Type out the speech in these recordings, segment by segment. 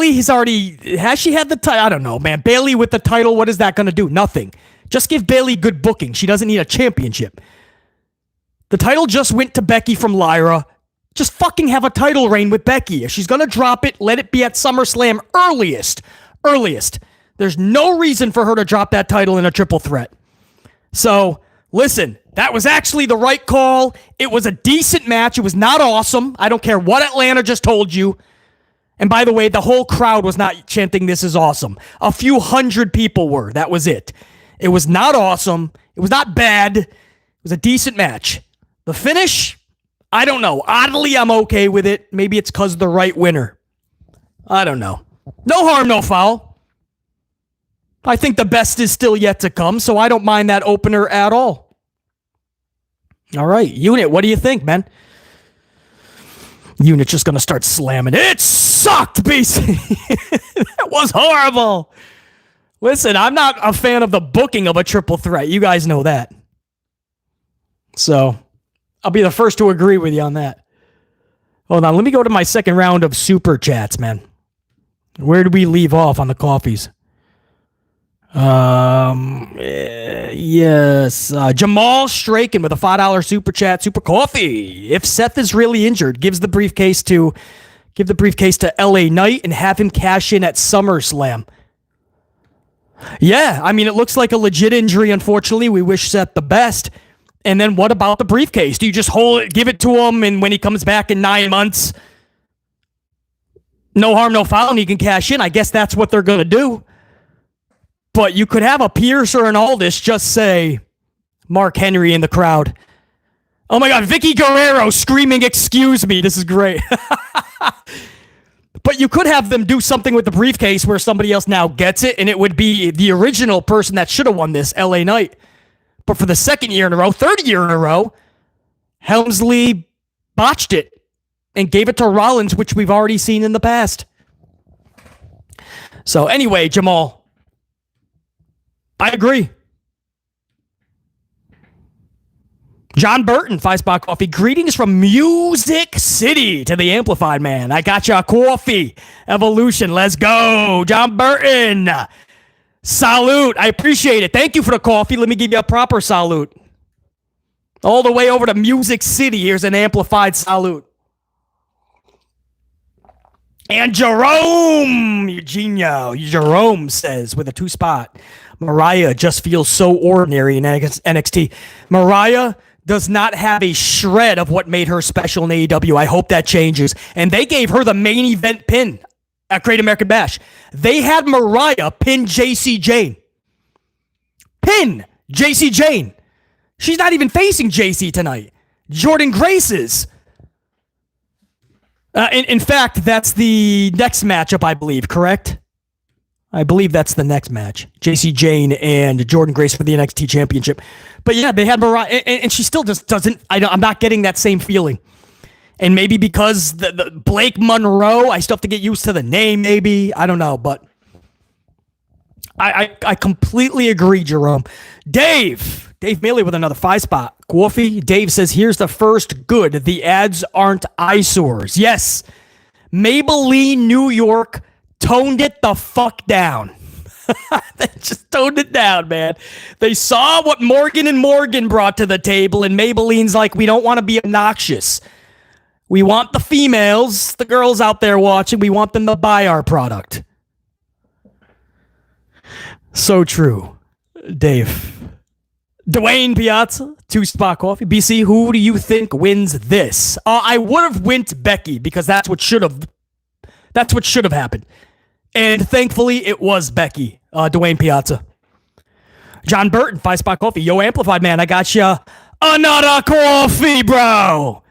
Bayley has she had the title? I don't know, man. Bayley with the title, what is that going to do? Nothing. Just give Bayley good booking. She doesn't need a championship. The title just went to Becky from Lyra. Just fucking have a title reign with Becky. If she's going to drop it, let it be at SummerSlam earliest. There's no reason for her to drop that title in a triple threat. So, listen, that was actually the right call. It was a decent match. It was not awesome. I don't care what Atlanta just told you. And by the way, the whole crowd was not chanting this is awesome. A few hundred people were. That was it. It was not awesome. It was not bad. It was a decent match. The finish, I don't know. Oddly, I'm okay with it. Maybe it's because of the right winner. I don't know. No harm, no foul. I think the best is still yet to come, so I don't mind that opener at all. All right, Unit, what do you think, man? Unit's just going to start slamming. It sucked, BC. That was horrible. Listen, I'm not a fan of the booking of a triple threat. You guys know that. So, I'll be the first to agree with you on that. Hold on, let me go to my second round of super chats, man. Where did we leave off on the coffees? Yes. Jamal Straken with a $5 super chat, super coffee. If Seth is really injured, give the briefcase to LA Knight and have him cash in at SummerSlam. Yeah, I mean, it looks like a legit injury, unfortunately. We wish Seth the best. And then what about the briefcase? Do you just hold it, give it to him, and when he comes back in 9 months, no harm, no foul, and he can cash in? I guess that's what they're going to do. But you could have a Piercer and Aldis just say Mark Henry in the crowd. Oh my God, Vicky Guerrero screaming, excuse me. This is great. But you could have them do something with the briefcase where somebody else now gets it, and it would be the original person that should have won this, LA Knight. But for the second year in a row, third year in a row, Helmsley botched it and gave it to Rollins, which we've already seen in the past. So anyway, Jamal, I agree. John Burton, 5-spot coffee. Greetings from Music City to the Amplified Man. I got you a coffee. Evolution. Let's go. John Burton. Salute. I appreciate it. Thank you for the coffee. Let me give you a proper salute. All the way over to Music City. Here's an amplified salute. And Jerome says with a 2-spot, Mariah just feels so ordinary in NXT. Mariah does not have a shred of what made her special in AEW. I hope that changes. And they gave her the main event pin at Great American Bash. They had Mariah pin Jayne. Pin Jayne. She's not even facing Jacy tonight. Jordynne Grace is. In fact, that's the next matchup, I believe, correct? I believe that's the next match. Jayne and Jordynne Grace for the NXT Championship. But yeah, they had Mariah, and she still just doesn't, I'm not getting that same feeling. And maybe because the Blake Monroe, I still have to get used to the name, maybe. I don't know, but I completely agree, Jerome. Dave Mealy with another 5-spot. Coffee. Dave says, here's the first good. The ads aren't eyesores. Yes. Maybelline New York toned it the fuck down. They just toned it down, man. They saw what Morgan and Morgan brought to the table, and Maybelline's like, we don't want to be obnoxious. We want the females, the girls out there watching, we want them to buy our product. So true. Dave. Dwayne Piazza, 2-spot coffee. BC, who do you think wins this? I would have went Becky because that's what should have happened. And thankfully, it was Becky, Dwayne Piazza. John Burton, 5-spot coffee. Yo, Amplified Man, I got you another coffee, bro.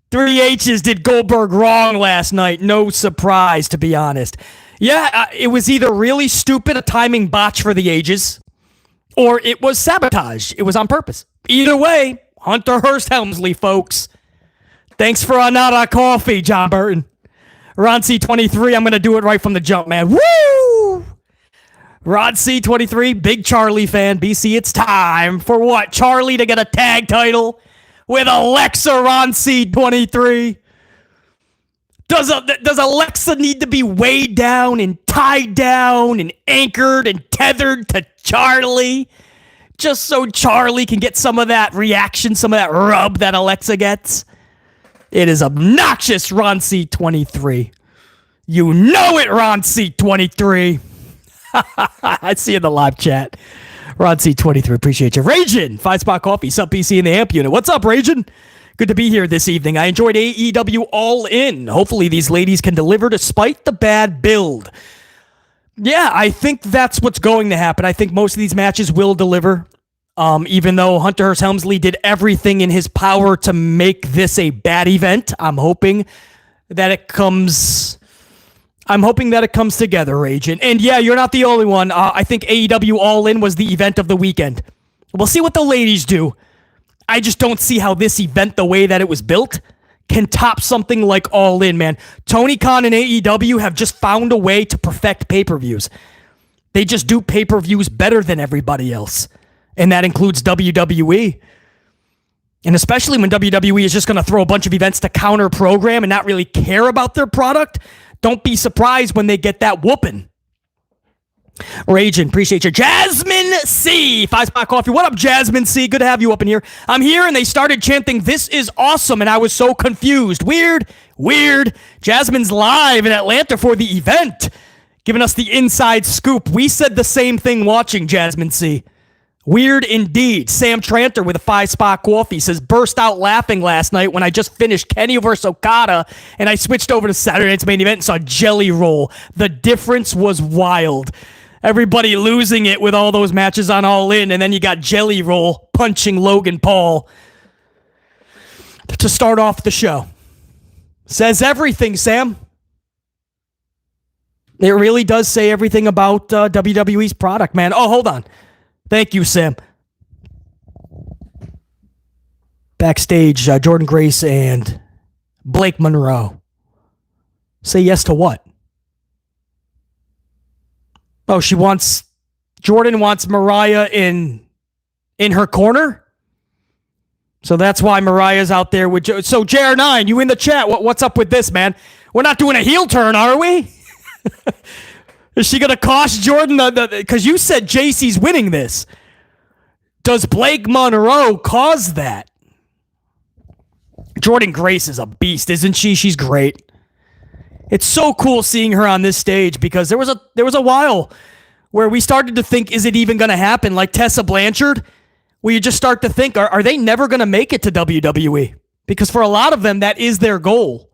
3 H's did Goldberg wrong last night. No surprise, to be honest. Yeah, it was either really stupid, a timing botch for the ages, or it was sabotage. It was on purpose. Either way, Hunter Hearst Helmsley, folks. Thanks for another coffee, John Burton. Ron C23, I'm going to do it right from the jump, man. Woo! Ron C23, big Charlie fan. BC, it's time for what? Charlie to get a tag title with Alexa Ron C23. Does Alexa need to be weighed down and tied down and anchored and tethered to Charlie? Just so Charlie can get some of that reaction, some of that rub that Alexa gets? It is obnoxious, Ron C23. You know it, Ron C23. I see you in the live chat. Ron C23, appreciate you. Ragin, 5-spot coffee, sub PC in the amp unit. What's up, Ragin? Good to be here this evening. I enjoyed AEW All In. Hopefully these ladies can deliver despite the bad build. Yeah, I think that's what's going to happen. I think most of these matches will deliver. Even though Hunter Hearst Helmsley did everything in his power to make this a bad event, I'm hoping that it comes together, Ragin. And yeah, you're not the only one. I think AEW All In was the event of the weekend. We'll see what the ladies do. I just don't see how this event, the way that it was built, can top something like All In, man. Tony Khan and AEW have just found a way to perfect pay-per-views. They just do pay-per-views better than everybody else. And that includes WWE. And especially when WWE is just going to throw a bunch of events to counter program and not really care about their product, don't be surprised when they get that whooping. Raging, appreciate you. Jasmine C, 5-spot coffee. What up, Jasmine C? Good to have you up in here. I'm here, and they started chanting, "This is awesome," and I was so confused. Weird. Jasmine's live in Atlanta for the event, giving us the inside scoop. We said the same thing watching, Jasmine C. Weird indeed. Sam Tranter with a 5-spot coffee says, burst out laughing last night when I just finished Kenny vs. Okada and I switched over to Saturday Night's Main Event and saw Jelly Roll. The difference was wild. Everybody losing it with all those matches on All In, and then you got Jelly Roll punching Logan Paul to start off the show. Says everything, Sam. It really does say everything about WWE's product, man. Oh, hold on. Thank you, Sam. Backstage, Jordynne Grace and Blake Monroe. Say yes to what? Oh, Jordynne wants Mariah in her corner? So that's why Mariah's out there with So JR9, you in the chat. What's up with this, man? We're not doing a heel turn, are we? Is she going to cost Jordynne because you said Jacy's winning this. Does Blake Monroe cause that? Jordynne Grace is a beast, isn't she? She's great. It's so cool seeing her on this stage because there was a while where we started to think, is it even going to happen? Like Tessa Blanchard, where you just start to think, are they never going to make it to WWE? Because for a lot of them, that is their goal.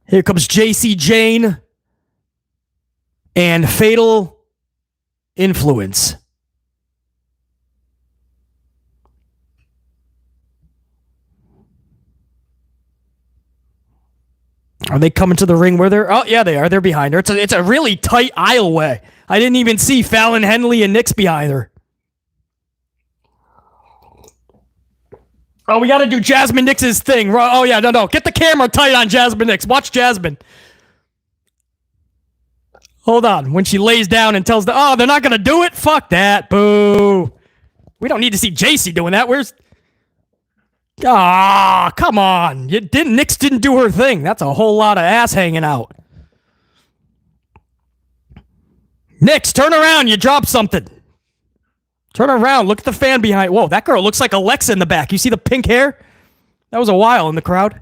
Here comes Jacy Jayne and Fatal Influence. Are they coming to the ring where they're... Oh, yeah, they are. They're behind her. It's a really tight aisleway. I didn't even see Fallon Henley and Nix behind her. Oh, we got to do Jasmine Nix's thing. Oh, yeah, no. Get the camera tight on Jasmine Nix. Watch Jasmine. Hold on. When she lays down and tells they're not going to do it? Fuck that. Boo. We don't need to see Jacy doing that. Where's... come on. Nix didn't do her thing. That's a whole lot of ass hanging out. Nix, turn around. You dropped something. Turn around. Look at the fan behind. Whoa, that girl looks like Alexa in the back. You see the pink hair? That was a while in the crowd.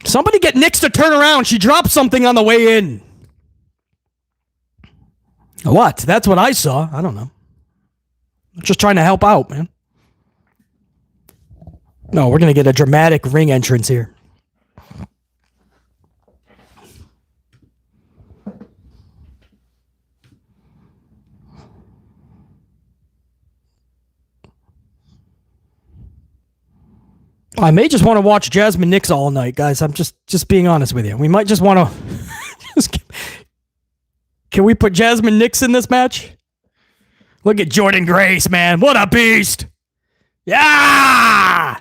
Somebody get Nix to turn around. She dropped something on the way in. What? That's what I saw. I don't know. Just trying to help out, man. No, we're going to get a dramatic ring entrance here. I may just want to watch Jasmine Nix all night, guys. I'm just being honest with you. We might just want to... Can we put Jasmine Nix in this match? Look at Jordynne Grace, man. What a beast. Yeah!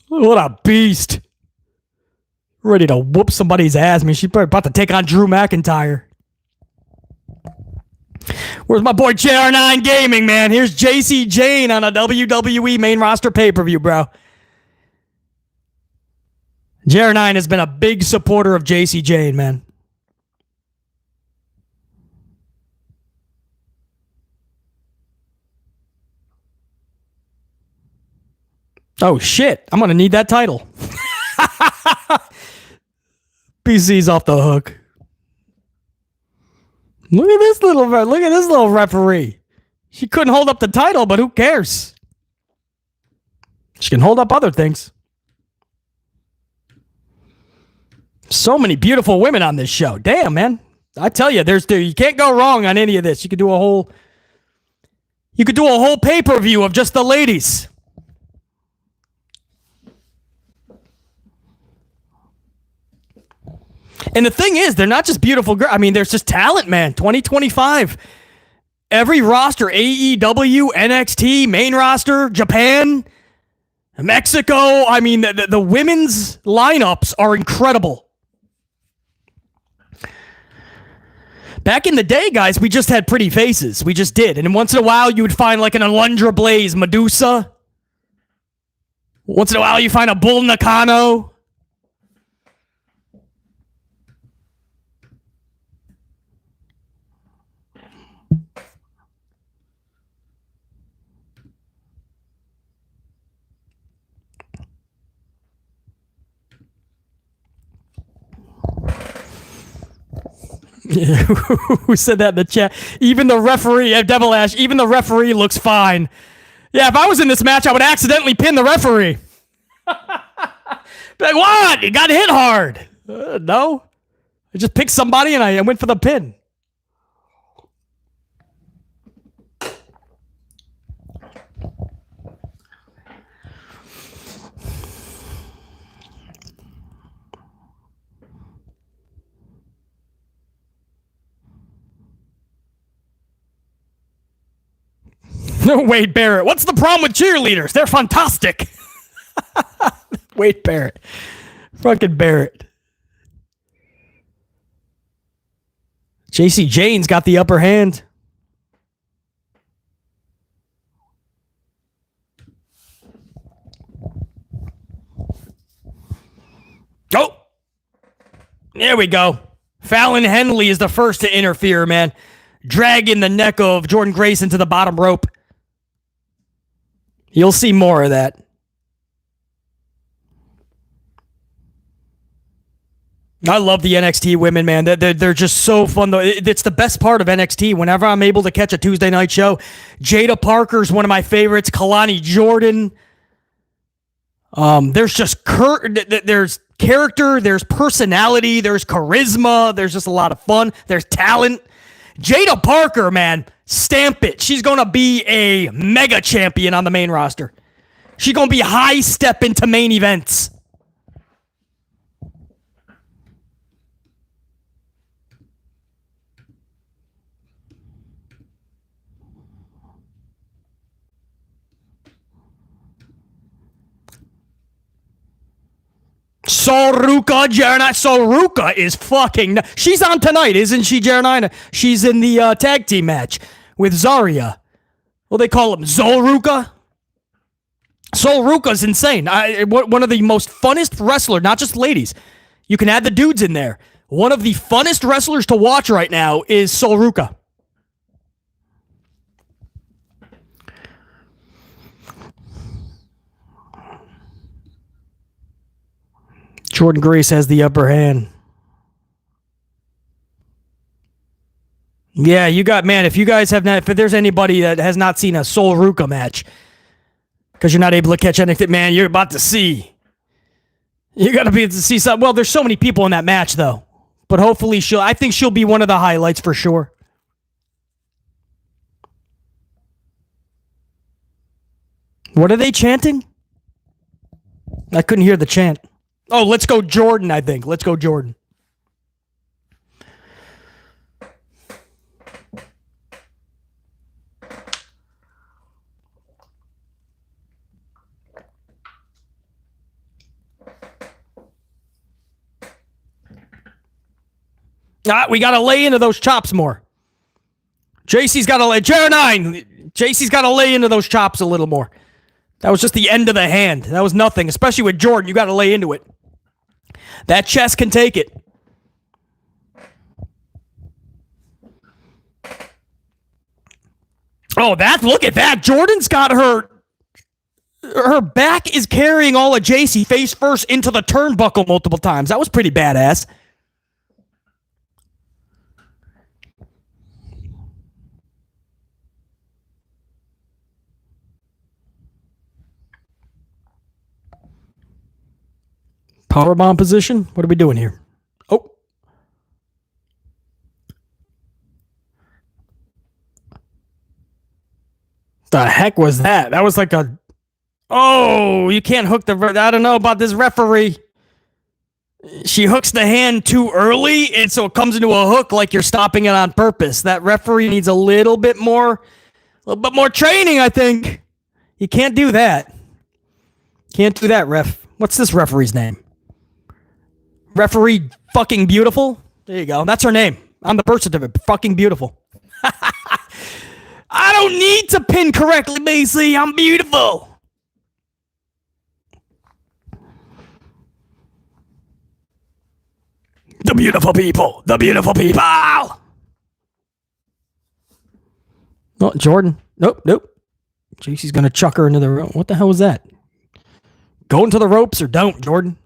What a beast. Ready to whoop somebody's ass. I mean, she's about to take on Drew McIntyre. Where's my boy JR9 Gaming, man? Here's Jacy Jayne on a WWE main roster pay-per-view, bro. JR9 has been a big supporter of Jacy Jayne, man. Oh, shit. I'm going to need that title. PC's off the hook. Look at this little referee. She couldn't hold up the title, but who cares? She can hold up other things. So many beautiful women on this show. Damn, man. I tell you, you can't go wrong on any of this. You could do a whole pay-per-view of just the ladies. And the thing is, they're not just beautiful girls. I mean, there's just talent, man. 2025. Every roster, AEW, NXT, main roster, Japan, Mexico. I mean, the women's lineups are incredible. Back in the day, guys, we just had pretty faces. We just did. And once in a while, you would find like an Alundra Blaze Medusa. Once in a while, you find a Bull Nakano. Who said that in the chat? Even the referee, Devil Ash, even the referee looks fine. Yeah, if I was in this match, I would accidentally pin the referee. Like, what? You got hit hard. No. I just picked somebody and I went for the pin. No, Wade Barrett. What's the problem with cheerleaders? They're fantastic. Wade Barrett. Fucking Barrett. Jacy Jayne's got the upper hand. Oh! There we go. Fallon Henley is the first to interfere, man. Dragging the neck of Jordynne Grace into the bottom rope. You'll see more of that. I love the NXT women, man. They're just so fun, though. It's the best part of NXT. Whenever I'm able to catch a Tuesday night show, Jada Parker's one of my favorites. Kalani Jordan. There's just there's character, there's personality, there's charisma, there's just a lot of fun, there's talent. Jada Parker, man, stamp it. She's going to be a mega champion on the main roster. She's going to be high step into main events. Ruca, Ruca is fucking... She's on tonight, isn't she, Jordynne? She's in the tag team match with Zaria. Well, they call him Ruca. Ruca's insane. One of the most funnest wrestlers, not just ladies. You can add the dudes in there. One of the funnest wrestlers to watch right now is Ruca. Jordynne Grace has the upper hand. Yeah, you got, man, if you guys have not, if there's anybody that has not seen a Ruca match, because you're not able to catch anything, man, you're about to see. You're going to be able to see something. Well, there's so many people in that match, though. But hopefully I think she'll be one of the highlights for sure. What are they chanting? I couldn't hear the chant. Oh, let's go Jordynne, I think. Let's go Jordynne. We got to lay into those chops more. Jacy's got to lay. JR9. Jacy's got to lay into those chops a little more. That was just the end of the hand. That was nothing. Especially with Jordynne. You got to lay into it. That chest can take it. Oh, look at that. Jordynne's got her back is carrying all of Jacy face first into the turnbuckle multiple times. That was pretty badass. Powerbomb position? What are we doing here? Oh. The heck was that? That was like a... Oh, you can't hook the... I don't know about this referee. She hooks the hand too early, and so it comes into a hook like you're stopping it on purpose. That referee needs a little bit more training, I think. You can't do that. Can't do that, ref. What's this referee's name? Referee fucking beautiful? There you go. That's her name. On the birth certificate. Fucking beautiful. I don't need to pin correctly, Bayley. I'm beautiful. The beautiful people. The beautiful people. Oh, Jordynne. Nope. Jacy's going to chuck her into the rope. What the hell was that? Go into the ropes or don't, Jordynne.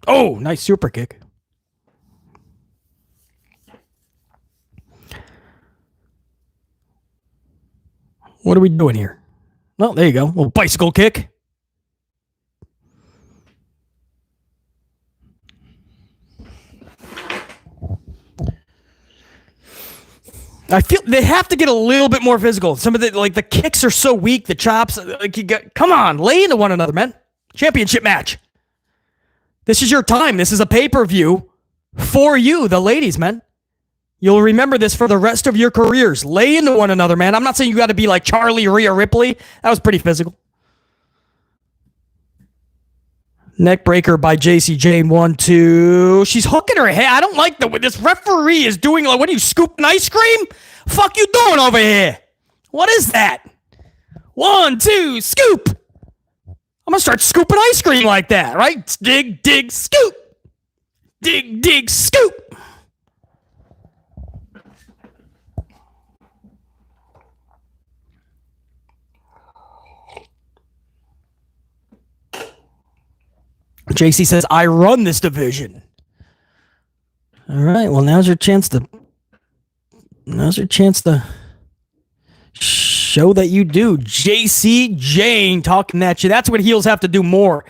Oh, nice super kick. What are we doing here? Well, there you go. A little bicycle kick. I feel they have to get a little bit more physical. Some of the kicks are so weak. The chops, come on, lay into one another, man. Championship match. This is your time. This is a pay-per-view for you, the ladies, man. You'll remember this for the rest of your careers. Lay into one another, man. I'm not saying you got to be like Charlie, Rhea, Ripley. That was pretty physical. Neck breaker by Jacy. Jayne 1, 2. She's hooking her head. I don't like this referee is doing like, what are you, scooping ice cream? Fuck you doing over here? What is that? 1, 2, scoop. I'm going to start scooping ice cream like that, right? Dig, dig, scoop. Dig, dig, scoop. Jacy says, I run this division. All right, well, now's your chance to show that you do. Jacy, Jayne talking that shit. That's what heels have to do more.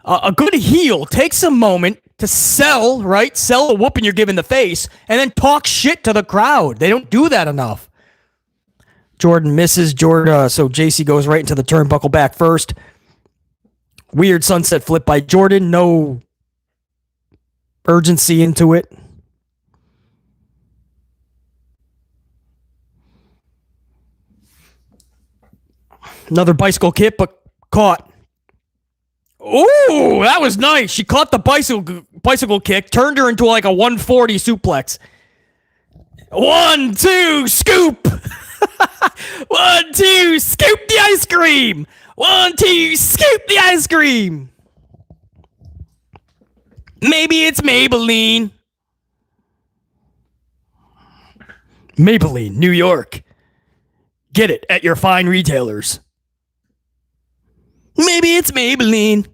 A good heel takes a moment to sell, right? Sell the whooping you're giving the face, and then talk shit to the crowd. They don't do that enough. Jordynne misses. So Jacy goes right into the turnbuckle back first. Weird sunset flip by Jordynne. No urgency into it. Another bicycle kick, but caught. Ooh, that was nice. She caught the bicycle kick, turned her into like a 140 suplex. 1, 2, scoop. 1, 2, scoop the ice cream. 1, 2, scoop the ice cream. Maybe it's Maybelline. Maybelline, New York. Get it at your fine retailers. Maybe it's Maybelline.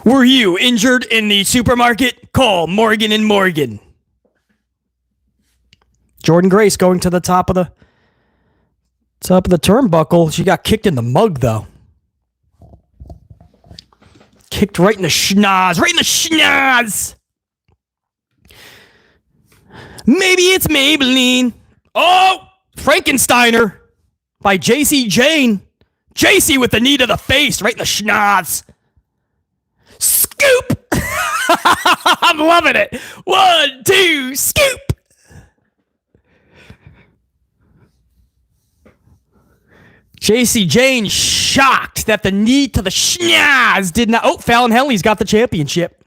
Were you injured in the supermarket? Call Morgan & Morgan. Jordynne Grace going to the top of the turnbuckle. She got kicked in the mug, though. Kicked right in the schnoz. Right in the schnoz. Maybe it's Maybelline. Oh, Frankensteiner by Jacy Jayne. Jacy with the knee to the face. Right in the schnoz. Scoop. I'm loving it. 1, 2, scoop. Jacy Jayne shocked that the knee to the schnoz did not. Oh, Fallon Henley's got the championship.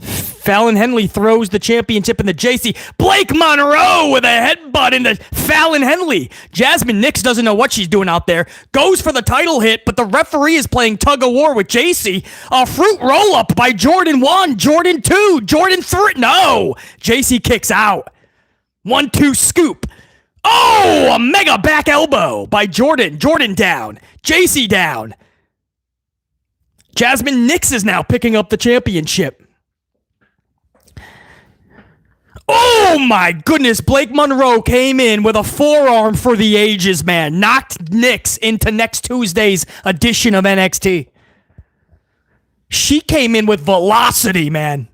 Fallon Henley throws the championship in the Jacy. Blake Monroe with a headbutt into Fallon Henley. Jasmine Nix doesn't know what she's doing out there. Goes for the title hit, but the referee is playing tug of war with Jacy. A fruit roll-up by Jordynne 1, Jordynne 2, Jordynne 3. No! Jacy kicks out. 1-2 scoop. Oh! A mega back elbow by Jordynne. Jordynne down. Jacy down. Jasmine Nix is now picking up the championship. Oh my goodness, Blake Monroe came in with a forearm for the ages, man. Knocked Nix into next Tuesday's edition of NXT. She came in with velocity, man.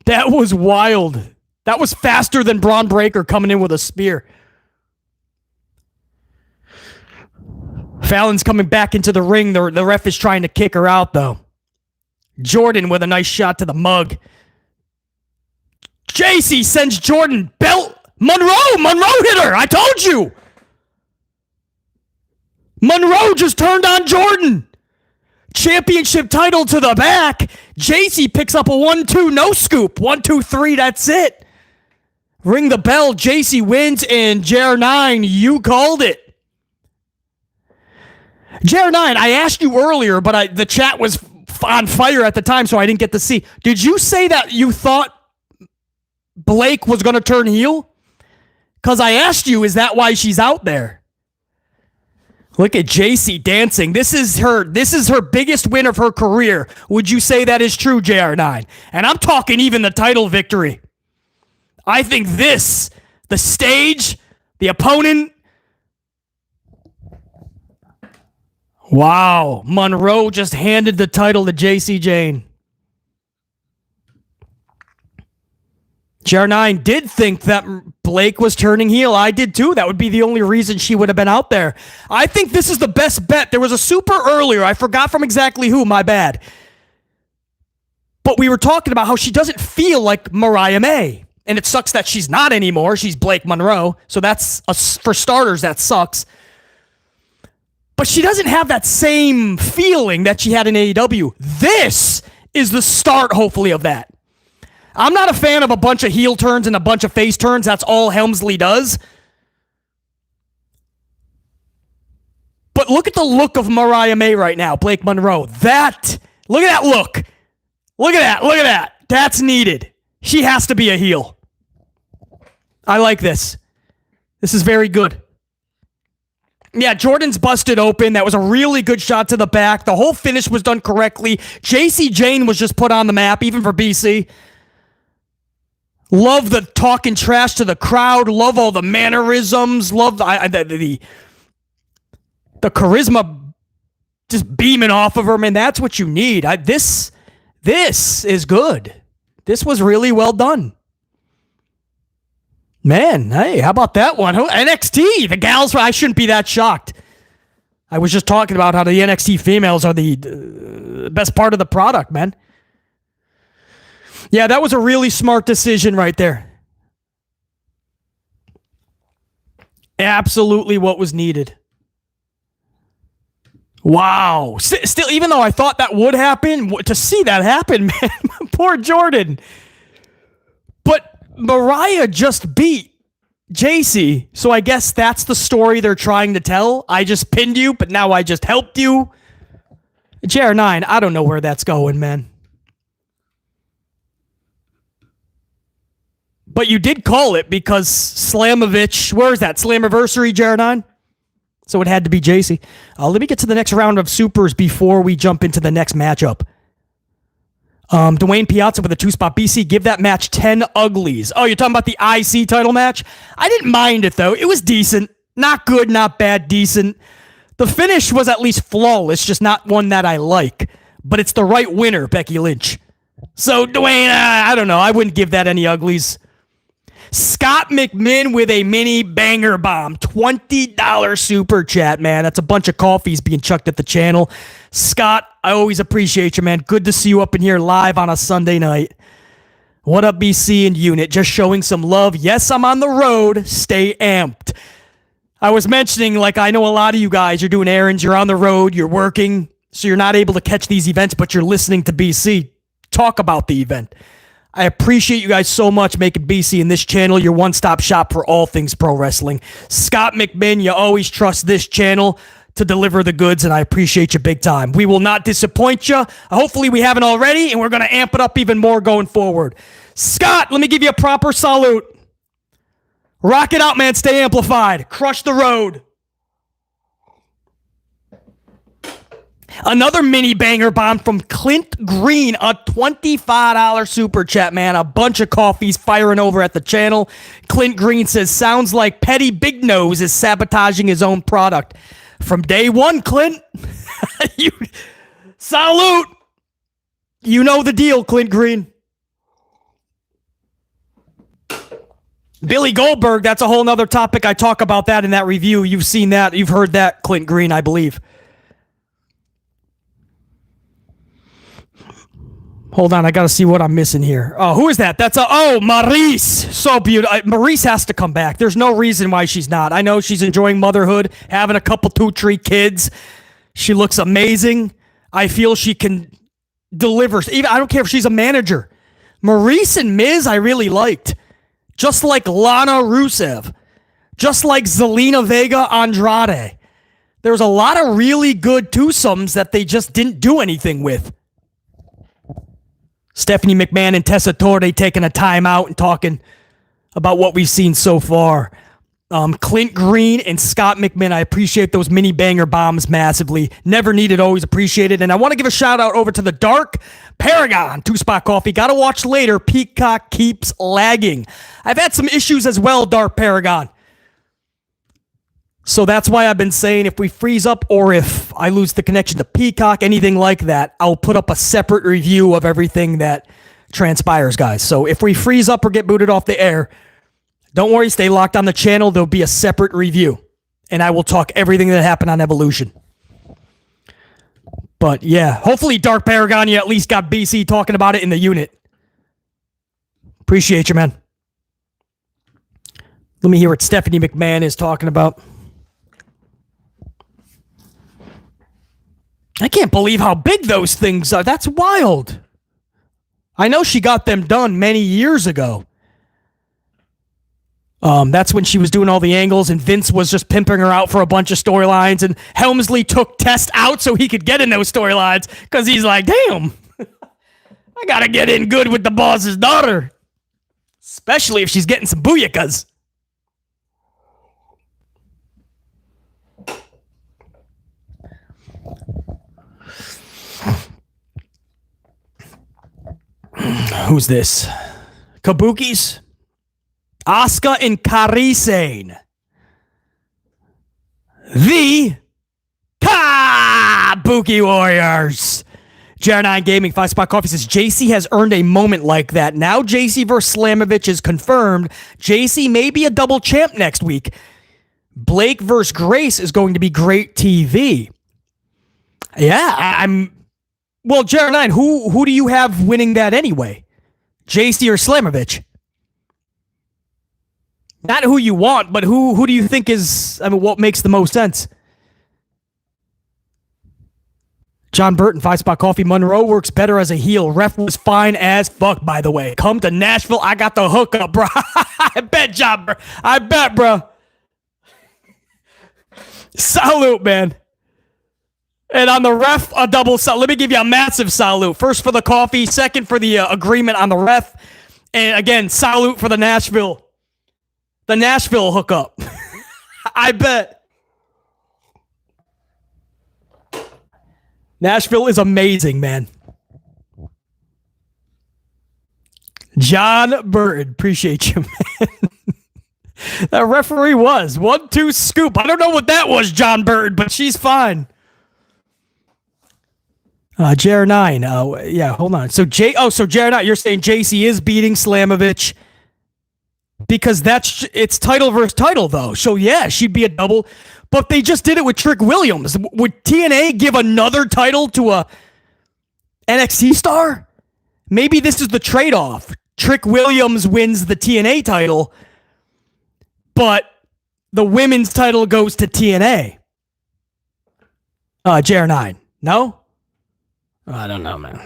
That was wild. That was faster than Braun Breaker coming in with a spear. Fallon's coming back into the ring. The ref is trying to kick her out, though. Jordynne with a nice shot to the mug. Jacy sends Jordynne belt. Monroe hit her. I told you. Monroe just turned on Jordynne. Championship title to the back. Jacy picks up a 1-2 no scoop. 1-2-3. That's it. Ring the bell. Jacy wins, and JR9, you called it. JR9, I asked you earlier, but the chat was on fire at the time, so I didn't get to see. Did you say that you thought Blake was going to turn heel? Because I asked you, is that why she's out there? Look at Jacy dancing. This is her biggest win of her career. Would you say that is true, JR9? And I'm talking even the title victory. I think the stage, the opponent. Wow. Monroe just handed the title to Jacy Jayne. JR9 did think that Blake was turning heel. I did too. That would be the only reason she would have been out there. I think this is the best bet. There was a super earlier. I forgot from exactly who. My bad. But we were talking about how she doesn't feel like Mariah May. And it sucks that she's not anymore. She's Blake Monroe. So that's, for starters, that sucks. But she doesn't have that same feeling that she had in AEW. This is the start, hopefully, of that. I'm not a fan of a bunch of heel turns and a bunch of face turns. That's all Helmsley does. But look at the look of Mariah May right now, Blake Monroe. Look at that look. Look at that. That's needed. She has to be a heel. I like this. This is very good. Yeah, Jordynne's busted open. That was a really good shot to the back. The whole finish was done correctly. Jacy Jayne was just put on the map, even for BC. Love the talking trash to the crowd. Love all the mannerisms. Love the charisma just beaming off of her. Man, that's what you need. This is good. This was really well done. Man, hey, how about that one? NXT, the gals, I shouldn't be that shocked. I was just talking about how the NXT females are the best part of the product, man. Yeah, that was a really smart decision right there. Absolutely what was needed. Wow. Still, even though I thought that would happen, to see that happen, man, poor Jordynne. But Mariah just beat Jacy, so I guess that's the story they're trying to tell. I just pinned you, but now I just helped you. JR9, I don't know where that's going, man. But you did call it because Slamovich, where is that? Slammiversary, JR9? So it had to be Jacy. Let me get to the next round of supers before we jump into the next matchup. Dwayne Piazza with a 2-spot. BC, give that match 10 uglies. Oh, you're talking about the IC title match? I didn't mind it, though. It was decent. Not good, not bad, decent. The finish was at least flawless, just not one that I like. But it's the right winner, Becky Lynch. So, Dwayne, I don't know. I wouldn't give that any uglies. Scott McMinn with a mini banger bomb. $20 super chat, man. That's a bunch of coffees being chucked at the channel. Scott, I always appreciate you, man. Good to see you up in here live on a Sunday night. What up, BC and Unit? Just showing some love. Yes, I'm on the road. Stay amped. I was mentioning, like, I know a lot of you guys, you're doing errands, you're on the road, you're working, so you're not able to catch these events, but you're listening to BC talk about the event. I appreciate you guys so much making BC and this channel your one-stop shop for all things pro wrestling. Scott McMinn, you always trust this channel to deliver the goods, and I appreciate you big time. We will not disappoint you. Hopefully we haven't already, and we're going to amp it up even more going forward. Scott, let me give you a proper salute. Rock it out, man. Stay amplified. Crush the road. Another mini banger bomb from Clint Green, a $25 super chat, man. A bunch of coffees firing over at the channel. Clint Green says, sounds like Petty Big Nose is sabotaging his own product. From day one, Clint. Salute. You know the deal, Clint Green. Billy Goldberg, that's a whole nother topic. I talk about that in that review. You've seen that. You've heard that, Clint Green, I believe. Hold on, I got to see what I'm missing here. Oh, who is that? That's Maurice. So beautiful. Maurice has to come back. There's no reason why she's not. I know she's enjoying motherhood, having a couple, 2, 3 kids. She looks amazing. I feel she can deliver. Even I don't care if she's a manager. Maurice and Miz, I really liked. Just like Lana Rusev. Just like Zelina Vega Andrade. There's a lot of really good twosomes that they just didn't do anything with. Stephanie McMahon and Tessa Torre taking a timeout and talking about what we've seen so far. Clint Green and Scott McMahon, I appreciate those mini banger bombs massively. Never needed, always appreciated. And I want to give a shout out over to the Dark Paragon 2-Spot Coffee. Gotta watch later. Peacock keeps lagging. I've had some issues as well, Dark Paragon. So that's why I've been saying if we freeze up or if I lose the connection to Peacock, anything like that, I'll put up a separate review of everything that transpires, guys. So if we freeze up or get booted off the air, don't worry, stay locked on the channel. There'll be a separate review, and I will talk everything that happened on Evolution. But yeah, hopefully Dark Paragon, you at least got BC talking about it in the unit. Appreciate you, man. Let me hear what Stephanie McMahon is talking about. I can't believe how big those things are. That's wild. I know she got them done many years ago. That's when she was doing all the angles and Vince was just pimping her out for a bunch of storylines, and Helmsley took Test out so he could get in those storylines because he's like, damn, I gotta get in good with the boss's daughter. Especially if she's getting some booyakas. Who's this? Kabukis? Asuka and Kairi. The Kabuki Warriors. JR9 Gaming 5-Spot Coffee says Jacy has earned a moment like that. Now Jacy versus Slamovich is confirmed. Jacy may be a double champ next week. Blake versus Grace is going to be great TV. Yeah, I'm... Well, JR9, who do you have winning that anyway? Jacy or Slamovich? Not who you want, but who do you think is... I mean, what makes the most sense? John Burton, 5-Spot Coffee. Monroe works better as a heel. Ref was fine as fuck, by the way. Come to Nashville, I got the hookup, bro. I bet, John Burton. I bet, bro. Salute, man. And on the ref, a double salute. Let me give you a massive salute. First for the coffee, second for the agreement on the ref. And again, salute for the Nashville hookup. I bet. Nashville is amazing, man. John Burton, appreciate you, man. That referee was 1-2 scoop. I don't know what that was, John Burton, but she's fine. JR9. Yeah, hold on. So JR9, you're saying Jacy is beating Slamovich because it's title versus title, though. So yeah, she'd be a double. But they just did it with Trick Williams. Would TNA give another title to a NXT star? Maybe this is the trade-off. Trick Williams wins the TNA title, but the women's title goes to TNA. JR9. No? I don't know, man.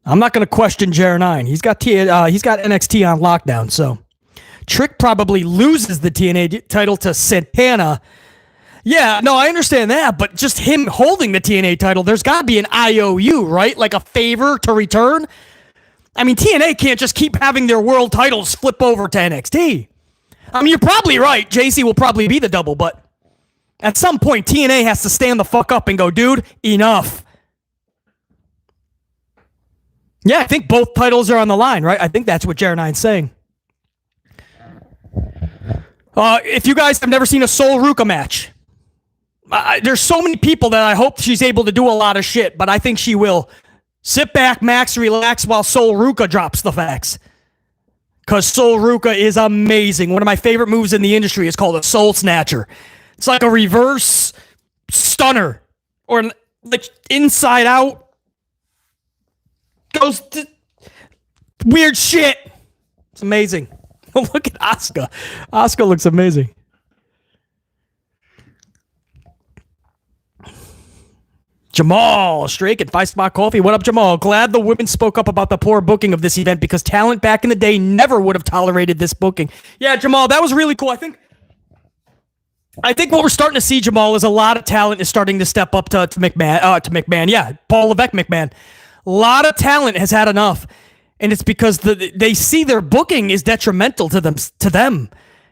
I'm not going to question JR9. He's got NXT on lockdown, so Trick probably loses the TNA title to Santana. Yeah, no, I understand that, but just him holding the TNA title, there's got to be an IOU, right? Like a favor to return. I mean, TNA can't just keep having their world titles flip over to NXT. I mean, you're probably right. Jacy will probably be the double, but at some point, TNA has to stand the fuck up and go, dude, enough. Yeah, I think both titles are on the line, right? I think that's what JR9's saying. If you guys have never seen a Soul Ruca match, there's so many people that I hope she's able to do a lot of shit, but I think she will. Sit back, Max, relax while Soul Ruca drops the facts. Because Soul Ruca is amazing. One of my favorite moves in the industry is called a Soul Snatcher. It's like a reverse stunner. Or like inside out. Goes to weird shit. It's amazing. Look at Asuka. Asuka looks amazing. Jamal Strake at 5-Spot Coffee. What up, Jamal? Glad the women spoke up about the poor booking of this event because talent back in the day never would have tolerated this booking. Yeah, Jamal, that was really cool. I think what we're starting to see, Jamal, is a lot of talent is starting to step up to McMahon. Yeah, Paul Levesque McMahon. A lot of talent has had enough, and it's because they see their booking is detrimental to them.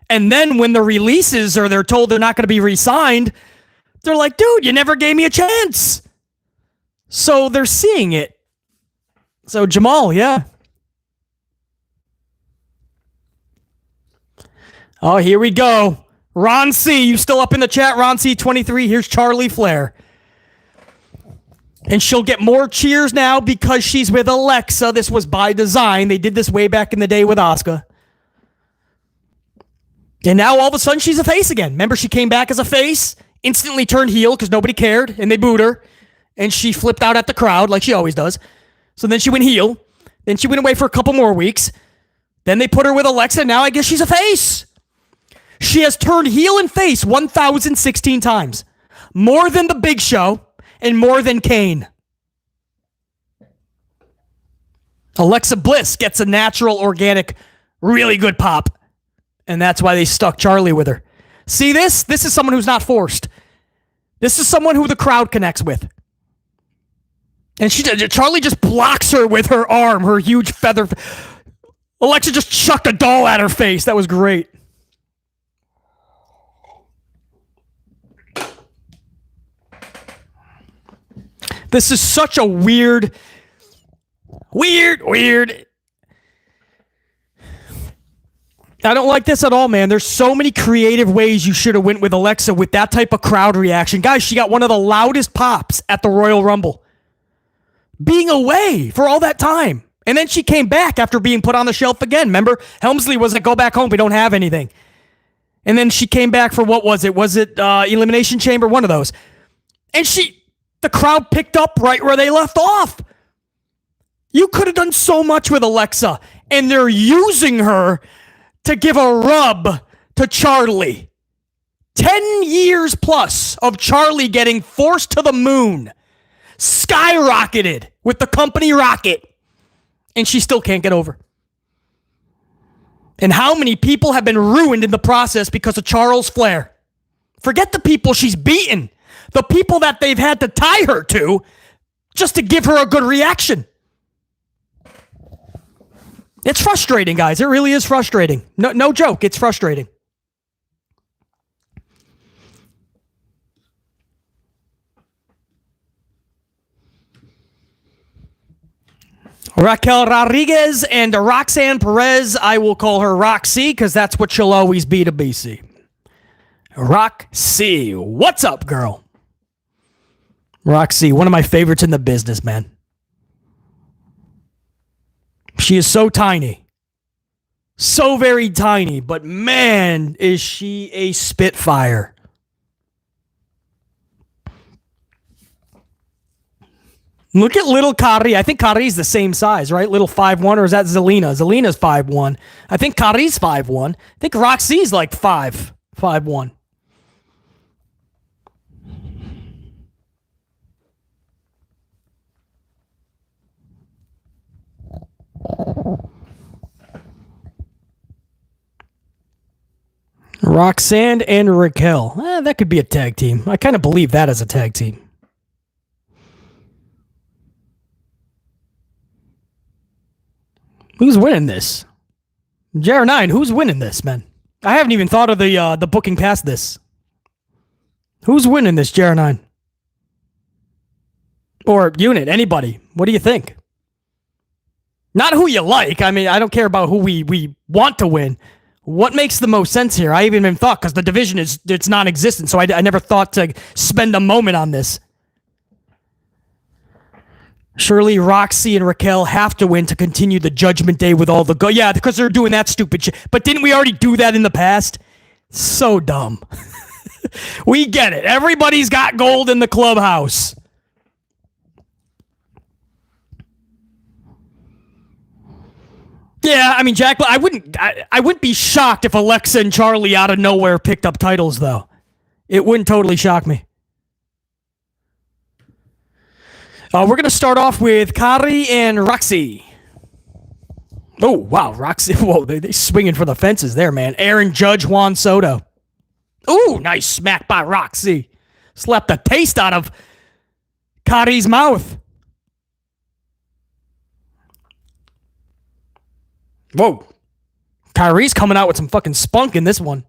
And then when the releases or they're told they're not going to be re-signed, they're like, dude, you never gave me a chance. So they're seeing it. So Jamal, yeah. Oh, here we go. Ron C, you still up in the chat? Ron C23, here's Charlie Flair. And she'll get more cheers now because she's with Alexa. This was by design. They did this way back in the day with Asuka. And now all of a sudden she's a face again. Remember, she came back as a face, instantly turned heel because nobody cared, and they booed her. And she flipped out at the crowd like she always does. So then she went heel. Then she went away for a couple more weeks. Then they put her with Alexa. Now I guess she's a face. She has turned heel and face 1,016 times. More than the Big Show and more than Kane. Alexa Bliss gets a natural, organic, really good pop. And that's why they stuck Charlie with her. See this? This is someone who's not forced. This is someone who the crowd connects with. And Charlie just blocks her with her arm, her huge feather. Alexa just chucked a doll at her face. That was great. This is such a weird. I don't like this at all, man. There's so many creative ways you should have went with Alexa with that type of crowd reaction. Guys, she got one of the loudest pops at the Royal Rumble. Being away for all that time. And then she came back after being put on the shelf again. Remember? Helmsley was like, go back home. We don't have anything. And then she came back for what was it? Was it Elimination Chamber? One of those. And the crowd picked up right where they left off. You could have done so much with Alexa. And they're using her to give a rub to Charlie. 10 years plus of Charlie getting forced to the moon. Skyrocketed with the company rocket. And she still can't get over. And how many people have been ruined in the process because of Charles Flair? Forget the people she's beaten. The people that they've had to tie her to just to give her a good reaction. It's frustrating, guys. It really is frustrating. No joke. It's frustrating. Raquel Rodriguez and Roxanne Perez. I will call her Rok-C because that's what she'll always be to BC. Rok-C. What's up, girl? Rok-C, one of my favorites in the business, man. She is so tiny. So very tiny, but man, is she a spitfire. Look at little Kairi. I think Kairi's the same size, right? Little 5'1", or is that Zelina? Zelina's 5'1". I think Kairi's 5'1". I think Rok-C's like 5'1". Roxanne and Raquel. That could be a tag team. I kind of believe that as a tag team. Who's winning this? JR9, who's winning this, man? I haven't even thought of the booking past this. Who's winning this, JR9? Or unit, anybody. What do you think? Not who you like. I mean, I don't care about who we want to win. What makes the most sense here? I haven't even thought, because the division it's non-existent, so I never thought to spend a moment on this. Surely Rok-C and Raquel have to win to continue the Judgment Day with all the go. Yeah, because they're doing that stupid shit. But didn't we already do that in the past? So dumb. We get it. Everybody's got gold in the clubhouse. Yeah, I mean, Jack, I wouldn't be shocked if Alexa and Charlie out of nowhere picked up titles, though. It wouldn't totally shock me. We're going to start off with Kairi and Rok-C. Oh, wow. Rok-C. Whoa, they swinging for the fences there, man. Aaron Judge, Juan Soto. Ooh, nice smack by Rok-C. Slapped the taste out of Kairi's mouth. Whoa. Kairi's coming out with some fucking spunk in this one.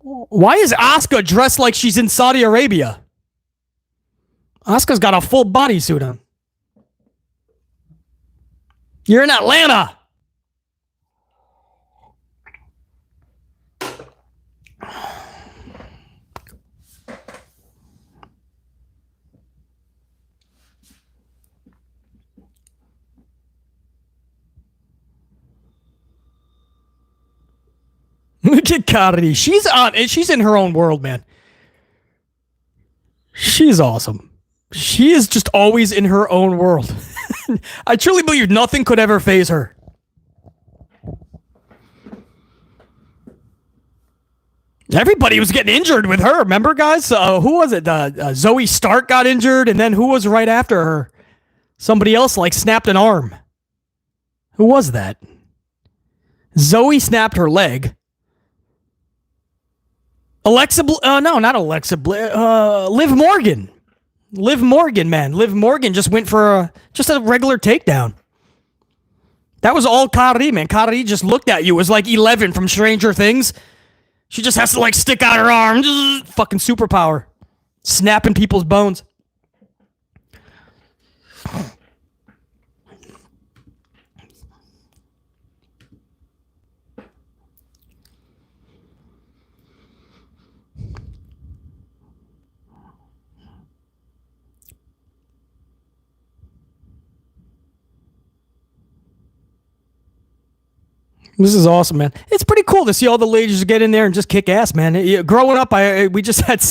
Why is Asuka dressed like she's in Saudi Arabia? Asuka's got a full bodysuit on. You're in Atlanta. Look at Kairi. She's in her own world, man. She's awesome. She is just always in her own world. I truly believe nothing could ever faze her. Everybody was getting injured with her. Remember, guys? Who was it? Zoe Stark got injured, and then who was right after her? Somebody else snapped an arm. Who was that? Zoe snapped her leg. No, not Alexa. Liv Morgan. Liv Morgan, man. Liv Morgan just went for just a regular takedown. That was all Kairi, man. Kairi just looked at you. It was like 11 from Stranger Things. She just has to stick out her arm. Fucking superpower. Snapping people's bones. This is awesome, man. It's pretty cool to see all the ladies get in there and just kick ass, man. Growing up, we just had...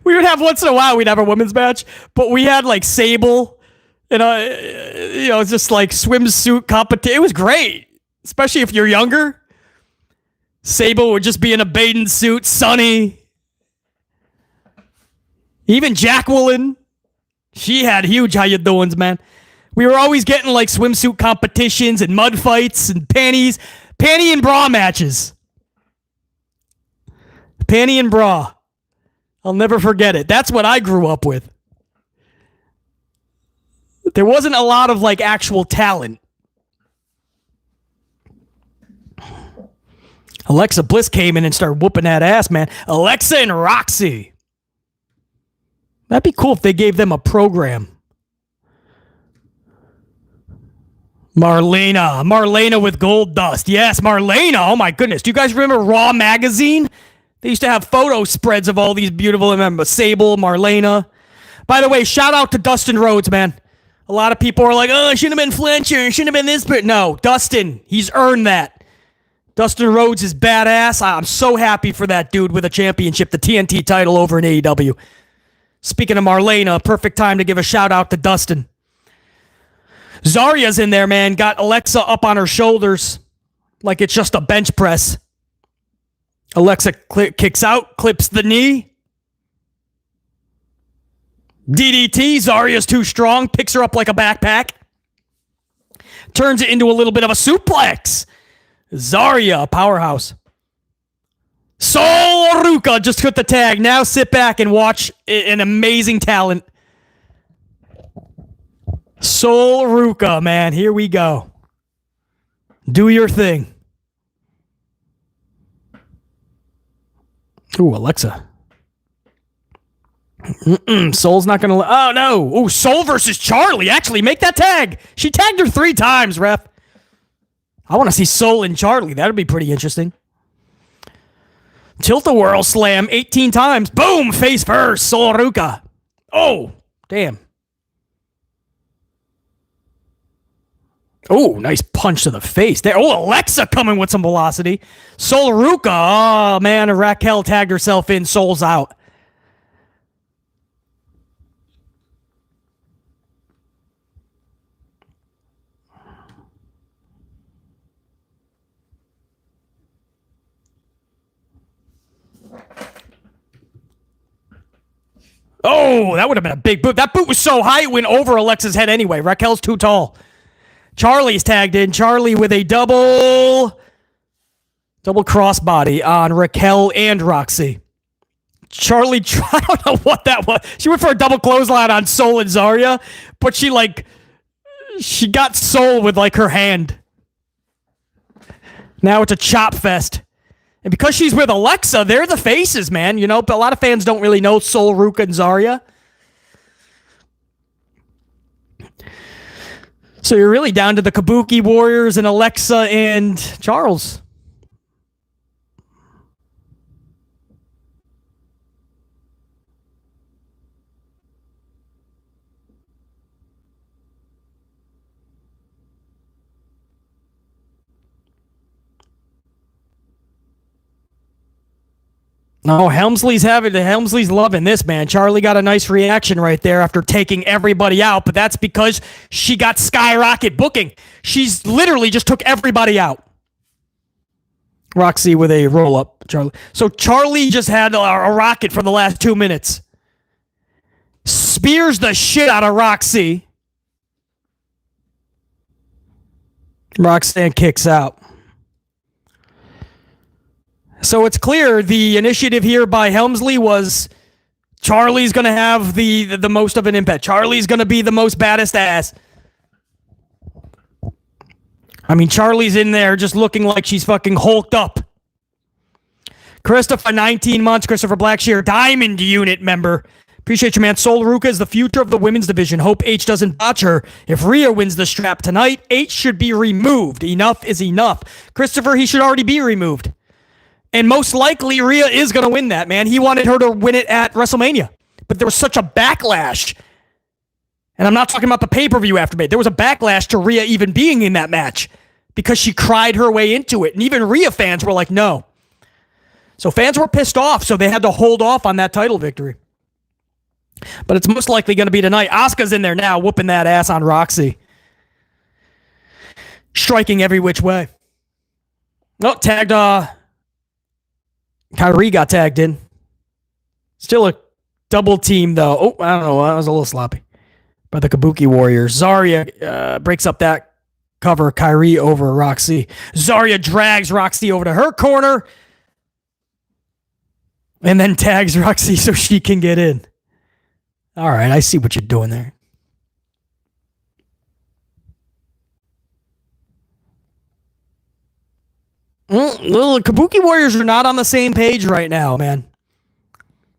we would have once in a while, we'd have a women's match, but we had Sable, and just swimsuit competition. It was great, especially if you're younger. Sable would just be in a bathing suit, Sunny. Even Jacqueline. She had huge how you doings, man. We were always getting swimsuit competitions and mud fights and panty and bra matches. Panty and bra. I'll never forget it. That's what I grew up with. There wasn't a lot of actual talent. Alexa Bliss came in and started whooping that ass, man. Alexa and Rok-C. That'd be cool if they gave them a program. Marlena with gold dust. Yes, Marlena. Oh my goodness. Do you guys remember Raw magazine? They used to have photo spreads of all these beautiful, remember, Sable, Marlena. By the way, shout out to Dustin Rhodes, man. A lot of people are like, oh, it shouldn't have been Fletcher. It shouldn't have been this. But no, Dustin, he's earned that. Dustin Rhodes is badass. I'm so happy for that dude with a championship, the TNT title over in AEW. Speaking of Marlena, perfect time to give a shout out to Dustin. Zaria's in there, man. Got Alexa up on her shoulders like it's just a bench press. Alexa kicks out, clips the knee. DDT, Zaria's too strong, picks her up like a backpack. Turns it into a little bit of a suplex. Zaria, powerhouse. Sol Ruca just took the tag. Now sit back and watch an amazing talent. Sol Ruca, man. Here we go. Do your thing. Ooh, Alexa. Sol's not going to... Oh, no. Ooh, Sol versus Charlie. Actually, make that tag. She tagged her 3 times, ref. I want to see Sol and Charlie. That would be pretty interesting. Tilt-a-whirl slam 18 times. Boom! Face first. Sol Ruca. Oh, damn. Oh, nice punch to the face there. Oh, Alexa coming with some velocity. Sol Ruca. Oh, man. Raquel tagged herself in. Sol's out. Oh, that would have been a big boot. That boot was so high it went over Alexa's head anyway. Raquel's too tall. Charlie's tagged in. Charlie with a double crossbody on Raquel and Rok-C. Charlie, I don't know what that was. She went for a double clothesline on Sol and Zaria, but she got Sol with her hand. Now it's a chop fest. And because she's with Alexa, they're the faces, man. You know, but a lot of fans don't really know Sol, Ruca, and Zaria. So you're really down to the Kabuki Warriors and Alexa and Charles. No, Helmsley's loving this, man. Charlie got a nice reaction right there after taking everybody out, but that's because she got skyrocket booking. She's literally just took everybody out. Rok-C with a roll-up, Charlie. So Charlie just had a rocket for the last 2 minutes. Spears the shit out of Rok-C. Roxanne kicks out. So it's clear the initiative here by Helmsley was Charlie's going to have the most of an impact. Charlie's going to be the most baddest ass. I mean, Charlie's in there just looking like she's fucking hulked up. Christopher, 19 months. Christopher Blackshear, Diamond Unit member. Appreciate you, man. Sol Ruca is the future of the women's division. Hope H doesn't botch her. If Rhea wins the strap tonight, H should be removed. Enough is enough. Christopher, he should already be removed. And most likely, Rhea is going to win that, man. He wanted her to win it at WrestleMania. But there was such a backlash. And I'm not talking about the pay-per-view aftermath. There was a backlash to Rhea even being in that match because she cried her way into it. And even Rhea fans were like, no. So fans were pissed off, so they had to hold off on that title victory. But it's most likely going to be tonight. Asuka's in there now, whooping that ass on Rok-C. Striking every which way. Oh, tagged, Kairi got tagged in. Still a double team, though. Oh, I don't know. That was a little sloppy. By the Kabuki Warriors. Zaria breaks up that cover. Kairi over Rok-C. Zaria drags Rok-C over to her corner. And then tags Rok-C so she can get in. All right, I see what you're doing there. The Kabuki Warriors are not on the same page right now, man.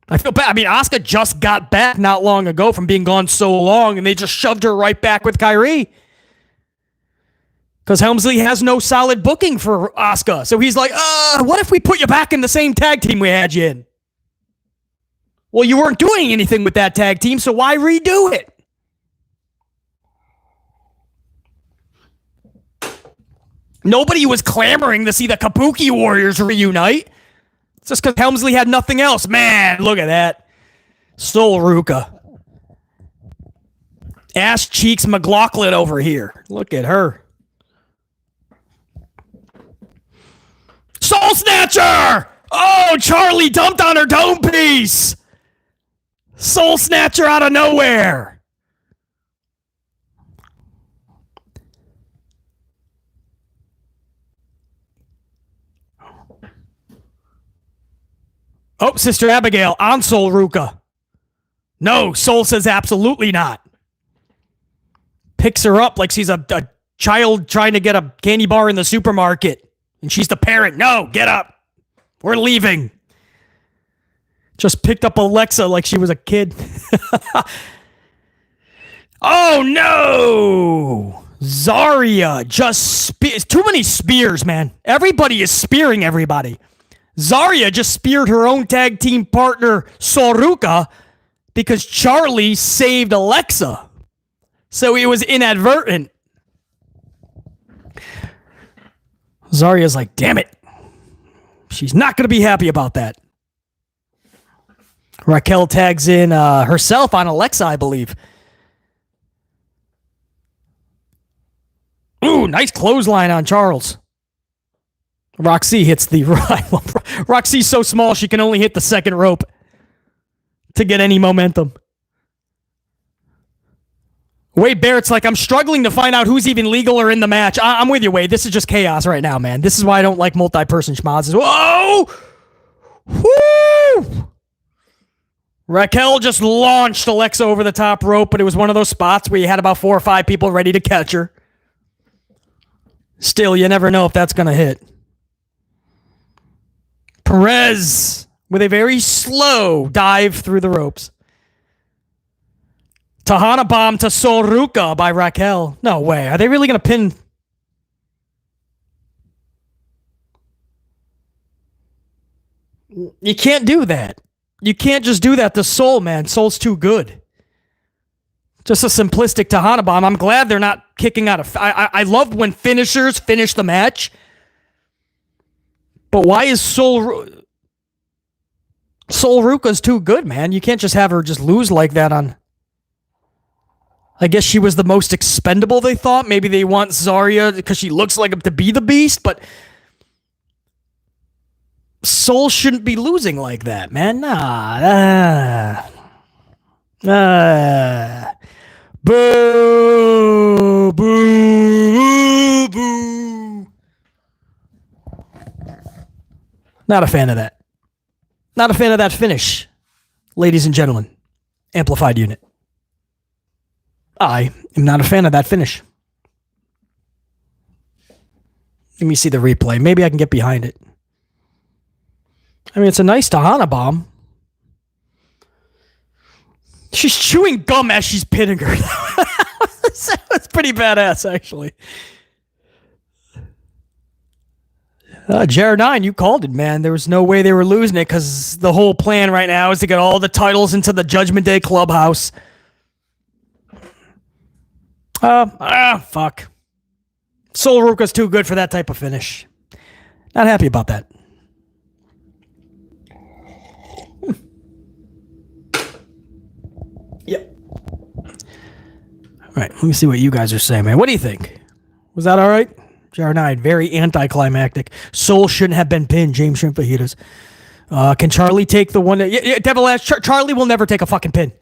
I feel bad. I mean, Asuka just got back not long ago from being gone so long, and they just shoved her right back with Kairi. Because Helmsley has no solid booking for Asuka. So he's like, what if we put you back in the same tag team we had you in? Well, you weren't doing anything with that tag team, so why redo it? Nobody was clamoring to see the Kabuki Warriors reunite. It's just because Helmsley had nothing else. Man, look at that. Soul Ruca. Ass cheeks McLaughlin over here. Look at her. Soul Snatcher! Oh, Charlie dumped on her dome piece. Soul Snatcher out of nowhere. Oh, Sister Abigail on Soul Ruca. No, Soul says absolutely not. Picks her up like she's a child trying to get a candy bar in the supermarket. And she's the parent. No, get up. We're leaving. Just picked up Alexa like she was a kid. Oh, no. Zaria just too many spears, man. Everybody is spearing everybody. Zaria just speared her own tag team partner, Soul Ruca, because Charlie saved Alexa. So it was inadvertent. Zaria's like, damn it. She's not going to be happy about that. Raquel tags in herself on Alexa, I believe. Ooh, nice clothesline on Charles. Rok-C hits the right. Rok-C's so small she can only hit the second rope to get any momentum. Wade Barrett's like, I'm struggling to find out who's even legal or in the match. I'm with you, Wade. This is just chaos right now, man. This is why I don't like multi-person schmozes. Whoa! Woo! Raquel just launched Alexa over the top rope, but it was one of those spots where you had about 4 or 5 people ready to catch her. Still, you never know if that's going to hit. Perez with a very slow dive through the ropes. Tahana bomb to Soul Ruca by Raquel. No way. Are they really going to pin? You can't do that. You can't just do that to Soul, man. Soul's too good. Just a simplistic Tahana bomb. I'm glad they're not kicking out of... I love when finishers finish the match. But why is Soul Ruca's too good, man? You can't just have her just lose like that on... I guess she was the most expendable, they thought. Maybe they want Zaria because she looks like him to be the beast, but... Soul shouldn't be losing like that, man. Boo! Boo! Boo! Not a fan of that. Not a fan of that finish, ladies and gentlemen. Amplified unit. I am not a fan of that finish. Let me see the replay. Maybe I can get behind it. I mean, it's a nice Tahana bomb. She's chewing gum as she's pinning her. That's pretty badass, actually. Jordynne, you called it, man. There was no way they were losing it because the whole plan right now is to get all the titles into the Judgment Day clubhouse. Fuck. Soul Ruca's too good for that type of finish. Not happy about that. Yep. All right, let me see what you guys are saying, man. What do you think? Was that all right? Jordynne, very anticlimactic. Soul shouldn't have been pinned. James Shrimp Fajitas. Can Charlie take the one? Devil Ass. Charlie will never take a fucking pin.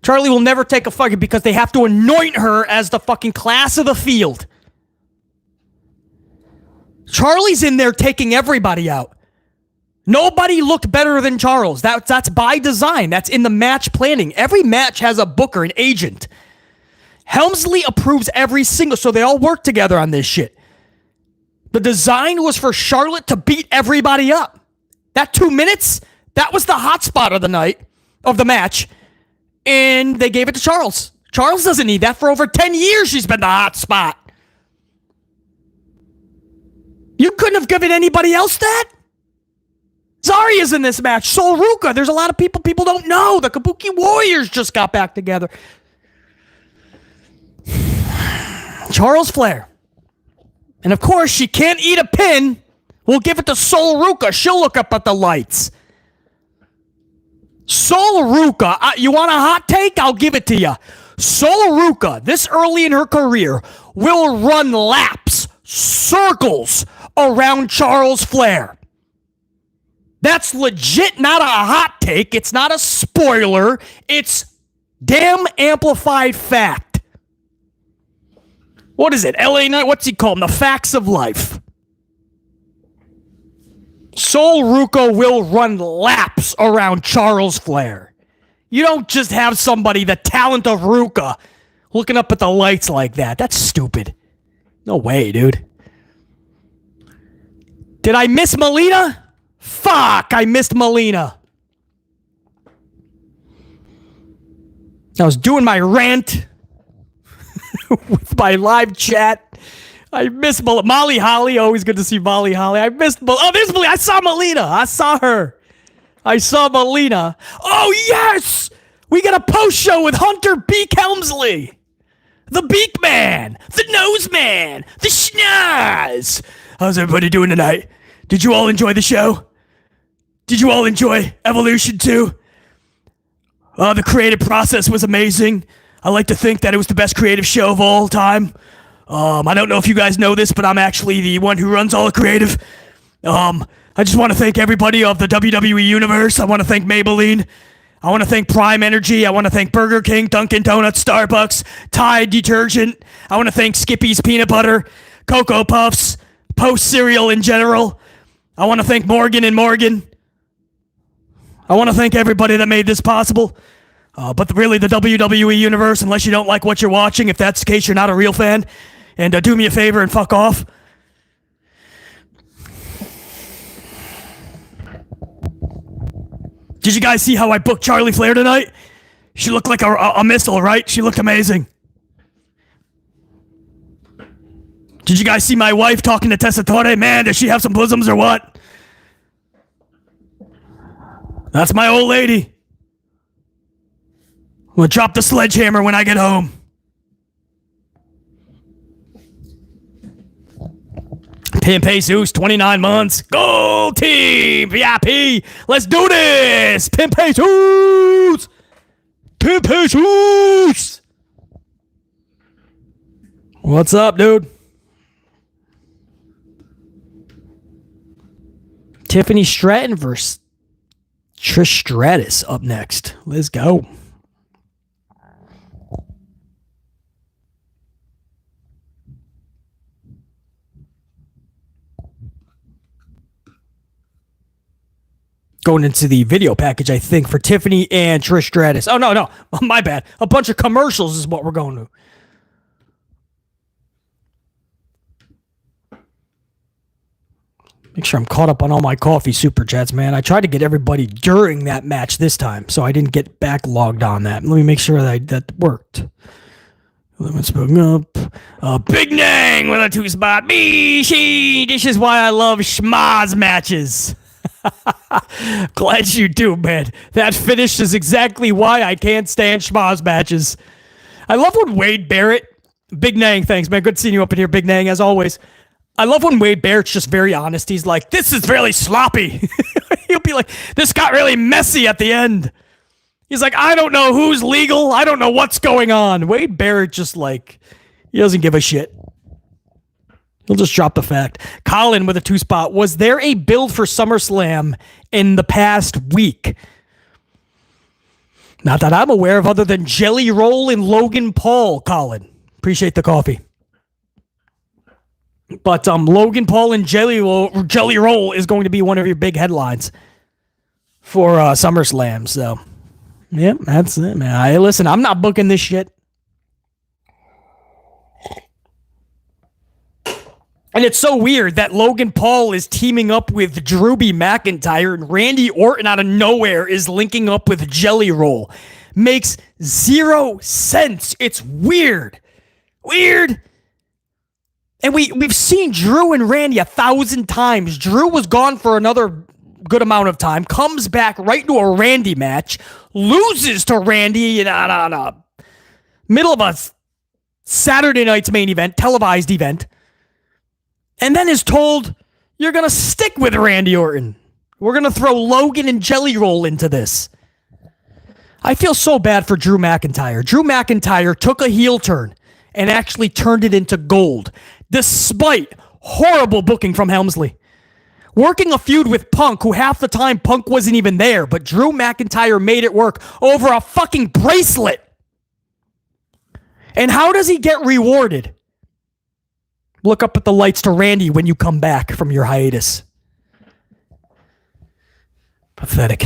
Charlie will never take a fucking because they have to anoint her as the fucking class of the field. Charlie's in there taking everybody out. Nobody looked better than Charles. That's by design. That's in the match planning. Every match has a booker, an agent. Helmsley approves every single, so they all work together on this shit. The design was for Charlotte to beat everybody up. That 2 minutes, that was the hot spot of the night, of the match, and they gave it to Charles. Charles doesn't need that. For over 10 years, she's been the hot spot. You couldn't have given anybody else that? Zaria's in this match. Soul Ruca. There's a lot of people don't know. The Kabuki Warriors just got back together. Charles Flair. And of course, she can't eat a pin. We'll give it to Sol Ruca. She'll look up at the lights. Sol Ruca, you want a hot take? I'll give it to you. Sol Ruca, this early in her career, will run laps, circles around Charles Flair. That's legit not a hot take. It's not a spoiler. It's damn amplified fact. What is it? LA Night? What's he called? The facts of life. Sol Ruca will run laps around Charles Flair. You don't just have somebody, the talent of Ruca, looking up at the lights like that. That's stupid. No way, dude. Did I miss Melina? Fuck, I missed Melina. I was doing my rant with my live chat. I missed Molly Holly. Always good to see Molly Holly. I missed. Oh, there's Melina. I saw Melina. I saw her. I saw Melina. Oh, yes. We got a post show with Hunter Beak Helmsley. The Beak Man. The Nose Man. The Schnoz. How's everybody doing tonight? Did you all enjoy the show? Did you all enjoy Evolution 2? The creative process was amazing. I like to think that it was the best creative show of all time. I don't know if you guys know this, but I'm actually the one who runs all the creative. I just want to thank everybody of the WWE Universe. I want to thank Maybelline. I want to thank Prime Energy. I want to thank Burger King, Dunkin' Donuts, Starbucks, Tide Detergent. I want to thank Skippy's Peanut Butter, Cocoa Puffs, Post Cereal in general. I want to thank Morgan & Morgan. I want to thank everybody that made this possible. But really, the WWE Universe, unless you don't like what you're watching, if that's the case, you're not a real fan. And do me a favor and fuck off. Did you guys see how I booked Charlie Flair tonight? She looked like a missile, right? She looked amazing. Did you guys see my wife talking to Tessa Torre? Man, does she have some bosoms or what? That's my old lady. I'm gonna drop the sledgehammer when I get home. Pimp Jesus, 29 months. Gold team, VIP. Let's do this. Pimp Jesus. Pimp Jesus. What's up, dude? Tiffany Stratton versus Trish Stratus up next. Let's go. Going into the video package, I think, for Tiffany and Trish Stratus. Oh, no. My bad. A bunch of commercials is what we're going to. Make sure I'm caught up on all my coffee super chats, man. I tried to get everybody during that match this time, so I didn't get backlogged on that. Let me make sure that worked. Let's bring up Big Nang with a 2-spot. Me, she. This is why I love schmaz matches. Glad you do, man. That finish is exactly why I can't stand schmaz matches. I love when Wade Barrett, Big Nang, thanks, man. Good seeing you up in here, Big Nang, as always. I love when Wade Barrett's just very honest. He's like, this is really sloppy. He'll be like, this got really messy at the end. He's like, I don't know who's legal. I don't know what's going on. Wade Barrett just like, he doesn't give a shit. He'll just drop the fact. Colin with a 2-spot. Was there a build for SummerSlam in the past week? Not that I'm aware of, other than Jelly Roll and Logan Paul, Colin. Appreciate the coffee. But Logan Paul and Jelly Roll is going to be one of your big headlines for SummerSlam. So, yeah, that's it, man. Listen, I'm not booking this shit. And it's so weird that Logan Paul is teaming up with Drew McIntyre and Randy Orton out of nowhere is linking up with Jelly Roll. Makes zero sense. It's weird. Weird. And we've seen Drew and Randy 1,000 times. Drew was gone for another good amount of time, comes back right into a Randy match, loses to Randy on a middle of a Saturday night's main event, televised event. and then is told, you're going to stick with Randy Orton. We're going to throw Logan and Jelly Roll into this. I feel so bad for Drew McIntyre. Drew McIntyre took a heel turn and actually turned it into gold, despite horrible booking from Helmsley. Working a feud with Punk, who half the time Punk wasn't even there, but Drew McIntyre made it work over a fucking bracelet. And how does he get rewarded? Look up at the lights to Randy when you come back from your hiatus. Pathetic.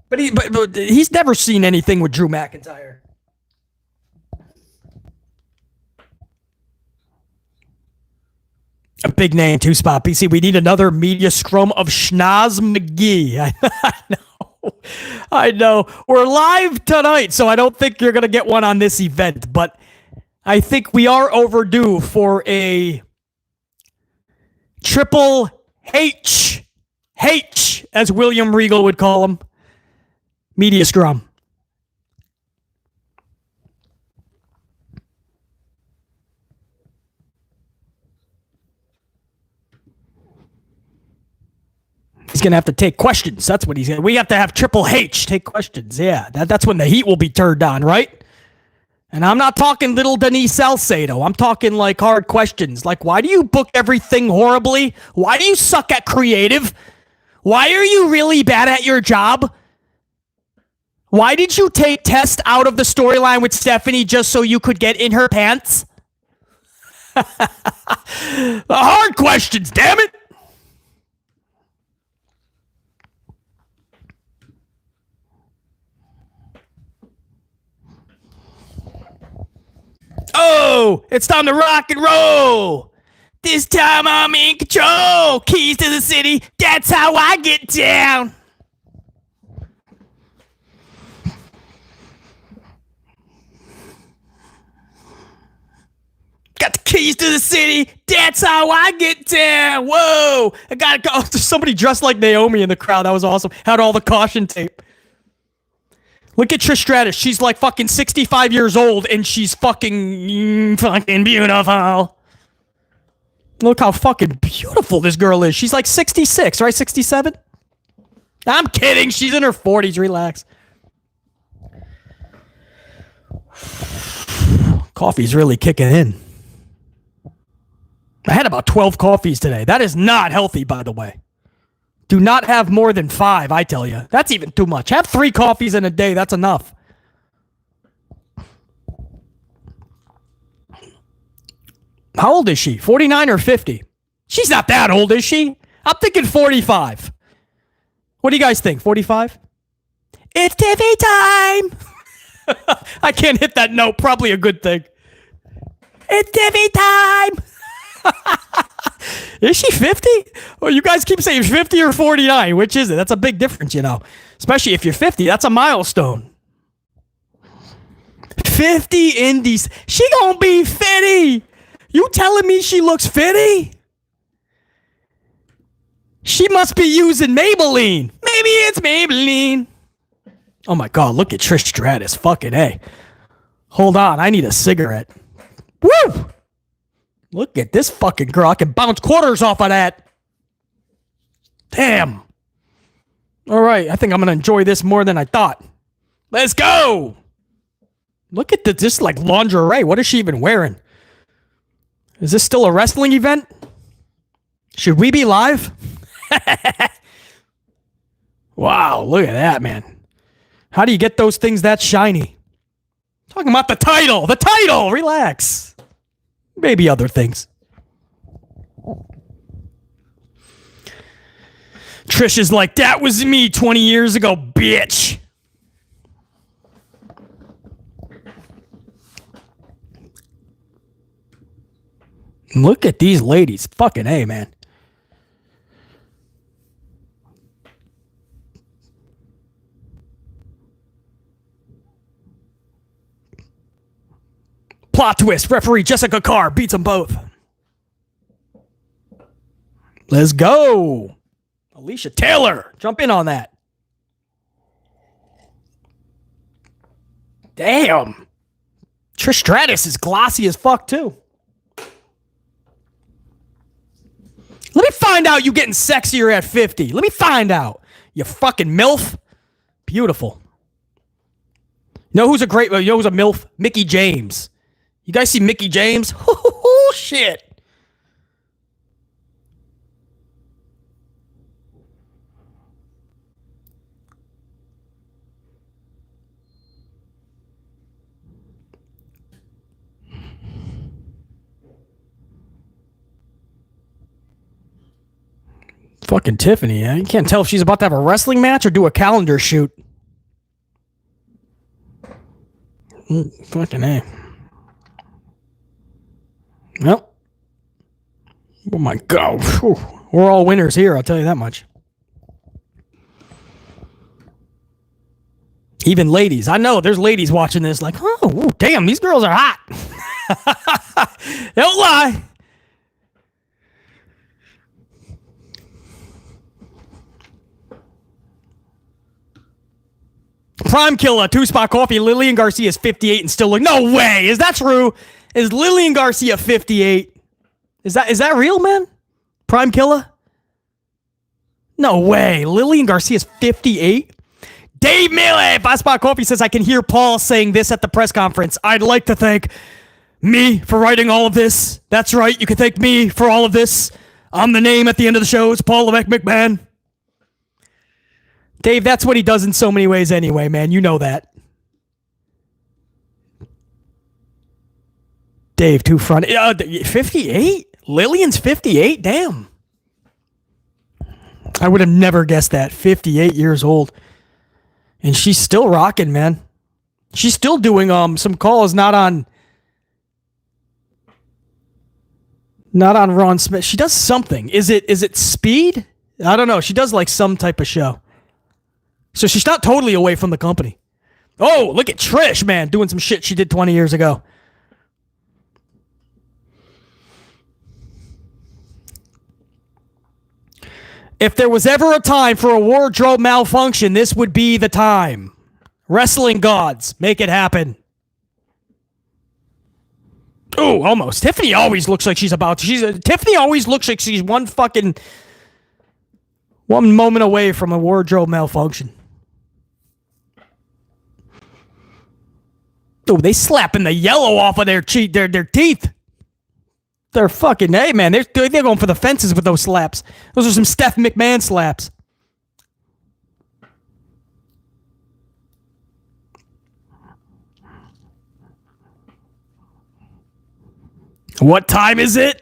But he's never seen anything with Drew McIntyre. A big name, too, Spot PC. We need another media scrum of Schnoz McGee. I know. We're live tonight, so I don't think you're going to get one on this event. But I think we are overdue for a triple H, as William Regal would call him, media scrum. He's going to have to take questions. That's what he's going to. We have to have Triple H take questions. Yeah, that's when the heat will be turned on, right? And I'm not talking little Denise Salcedo. I'm talking like hard questions. Like, why do you book everything horribly? Why do you suck at creative? Why are you really bad at your job? Why did you take Test out of the storyline with Stephanie just so you could get in her pants? The hard questions, damn it! Oh, it's time to rock and roll. This time I'm in control. Keys to the city, that's how I get down. Got the keys to the city, that's how I get down. Whoa, I gotta go. There's somebody dressed like Naomi in the crowd. That was awesome. Had all the caution tape. Look at Trish Stratus. She's like fucking 65 years old and she's fucking beautiful. Look how fucking beautiful this girl is. She's like 66, right? 67? I'm kidding. She's in her 40s. Relax. Coffee's really kicking in. I had about 12 coffees today. That is not healthy, by the way. Do not have more than 5, I tell you. That's even too much. Have 3 coffees in a day. That's enough. How old is she? 49 or 50? She's not that old, is she? I'm thinking 45. What do you guys think? 45? It's Tiffany time! I can't hit that note. Probably a good thing. It's Tiffany time! Is she 50? Well, you guys keep saying 50 or 49. Which is it? That's a big difference, you know. Especially if you're 50. That's a milestone. 50 indies. She gonna be 50. You telling me she looks 50? She must be using Maybelline. Maybe it's Maybelline. Oh my God, look at Trish Stratus. Fucking A. Hold on, I need a cigarette. Woo! Look at this fucking girl. I can bounce quarters off of that. Damn. All right, I think I'm going to enjoy this more than I thought. Let's go. Look at this like lingerie. What is she even wearing? Is this still a wrestling event? Should we be live? Wow, look at that, man. How do you get those things that shiny? Talking about the title. The title. Relax. Maybe other things. Trish is like, that was me 20 years ago, bitch. Look at these ladies. Fucking A, man. Plot twist. Referee Jessica Carr beats them both. Let's go. Alicia Taylor. Jump in on that. Damn. Trish Stratus is glossy as fuck, too. find out you getting sexier at 50. Let me find out. You fucking MILF. Beautiful. You know who's a MILF? Mickie James. You guys see Mickie James? Oh, shit. Fucking Tiffany, yeah. You can't tell if she's about to have a wrestling match or do a calendar shoot. Fucking A. Well. Oh my God. Whew. We're all winners here, I'll tell you that much. Even ladies. I know there's ladies watching this like, oh, damn, these girls are hot. Don't lie. Prime Killer, 2-spot coffee. Lillian Garcia is 58 and still look. No way. Is that true? Is Lillian Garcia 58? Is that real, man? Prime Killer? No way. Lillian Garcia is 58? Dave Mealy, 5-spot coffee says, I can hear Paul saying this at the press conference. I'd like to thank me for writing all of this. That's right. You can thank me for all of this. I'm the name at the end of the show. It's Paul Levesque McMahon. Dave, that's what he does in so many ways anyway, man. You know that. Dave, two front. 58? Lillian's 58? Damn. I would have never guessed that. 58 years old. And she's still rocking, man. She's still doing some calls, not on Ron Smith. She does something. Is it Speed? I don't know. She does like some type of show. So she's not totally away from the company. Oh, look at Trish, man, doing some shit she did 20 years ago. If there was ever a time for a wardrobe malfunction, this would be the time. Wrestling gods, make it happen. Oh, almost. Tiffany always looks like Tiffany always looks like she's one moment away from a wardrobe malfunction. Oh, they slapping the yellow off of their teeth. They're fucking, hey, man, they're going for the fences with those slaps. Those are some Steph McMahon slaps. What time is it?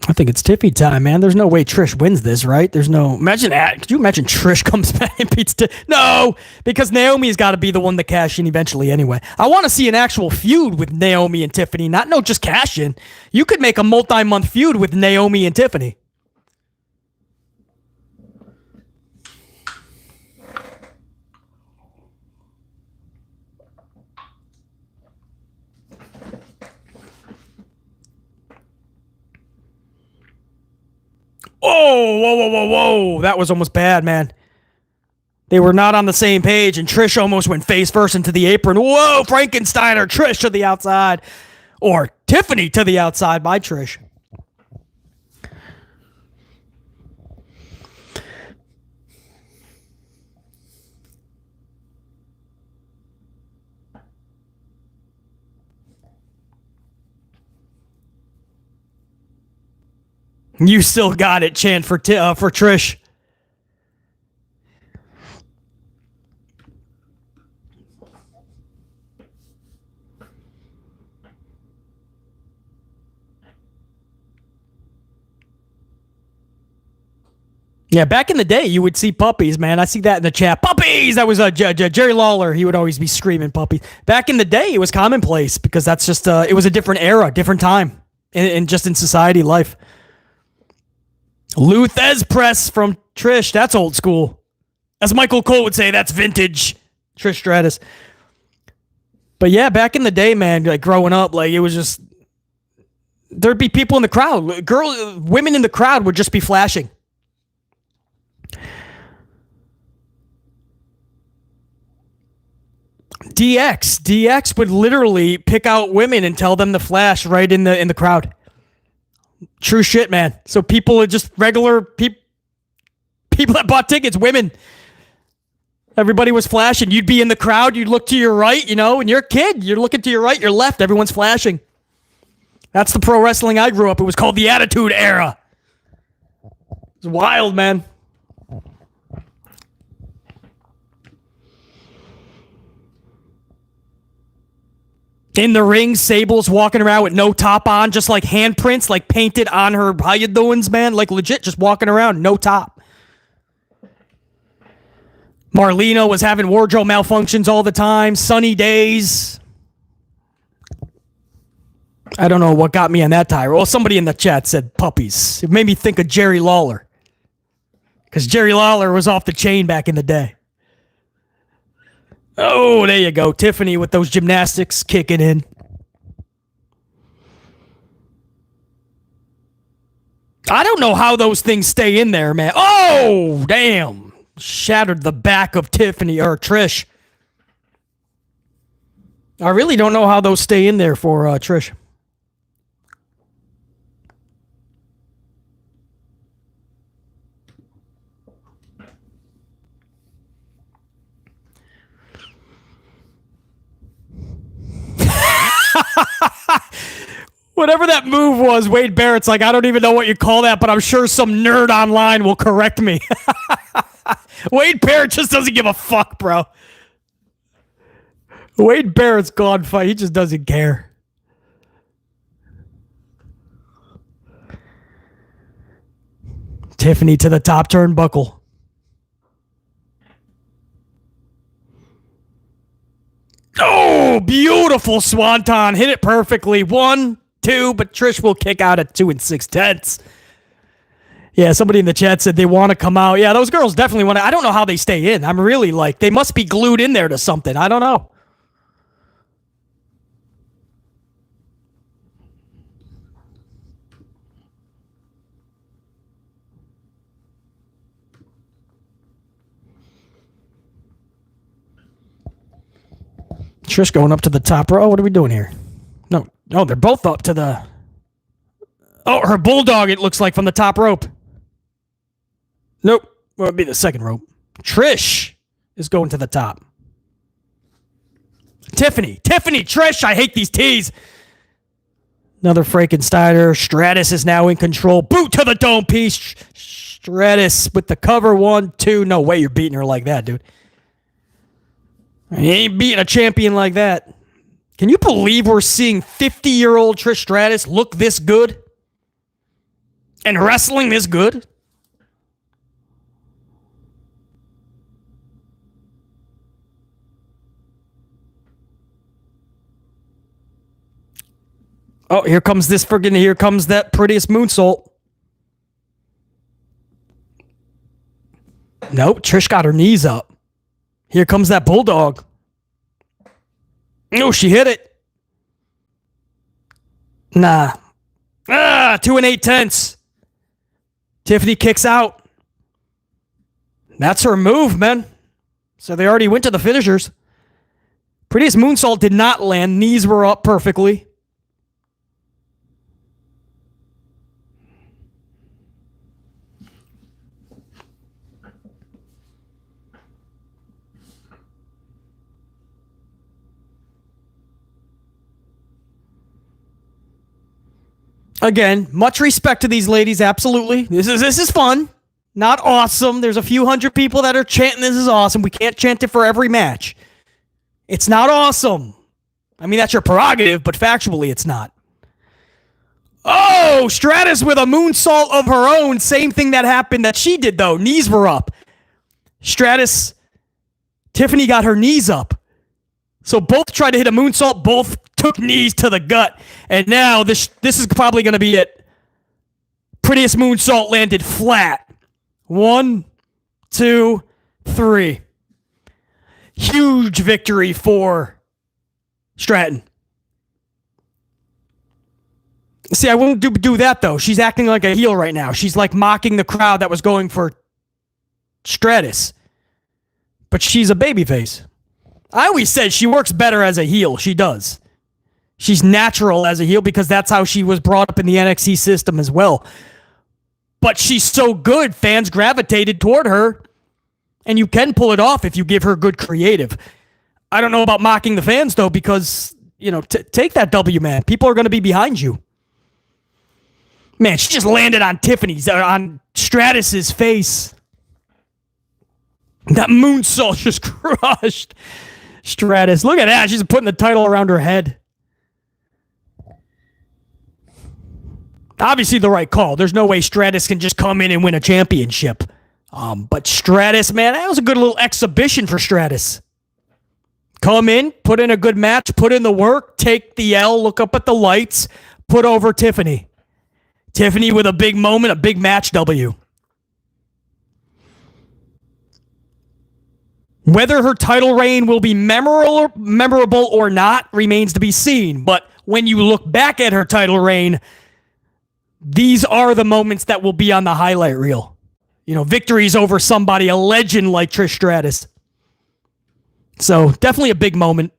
I think it's Tiffy time, man. There's no way Trish wins this, right? Imagine that. Could you imagine Trish comes back and beats No, because Naomi's got to be the one to cash in eventually anyway. I want to see an actual feud with Naomi and Tiffany, not just cash in. You could make a multi-month feud with Naomi and Tiffany. Oh, whoa. That was almost bad, man. They were not on the same page, and Trish almost went face first into the apron. Whoa, Frankensteiner, Trish to the outside. Or Tiffany to the outside by Trish. You still got it, chant for Trish. Yeah, back in the day, you would see puppies, man. I see that in the chat. Puppies! That was Jerry Lawler. He would always be screaming puppies. Back in the day, it was commonplace because that's just, it was a different era, different time, and just in society life. Luthez press from Trish. That's old school. As Michael Cole would say, that's vintage. Trish Stratus. But yeah, back in the day, man, like growing up, like it was just, there'd be people in the crowd. Women in the crowd would just be flashing. DX would literally pick out women and tell them to flash right in the crowd. True shit, man. So people are just regular people that bought tickets, women. Everybody was flashing. You'd be in the crowd. You'd look to your right, you know, and you're a kid. You're looking to your right, your left. Everyone's flashing. That's the pro wrestling I grew up. It was called the Attitude Era. It was wild, man. In the ring, Sable's walking around with no top on, just like handprints, like painted on her how you doings, man. Like legit, just walking around, no top. Marlena was having wardrobe malfunctions all the time. Sunny days. I don't know what got me on that tire. Well, somebody in the chat said puppies. It made me think of Jerry Lawler. Because Jerry Lawler was off the chain back in the day. Oh, there you go. Tiffany with those gymnastics kicking in. I don't know how those things stay in there, man. Oh, damn. Shattered the back of Tiffany or Trish. I really don't know how those stay in there for Trish. Whatever that move was, Wade Barrett's like, I don't even know what you call that, but I'm sure some nerd online will correct me. Wade Barrett just doesn't give a fuck, bro. Wade Barrett's gone fight. He just doesn't care. Tiffany to the top turnbuckle. Oh, beautiful swanton. Hit it perfectly. 1, 2, but Trish will kick out at 2 6/10. Yeah, somebody in the chat said they want to come out. Yeah, those girls definitely want to. I don't know how they stay in. I'm really like, they must be glued in there to something. I don't know. Trish going up to the top row. What are we doing here? No, they're both up to the... Oh, her bulldog, it looks like, from the top rope. Nope. Well, it'd be the second rope. Trish is going to the top. Tiffany, Trish. I hate these T's. Another Frankensteiner. Stratus is now in control. Boot to the dome piece. Stratus with the cover. 1, 2. No way you're beating her like that, dude. You ain't beating a champion like that. Can you believe we're seeing 50-year-old Trish Stratus look this good? And wrestling this good? Oh, here comes that prettiest moonsault. Nope, Trish got her knees up. Here comes that bulldog. No, she hit it. Nah. 2 8/10. Tiffany kicks out. That's her move, man. So they already went to the finishers. Prettiest moonsault did not land. Knees were up perfectly. Again, much respect to these ladies, absolutely. This is fun. Not awesome. There's a few hundred people that are chanting this is awesome. We can't chant it for every match. It's not awesome. I mean, that's your prerogative, but factually it's not. Oh, Stratus with a moonsault of her own. Same thing that happened that she did, though. Knees were up. Stratus, Tiffany got her knees up. So both tried to hit a moonsault. Both took knees to the gut. And now this is probably going to be it. Prettiest moonsault landed flat. 1, 2, 3. Huge victory for Stratton. See, I won't do that, though. She's acting like a heel right now. She's like mocking the crowd that was going for Stratus. But she's a babyface. I always said she works better as a heel. She does. She's natural as a heel because that's how she was brought up in the NXT system as well. But she's so good, fans gravitated toward her. And you can pull it off if you give her good creative. I don't know about mocking the fans, though, because, take that W, man. People are going to be behind you. Man, she just landed on on Stratus's face. That moonsault just crushed Stratus. Look at that. She's putting the title around her head. Obviously the right call. There's no way Stratus can just come in and win a championship. But Stratus, man, that was a good little exhibition for Stratus. Come in, put in a good match, put in the work, take the L, look up at the lights, put over Tiffany. Tiffany with a big moment, a big match W. Whether her title reign will be memorable or not remains to be seen. But when you look back at her title reign, these are the moments that will be on the highlight reel. Victories over somebody, a legend like Trish Stratus. So, definitely a big moment.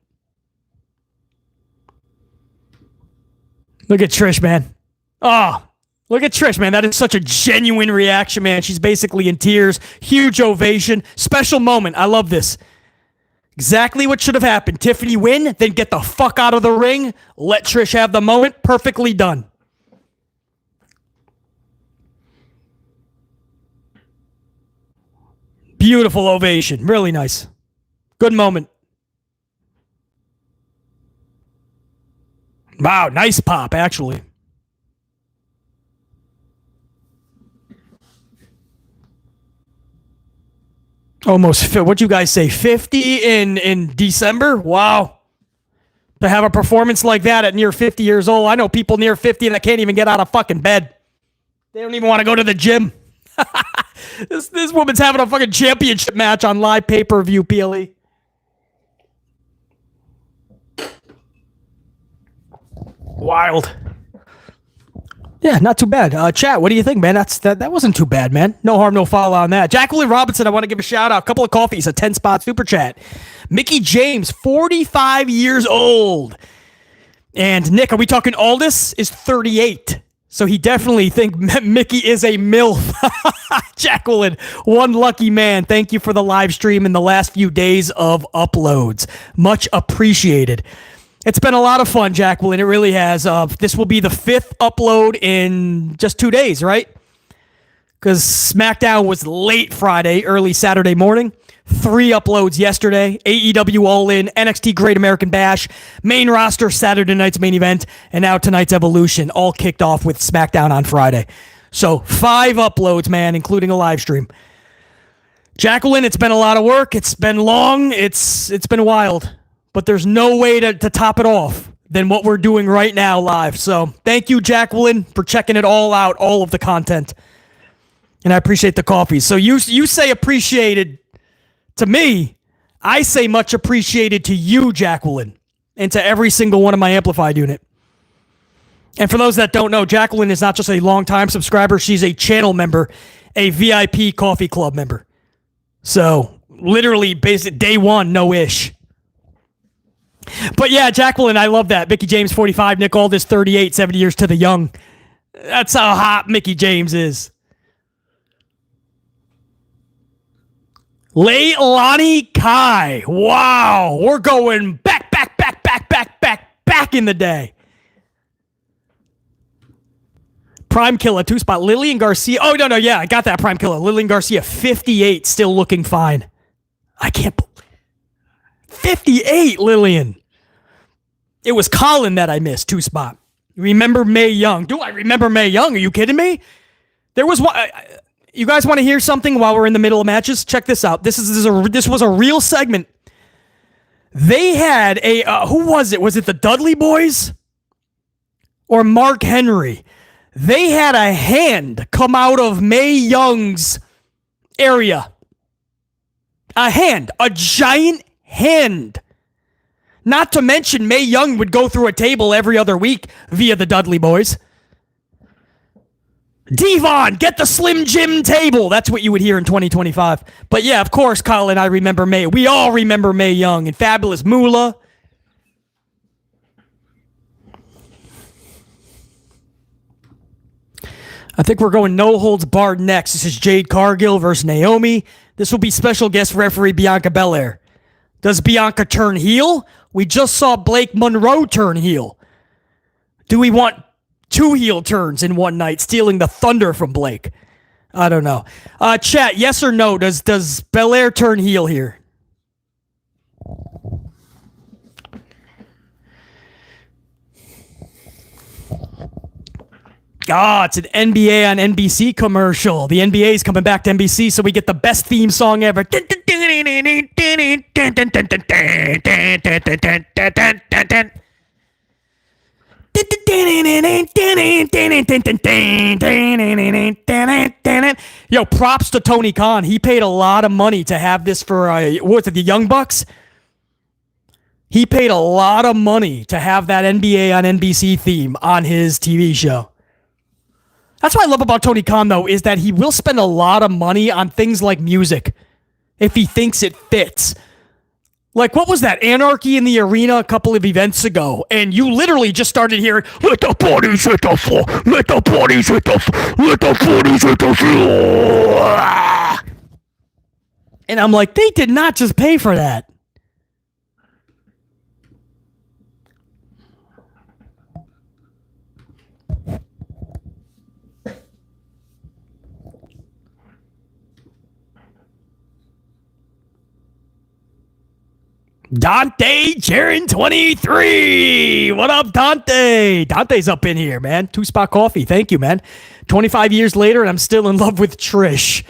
Look at Trish, man. Look at Trish, man. That is such a genuine reaction, man. She's basically in tears. Huge ovation. Special moment. I love this. Exactly what should have happened. Tiffany win, then get the fuck out of the ring. Let Trish have the moment. Perfectly done. Beautiful ovation. Really nice. Good moment. Wow, nice pop, actually. Almost, what'd you guys say, 50 in December? Wow. To have a performance like that at near 50 years old. I know people near 50 that can't even get out of fucking bed. They don't even want to go to the gym. This woman's having a fucking championship match on live pay-per-view, PLE. Wild. Yeah, not too bad. Chat, what do you think, man? That wasn't too bad, man. No harm, no foul on that. Jacqueline Robinson, I want to give a shout out. A couple of coffees, a 10-spot super chat. Mickey James, 45 years old. And Nick, are we talking Aldous? Is 38. So he definitely think Mickey is a MILF. Jacqueline, one lucky man. Thank you for the live stream in the last few days of uploads. Much appreciated. It's been a lot of fun, Jacqueline. It really has. This will be the 5th upload in just 2 days, right? Because SmackDown was late Friday, early Saturday morning. 3 uploads yesterday. AEW All In, NXT Great American Bash, main roster, Saturday night's main event, and now tonight's Evolution, all kicked off with SmackDown on Friday. So 5 uploads, man, including a live stream. Jacqueline, it's been a lot of work. It's been long. It's been wild. But there's no way to top it off than what we're doing right now live. So thank you, Jacqueline, for checking it all out, all of the content. And I appreciate the coffees. So you say appreciated to me. I say much appreciated to you, Jacqueline, and to every single one of my amplified unit. And for those that don't know, Jacqueline is not just a longtime subscriber. She's a channel member, a VIP coffee club member. So literally, basic day one, no ish. But yeah, Jacqueline, I love that. Mickey James, 45. Nick Aldis, 38, 70 years to the young. That's how hot Mickey James is. Leilani Kai. Wow. We're going back in the day. Prime Killer, 2-spot. Lillian Garcia. Oh, no. Yeah, I got that Prime Killer. Lillian Garcia, 58, still looking fine. I can't believe 58, Lillian. It was Colin that I missed, 2-spot. Remember Mae Young. Do I remember Mae Young? Are you kidding me? There was one. You guys want to hear something while we're in the middle of matches? Check this out. This was a real segment. They had a, who was it? Was it the Dudley Boys? Or Mark Henry? They had a hand come out of Mae Young's area. A giant hand. Not to mention, Mae Young would go through a table every other week via the Dudley Boys. Devon, get the Slim Jim table. That's what you would hear in 2025. But yeah, of course, Kyle and I remember May. We all remember Mae Young and Fabulous Moolah. I think we're going no holds barred next. This is Jade Cargill versus Naomi. This will be special guest referee Bianca Belair. Does Bianca turn heel? We just saw Blake Monroe turn heel. Do we want 2 heel turns in one night, stealing the thunder from Blake? I don't know. Chat, yes or no? Does Belair turn heel here? It's an NBA on NBC commercial. The NBA is coming back to NBC, so we get the best theme song ever. Yo, props to Tony Khan. He paid a lot of money to have this for, what was it, the Young Bucks? He paid a lot of money to have that NBA on NBC theme on his TV show. That's what I love about Tony Khan, though, is that he will spend a lot of money on things like music if he thinks it fits. Like, what was that? Anarchy in the Arena a couple of events ago, and you literally just started hearing, let the parties hit the floor, let the parties hit the floor, let the parties hit the floor. And I'm like, they did not just pay for that. Dante Jaron 23. What up, Dante? Dante's up in here, man. 2-spot coffee. Thank you, man. 25 years later, and I'm still in love with Trish.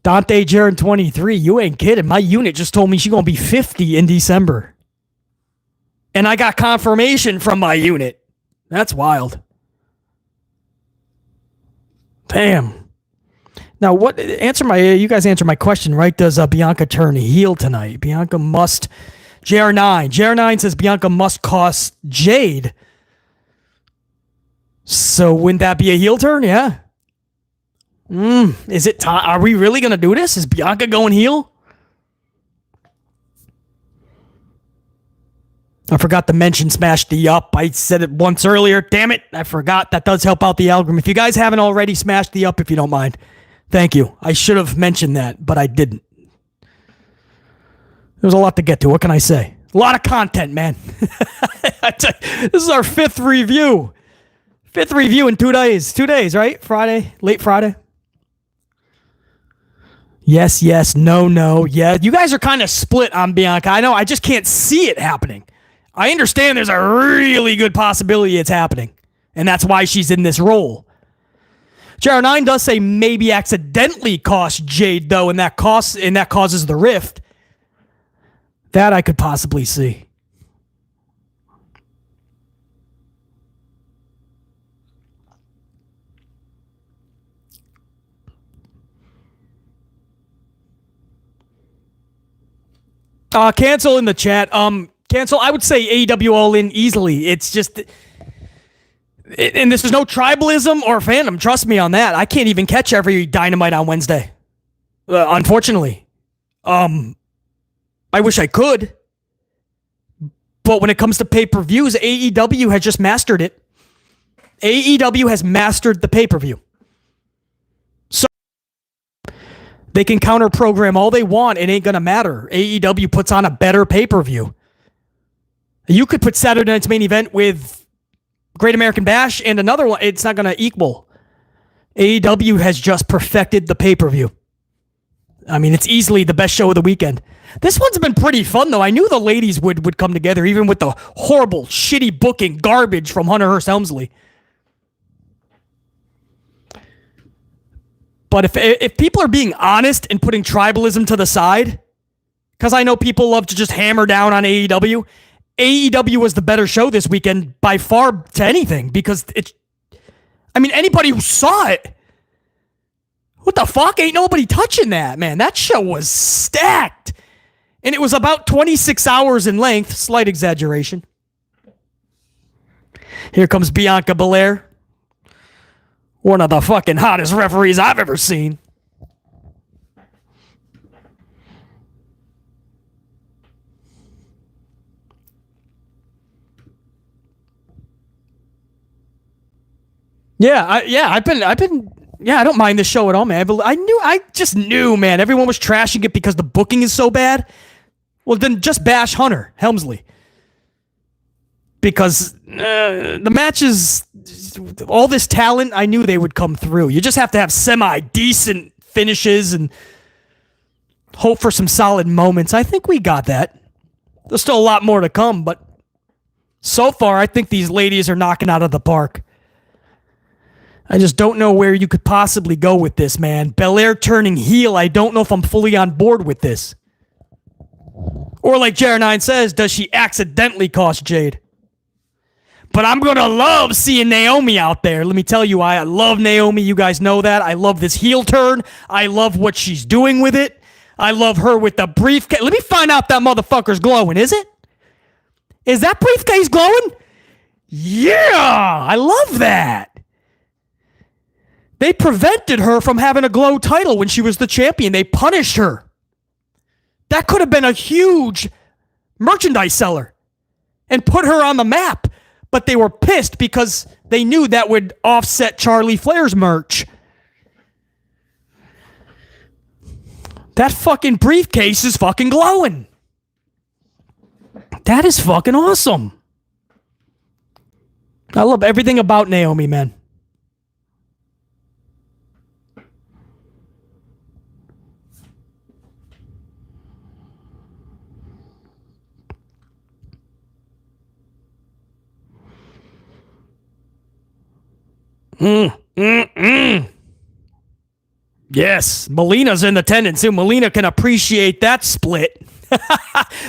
Dante Jaron 23. You ain't kidding. My unit just told me she's going to be 50 in December. And I got confirmation from my unit. That's wild. Damn. Now, you guys answer my question, right? Does Bianca turn heel tonight? Bianca must. JR9. JR9 says Bianca must cost Jade. So wouldn't that be a heel turn? Yeah. Is it time? Are we really going to do this? Is Bianca going heel? I forgot to mention Smash the Up. I said it once earlier. Damn it. I forgot. That does help out the algorithm. If you guys haven't already, smash the up if you don't mind. Thank you. I should have mentioned that, but I didn't. There's a lot to get to. What can I say? A lot of content, man. This is our 5th review. 5th review in 2 days. 2 days, right? Friday, late Friday. Yes, no. Yeah, you guys are kind of split on Bianca. I know, I just can't see it happening. I understand there's a really good possibility it's happening, and that's why she's in this role. JR9 does say maybe accidentally cost Jade, though, and that causes the rift. That I could possibly see. Cancel in the chat. Cancel. I would say AEW All In easily. It's just, and this is no tribalism or fandom. Trust me on that. I can't even catch every Dynamite on Wednesday. Unfortunately. I wish I could. But when it comes to pay-per-views, AEW has just mastered it. AEW has mastered the pay-per-view. So they can counter-program all they want. It ain't going to matter. AEW puts on a better pay-per-view. You could put Saturday Night's Main Event with Great American Bash and another one. It's not going to equal. AEW has just perfected the pay-per-view. I mean, it's easily the best show of the weekend. This one's been pretty fun, though. I knew the ladies would come together, even with the horrible, shitty booking garbage from Hunter Hearst Helmsley. But if people are being honest and putting tribalism to the side, because I know people love to just hammer down on AEW, AEW was the better show this weekend by far to anything, because anybody who saw it, what the fuck? Ain't nobody touching that, man. That show was stacked. And it was about 26 hours in length. Slight exaggeration. Here comes Bianca Belair One of the fucking hottest referees I've ever seen. I don't mind this show at all, man. I just knew, man. Everyone was trashing it because the booking is so bad. Well, then just bash Hunter Helmsley. Because the matches, all this talent, I knew they would come through. You just have to have semi-decent finishes and hope for some solid moments. I think we got that. There's still a lot more to come, but so far, I think these ladies are knocking out of the park. I just don't know where you could possibly go with this, man. Belair turning heel, I don't know if I'm fully on board with this. Or like Jordynne says, does she accidentally cost Jade? But I'm going to love seeing Naomi out there. Let me tell you why. I love Naomi. You guys know that. I love this heel turn. I love what she's doing with it. I love her with the briefcase. Let me find out that motherfucker's glowing. Is it? Is that briefcase glowing? Yeah! I love that. They prevented her from having a glow title when she was the champion. They punished her. That could have been a huge merchandise seller and put her on the map. But they were pissed because they knew that would offset Charlie Flair's merch. That fucking briefcase is fucking glowing. That is fucking awesome. I love everything about Naomi, man. Yes, Melina's in attendance too. Melina can appreciate that split.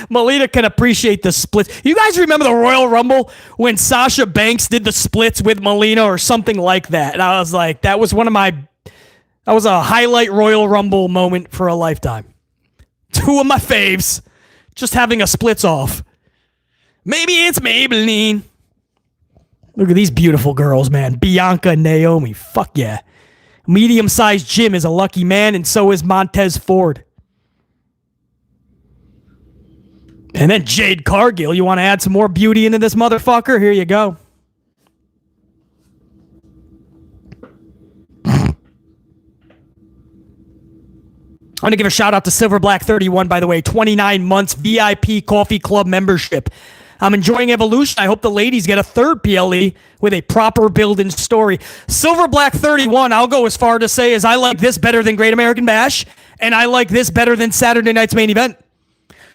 Melina can appreciate the splits. You guys remember the Royal Rumble when Sasha Banks did the splits with Melina or something like that? And I was like, that was a highlight Royal Rumble moment for a lifetime. Two of my faves just having a splits off. Maybe it's Maybelline. Look at these beautiful girls, man. Bianca and Naomi. Fuck yeah. Medium-sized Jim is a lucky man, and so is Montez Ford. And then Jade Cargill. You want to add some more beauty into this motherfucker? Here you go. I want to give a shout out to Silver Black 31, by the way. 29 months VIP Coffee Club membership. I'm enjoying Evolution. I hope the ladies get a third PLE with a proper build-in story. Silver Black 31, I'll go as far to say is I like this better than Great American Bash, and I like this better than Saturday Night's Main Event.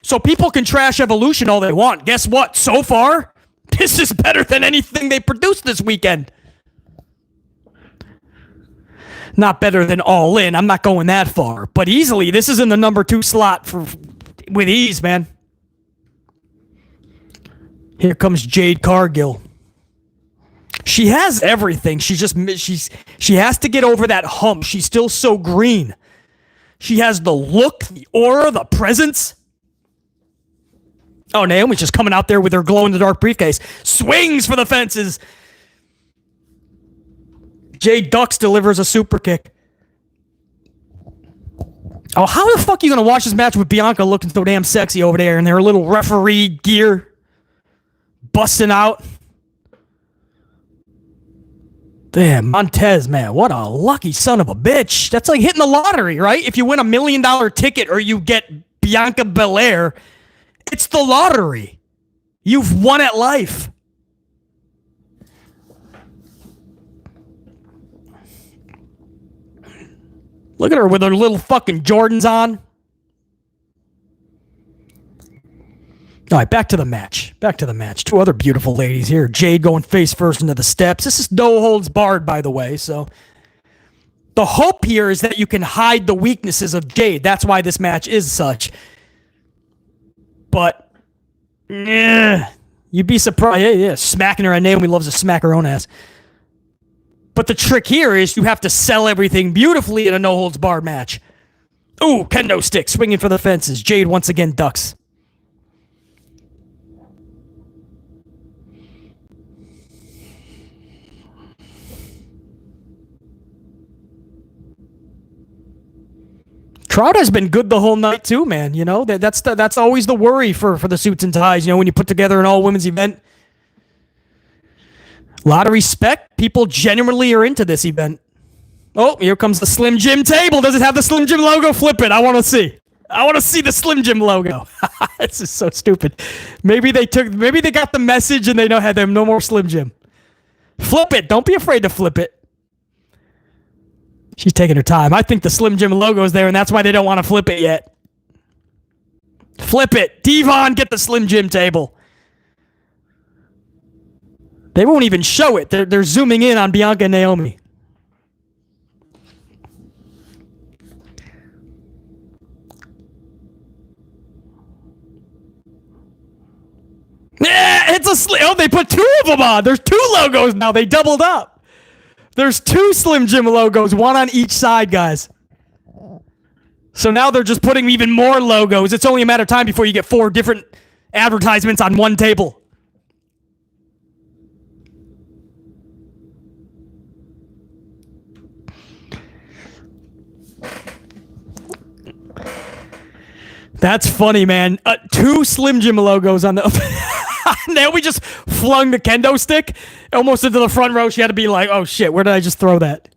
So people can trash Evolution all they want. Guess what? So far, this is better than anything they produced this weekend. Not better than All In. I'm not going that far. But easily, this is in the number 2 slot with ease, man. Here comes Jade Cargill. She has everything. She has to get over that hump. She's still so green. She has the look, the aura, the presence. Oh, Naomi's just coming out there with her glow-in-the-dark briefcase. Swings for the fences. Jade ducks, delivers a super kick. Oh, how the fuck are you going to watch this match with Bianca looking so damn sexy over there in their little referee gear? Busting out. Damn, Montez, man, what a lucky son of a bitch. That's like hitting the lottery, right? If you win $1 million ticket or you get Bianca Belair, it's the lottery. You've won at life. Look at her with her little fucking Jordans on. All right, back to the match. Two other beautiful ladies here. Jade going face first into the steps. This is no holds barred, by the way. So the hope here is that you can hide the weaknesses of Jade. That's why this match is such. But, you'd be surprised. Yeah, smacking her. And Naomi loves to smack her own ass. But the trick here is you have to sell everything beautifully in a no holds barred match. Ooh, kendo stick swinging for the fences. Jade once again ducks. Crowd has been good the whole night too, man. You know, that's always the worry for the suits and ties, you know, when you put together an all-women's event. A lot of respect. People genuinely are into this event. Oh, here comes the Slim Jim table. Does it have the Slim Jim logo? Flip it. I want to see. I want to see the Slim Jim logo. This is so stupid. Maybe they got the message and they had them no more Slim Jim. Flip it. Don't be afraid to flip it. She's taking her time. I think the Slim Jim logo is there, and that's why they don't want to flip it yet. Flip it. Devon, get the Slim Jim table. They won't even show it. They're zooming in on Bianca and Naomi. Yeah, it's a they put two of them on. There's two logos now. They doubled up. There's two Slim Jim logos, one on each side, guys. So now they're just putting even more logos. It's only a matter of time before you get 4 different advertisements on one table. That's funny, man. 2 Slim Jim logos on the... Now we just flung the kendo stick almost into the front row. She had to be like, oh shit, where did I just throw that?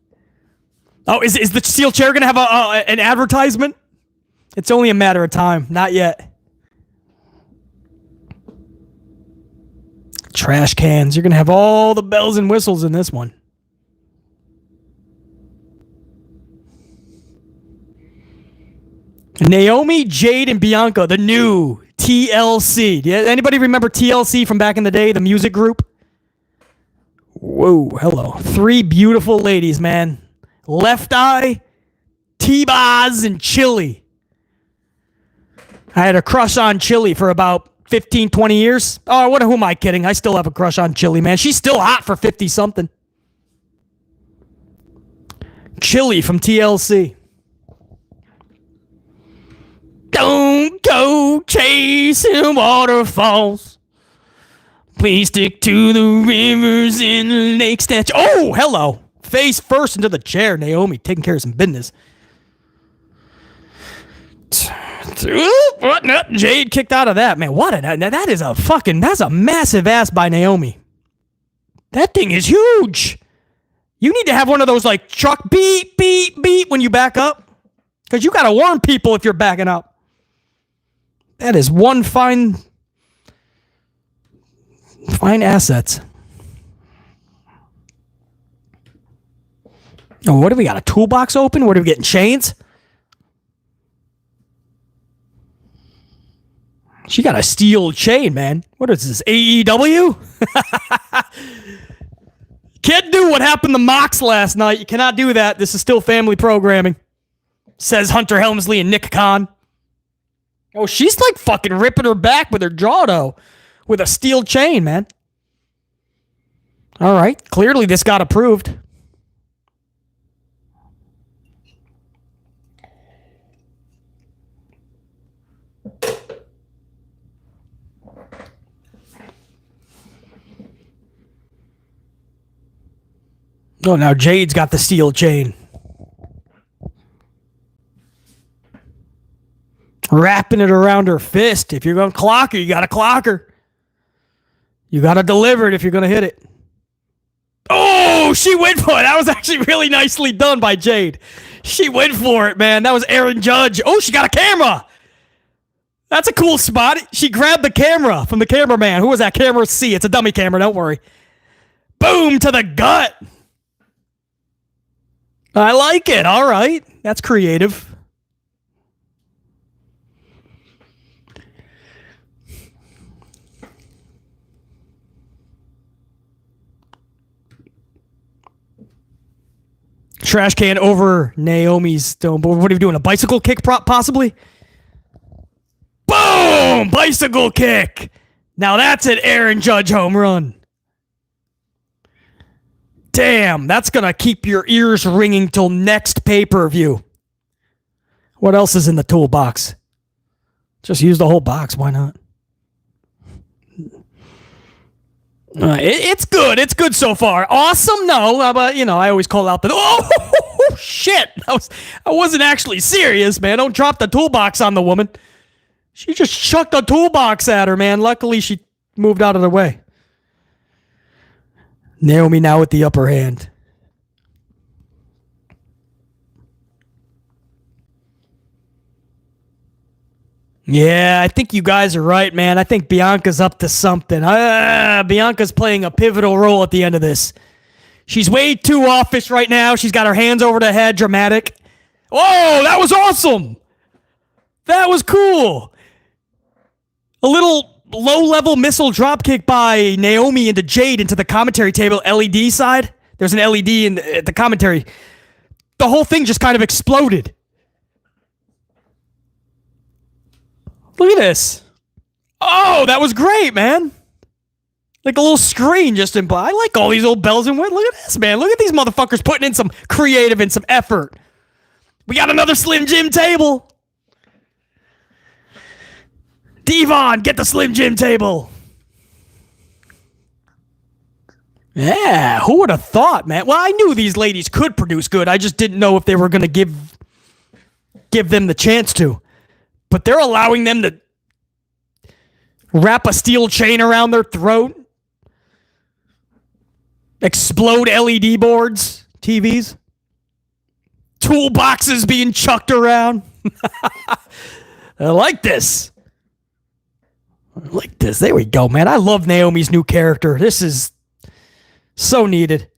Oh, is the steel chair going to have an advertisement? It's only a matter of time. Not yet. Trash cans. You're going to have all the bells and whistles in this one. Naomi, Jade, and Bianca, the new TLC. Anybody remember TLC from back in the day, the music group? Whoa, hello. 3 beautiful ladies, man. Left Eye, T-Boz, and Chili. I had a crush on Chili for about 15, 20 years. Oh, who am I kidding? I still have a crush on Chili, man. She's still hot for 50-something. Chili from TLC. Don't go chasing waterfalls. Please stick to the rivers and the lakes that... Oh, hello. Face first into the chair. Naomi taking care of some business. What? No, Jade kicked out of that. Man, that's a massive ass by Naomi. That thing is huge. You need to have one of those like truck beep, beep, beep when you back up. Because you got to warn people if you're backing up. That is one fine assets. Oh, what do we got? A toolbox open? What are we getting? Chains? She got a steel chain, man. What is this? AEW? Can't do what happened to Mox last night. You cannot do that. This is still family programming. Says Hunter Helmsley and Nick Khan. Oh, she's like fucking ripping her back with her jaw, though. With a steel chain, man. All right. Clearly this got approved. Oh, now Jade's got the steel chain. Wrapping it around her fist. If you're going to clock her, you got to clock her. You got to deliver it if you're going to hit it. Oh, she went for it. That was actually really nicely done by Jade. She went for it, man. That was Aaron Judge. Oh, she got a camera. That's a cool spot. She grabbed the camera from the cameraman. Who was that? Camera C. It's a dummy camera. Don't worry. Boom to the gut. I like it. All right. That's creative. Trash can over Naomi's stone board. What are you doing? A bicycle kick possibly? Boom! Bicycle kick. Now that's an Aaron Judge home run. Damn, that's going to keep your ears ringing till next pay-per-view. What else is in the toolbox? Just use the whole box. Why not? It's good. It's good so far. Awesome? No, but, I always call out the... Oh! Woo, shit. I wasn't actually serious, man. Don't drop the toolbox on the woman. She just chucked a toolbox at her, man. Luckily, she moved out of the way. Naomi now with the upper hand. Yeah, I think you guys are right, man. I think Bianca's up to something. Bianca's playing a pivotal role at the end of this. She's way too offish right now. She's got her hands over the head, dramatic. Oh, that was awesome. That was cool. A little low-level missile dropkick by Naomi into Jade into the commentary table LED side. There's an LED in the commentary. The whole thing just kind of exploded. Look at this. Oh, that was great, man. Like a little screen just in I like all these old bells and whistles. Look at this, man. Look at these motherfuckers putting in some creative and some effort. We got another Slim Jim table. Devon, get the Slim Jim table. Yeah, who would have thought, man? Well, I knew these ladies could produce good. I just didn't know if they were going to give them the chance to. But they're allowing them to wrap a steel chain around their throat, explode LED boards, TVs, toolboxes being chucked around. I like this. There we go, man. I love Naomi's new character. This is so needed.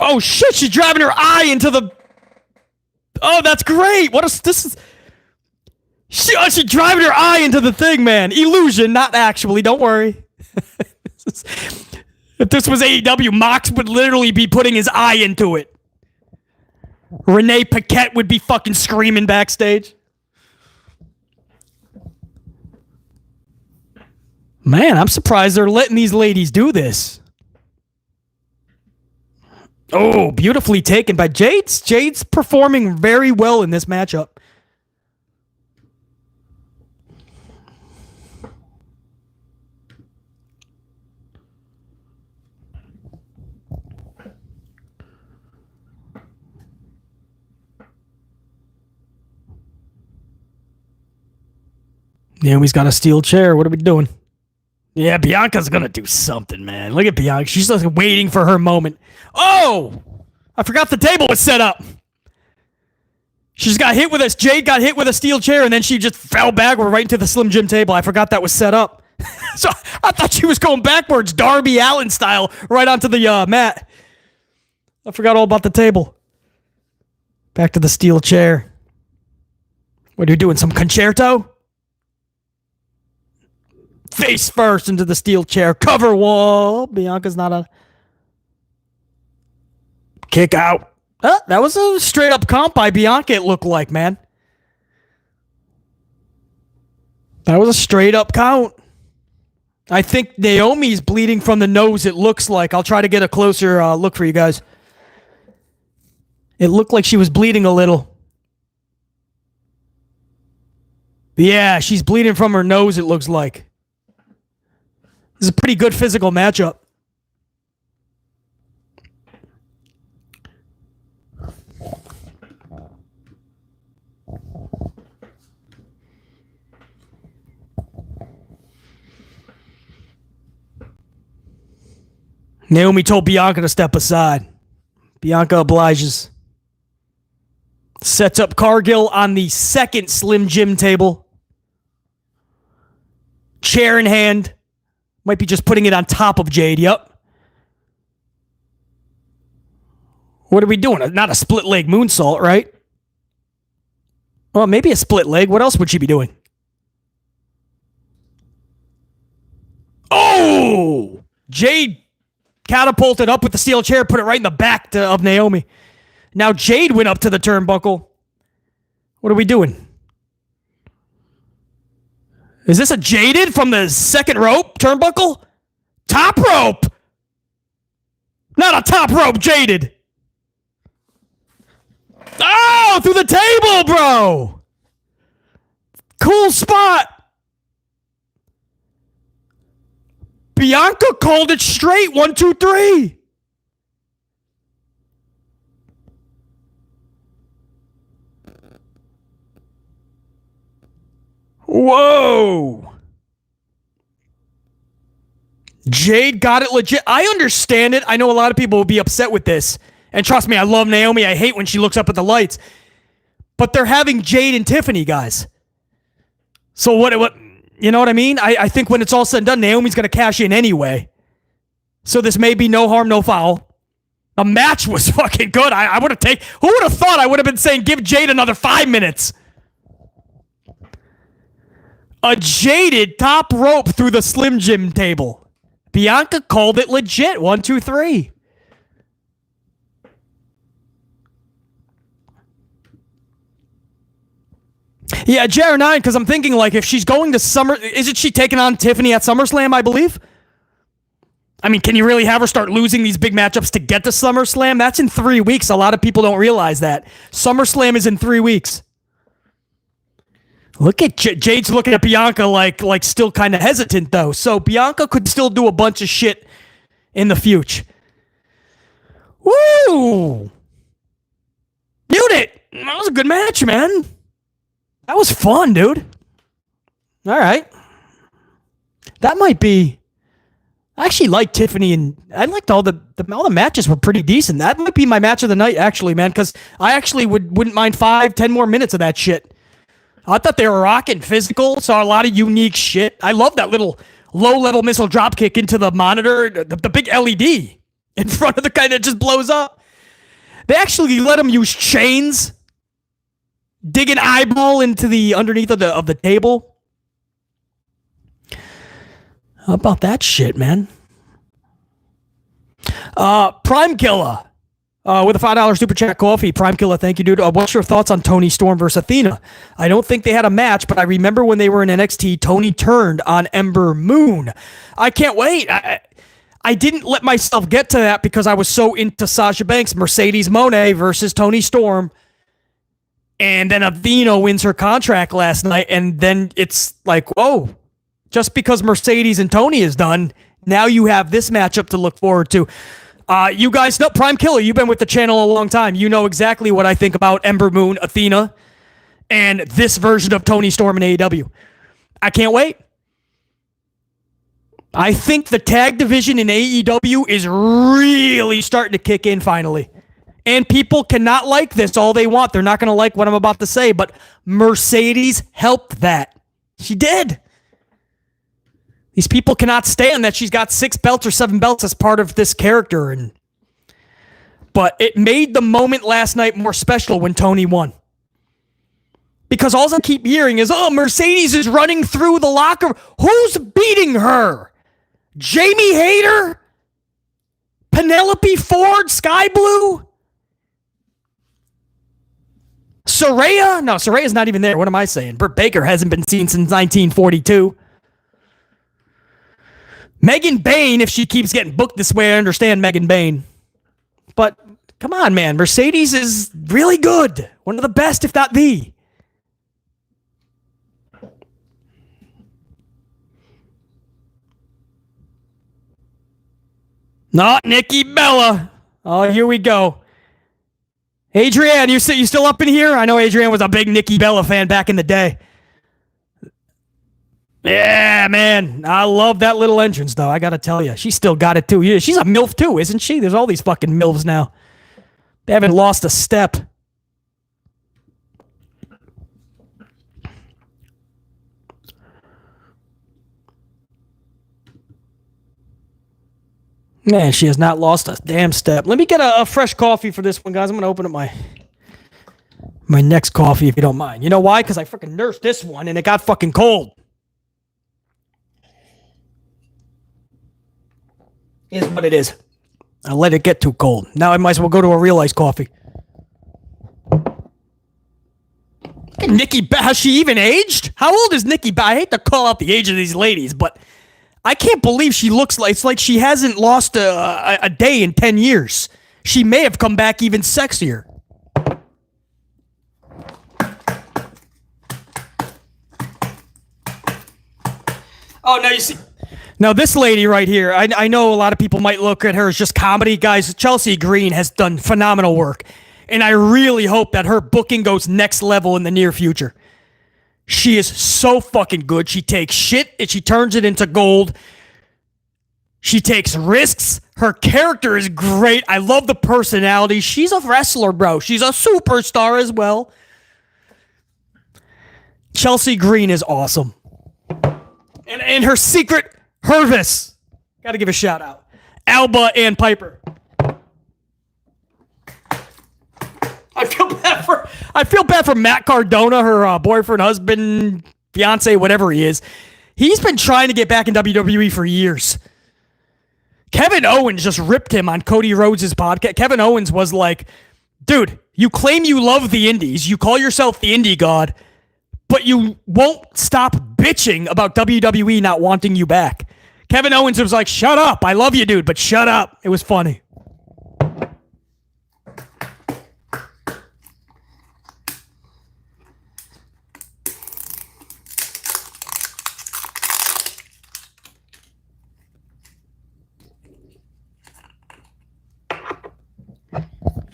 Oh shit, she's driving her eye into the... Oh, that's great. She's driving her eye into the thing, man. Illusion, not actually. Don't worry. If this was AEW, Mox would literally be putting his eye into it. Renee Paquette would be fucking screaming backstage. Man, I'm surprised they're letting these ladies do this. Oh, beautifully taken by Jade. Jade's performing very well in this matchup. Naomi's got a steel chair. What are we doing? Yeah, Bianca's gonna do something, man. Look at Bianca. She's just waiting for her moment. Oh! I forgot the table was set up. She just got hit with us. Jade got hit with a steel chair, and then she just fell backward right into the Slim Jim table. I forgot that was set up. So I thought she was going backwards, Darby Allin style, right onto the mat. I forgot all about the table. Back to the steel chair. What are you doing? Some concerto? Face first into the steel chair. Cover wall. Bianca's not a... Kick out. That was a straight up comp by Bianca, it looked like, man. That was a straight up count. I think Naomi's bleeding from the nose, it looks like. I'll try to get a closer look for you guys. It looked like she was bleeding a little. Yeah, she's bleeding from her nose, it looks like. This is a pretty good physical matchup. Naomi told Bianca to step aside. Bianca obliges. Sets up Cargill on the second Slim Jim table. Chair in hand. Might be just putting it on top of Jade. Yep. What are we doing? Not a split leg moonsault, right? Well, maybe a split leg. What else would she be doing? Oh! Jade catapulted up with the steel chair, put it right in the back of Naomi. Now Jade went up to the turnbuckle. What are we doing? Is this a Jaded from the second rope turnbuckle? Top rope! Not a top rope Jaded! Oh, through the table, bro! Cool spot! Bianca called it straight. 1, 2, 3. Whoa. Jade got it legit. I understand it. I know a lot of people will be upset with this. And trust me, I love Naomi. I hate when she looks up at the lights. But they're having Jade and Tiffany, guys. So what you know what I mean? I think when it's all said and done, Naomi's going to cash in anyway. So this may be no harm, no foul. The match was fucking good. I would have taken... Who would have thought I would have been saying give Jade another 5 minutes? A jaded top rope through the Slim Jim table. Bianca called it legit. 1, 2, 3. Yeah, JR9, because I'm thinking, like, if she's going to Summer... Isn't she taking on Tiffany at SummerSlam, I believe? I mean, can you really have her start losing these big matchups to get to SummerSlam? That's in 3 weeks. A lot of people don't realize that. SummerSlam is in 3 weeks. Look at Jade's looking at Bianca like still kind of hesitant, though. So Bianca could still do a bunch of shit in the future. Woo! Unit! That was a good match, man. That was fun, dude. All right. That might be... I actually like Tiffany, and I liked all the matches were pretty decent. That might be my match of the night, actually, man, because I actually wouldn't mind 5-10 more minutes of that shit. I thought they were rocking physical, saw a lot of unique shit. I love that little low-level missile dropkick into the monitor, the big LED in front of the guy that just blows up. They actually let him use chains, dig an eyeball into the underneath of the table. How about that shit, man? Prime Killer. With a $5 super chat coffee. Prime Killer, thank you, dude. What's your thoughts on Toni Storm versus Athena? I don't think they had a match, but I remember when they were in NXT, Toni turned on Ember Moon. I can't wait. I didn't let myself get to that because I was so into Sasha Banks, Mercedes Moné versus Toni Storm. And then Athena wins her contract last night, and then it's like, whoa. Just because Mercedes and Toni is done, now you have this matchup to look forward to. You guys know, Prime Killer, you've been with the channel a long time. You know exactly what I think about Ember Moon, Athena, and this version of Toni Storm in AEW. I can't wait. I think the tag division in AEW is really starting to kick in finally. And people cannot like this all they want. They're not going to like what I'm about to say, but Mercedes helped that. She did. These people cannot stand that she's got 6 belts or 7 belts as part of this character. But it made the moment last night more special when Toni won. Because all I keep hearing is, oh, Mercedes is running through the locker. Who's beating her? Jamie Hayter? Penelope Ford? Sky Blue? Zaria? No, Saraya's not even there. What am I saying? Britt Baker hasn't been seen since 1942. Megan Bayne, if she keeps getting booked this way, I understand Megan Bayne. But come on, man. Mercedes is really good. One of the best, if not the. Not Nikki Bella. Oh, here we go. Adrienne, you still up in here? I know Adrienne was a big Nikki Bella fan back in the day. Yeah, man. I love that little entrance, though. I got to tell you. She still got it, too. Yeah, she's a MILF, too, isn't she? There's all these fucking MILFs now. They haven't lost a step. Man, she has not lost a damn step. Let me get a fresh coffee for this one, guys. I'm going to open up my next coffee, if you don't mind. You know why? Because I freaking nursed this one, and it got fucking cold. Is what it is. I let it get too cold. Now I might as well go to a real iced coffee. Nikki, has she even aged? How old is Nikki? I hate to call out the age of these ladies, but I can't believe she looks like, it's like she hasn't lost a day in 10 years. She may have come back even sexier. Oh, now you see. Now, this lady right here, I know a lot of people might look at her as just comedy. Guys, Chelsea Green has done phenomenal work. And I really hope that her booking goes next level in the near future. She is so fucking good. She takes shit and she turns it into gold. She takes risks. Her character is great. I love the personality. She's a wrestler, bro. She's a superstar as well. Chelsea Green is awesome. And her secret Hervis. Gotta give a shout out. Alba and Piper. I feel bad for Matt Cardona, her boyfriend, husband, fiance, whatever he is. He's been trying to get back in WWE for years. Kevin Owens just ripped him on Cody Rhodes' podcast. Kevin Owens was like, dude, you claim you love the indies. You call yourself the indie god, but you won't stop bitching about WWE not wanting you back. Kevin Owens was like, shut up. I love you, dude, but shut up. It was funny.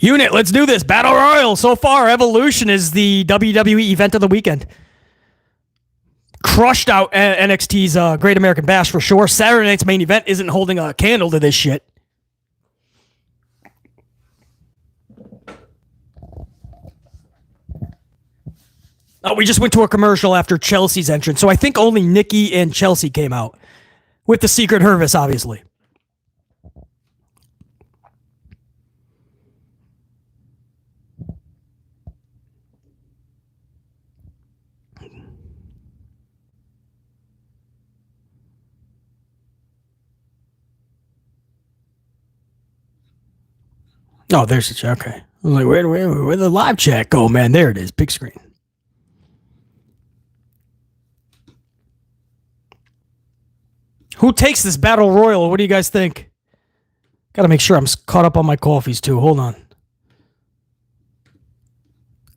Unit, let's do this. Battle Royal. So far, Evolution is the WWE event of the weekend. Crushed out NXT's Great American Bash for sure. Saturday night's main event isn't holding a candle to this shit. Oh, we just went to a commercial after Chelsea's entrance, so I think only Nikki and Chelsea came out. With the secret Hervis, obviously. Oh, there's the chat. Okay. I was like, where'd the live chat go, man? There it is. Big screen. Who takes this battle royal? What do you guys think? Got to make sure I'm caught up on my coffees, too. Hold on.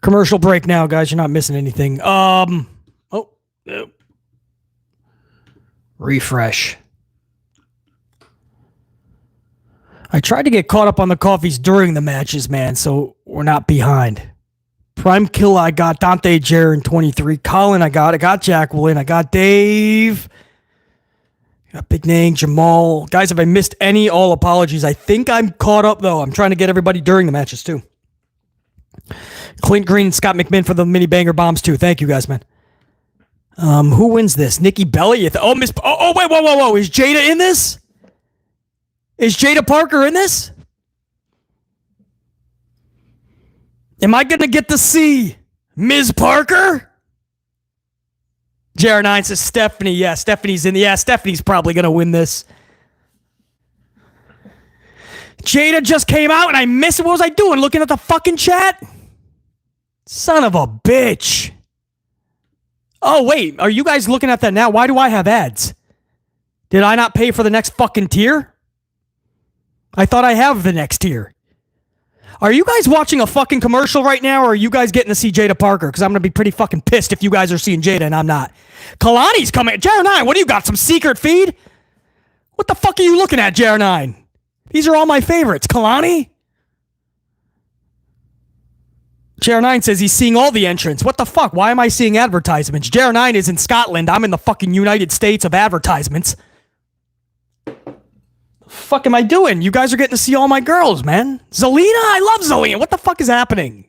Commercial break now, guys. You're not missing anything. Refresh. I tried to get caught up on the coffees during the matches, man, so we're not behind. Prime Kill, I got Dante Jarren 23. Colin, I got Jacqueline. I got Dave. I got Big Name, Jamal. Guys, if I missed any, all apologies. I think I'm caught up, though. I'm trying to get everybody during the matches, too. Clint Green and Scott McMinn for the mini banger bombs, too. Thank you, guys, man. Who wins this? Nikki Bella? Wait, whoa. Is Jada in this? Is Jada Parker in this? Am I going to get to see Ms. Parker? JR9 says Stephanie. Yeah, Stephanie's in. Yeah, Stephanie's probably going to win this. Jada just came out and I missed it. What was I doing? Looking at the fucking chat? Son of a bitch. Oh, wait. Are you guys looking at that now? Why do I have ads? Did I not pay for the next fucking tier? I thought I have the next tier. Are you guys watching a fucking commercial right now, or are you guys getting to see Jada Parker? Because I'm going to be pretty fucking pissed if you guys are seeing Jada and I'm not. Kalani's coming. JR9, what do you got? Some secret feed? What the fuck are you looking at, JR9? These are all my favorites. Kalani? JR9 says he's seeing all the entrants. What the fuck? Why am I seeing advertisements? JR9 is in Scotland. I'm in the fucking United States of advertisements. Fuck am I doing? You guys are getting to see all my girls, man. Zelina? I love Zelina. What the fuck is happening?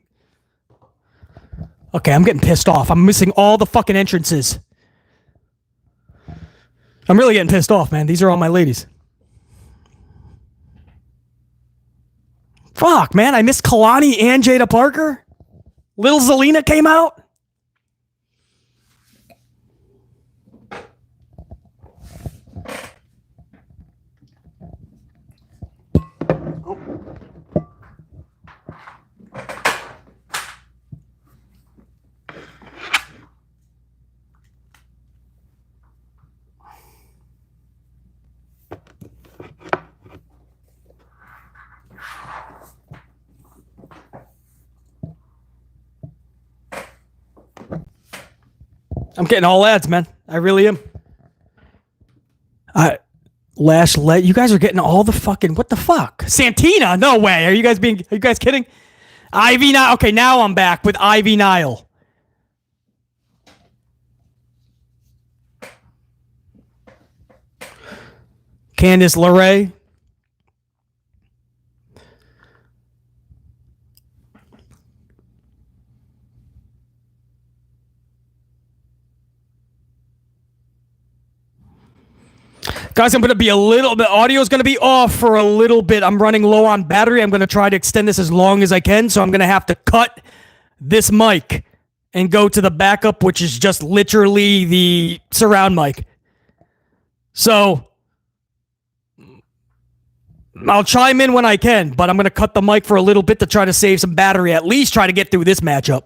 Okay, I'm getting pissed off. I'm missing all the fucking entrances. I'm really getting pissed off, man. These are all my ladies. Fuck, man. I missed Kalani and Jada Parker. Little Zelina came out. I'm getting all ads, man. I really am. You guys are getting all the fucking, what the fuck? Santina? No way. Are you guys kidding? Ivy Nile. Okay, now I'm back with Ivy Nile. Candice LeRae. Guys, I'm going to be a little bit, audio's going to be off for a little bit. I'm running low on battery. I'm going to try to extend this as long as I can, so I'm going to have to cut this mic and go to the backup, which is just literally the surround mic. So I'll chime in when I can, but I'm going to cut the mic for a little bit to try to save some battery, at least try to get through this matchup.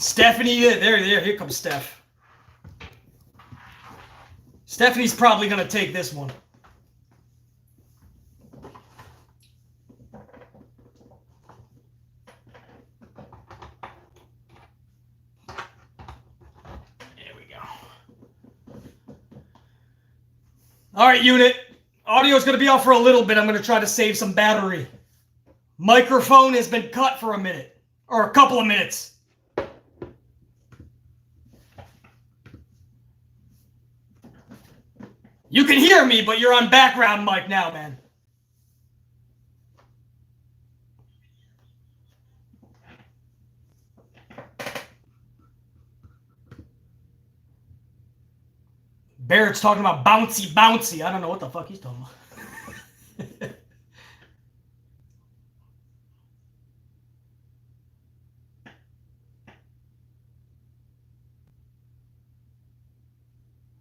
Stephanie, here comes Steph. Stephanie's probably going to take this one. There we go. All right, unit. Audio's going to be off for a little bit. I'm going to try to save some battery. Microphone has been cut for a minute, or a couple of minutes. You can hear me, but you're on background mic now, man. Barrett's talking about bouncy, bouncy. I don't know what the fuck he's talking about.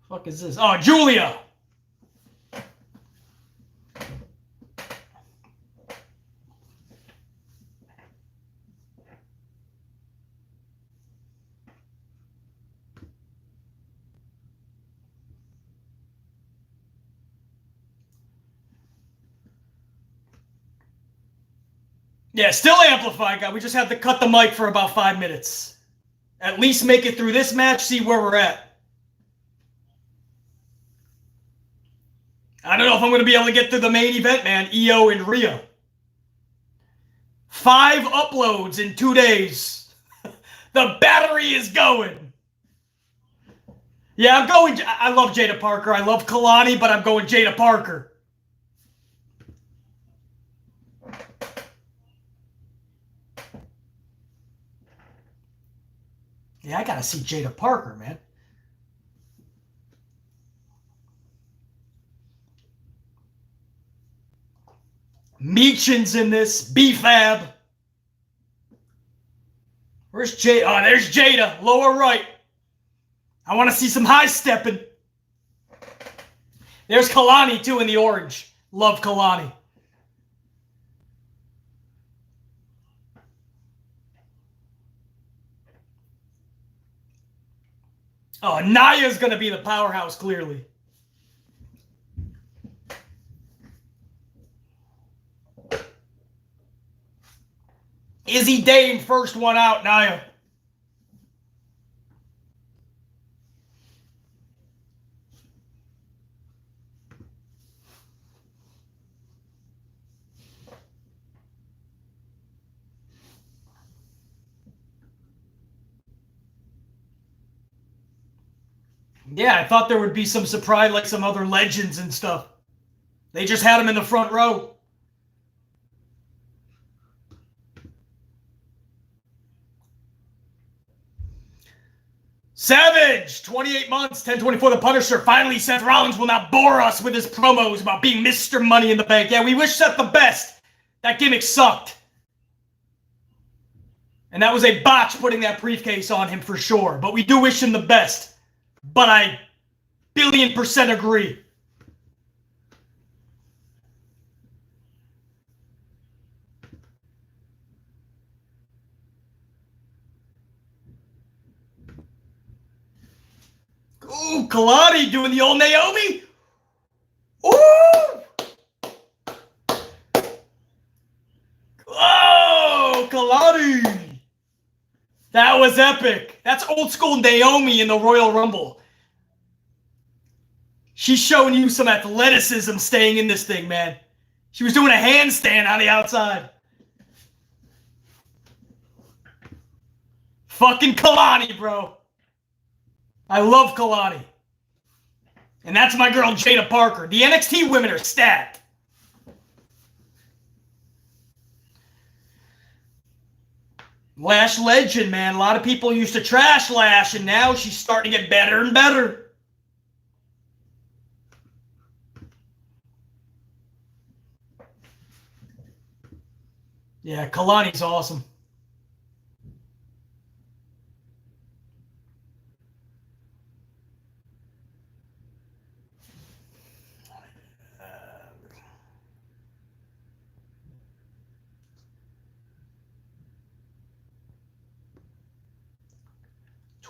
Fuck is this? Oh, Julia. Yeah, still amplified, guy. We just had to cut the mic for about 5 minutes. At least make it through this match, see where we're at. I don't know if I'm going to be able to get through the main event, man. Io and Rhea. 5 uploads in 2 days. The battery is going. Yeah, I'm going. I love Jada Parker. I love Kalani, but I'm going Jada Parker. Yeah, I gotta see Jada Parker, man. Meechin's in this. B-Fab. Where's Jada? Oh, there's Jada. Lower right. I want to see some high stepping. There's Kalani, too, in the orange. Love Kalani. Oh, Naya's going to be the powerhouse, clearly. Izzy Dane, first one out, Naya. Yeah, I thought there would be some surprise like some other legends and stuff. They just had him in the front row. Savage, 28 months, 1024 the Punisher. Finally, Seth Rollins will not bore us with his promos about being Mr. Money in the Bank. Yeah, we wish Seth the best. That gimmick sucked. And that was a botch putting that briefcase on him for sure. But we do wish him the best. But I billion% agree. Ooh, Kalani doing the old Naomi. Ooh! Oh, Kalani. That was epic. That's old school Naomi in the Royal Rumble. She's showing you some athleticism staying in this thing, man. She was doing a handstand on the outside. Fucking Kalani, bro. I love Kalani. And that's my girl, Jada Parker. The NXT women are stacked. Lash legend, man. A lot of people used to trash Lash, and now she's starting to get better and better. Yeah, Kalani's awesome.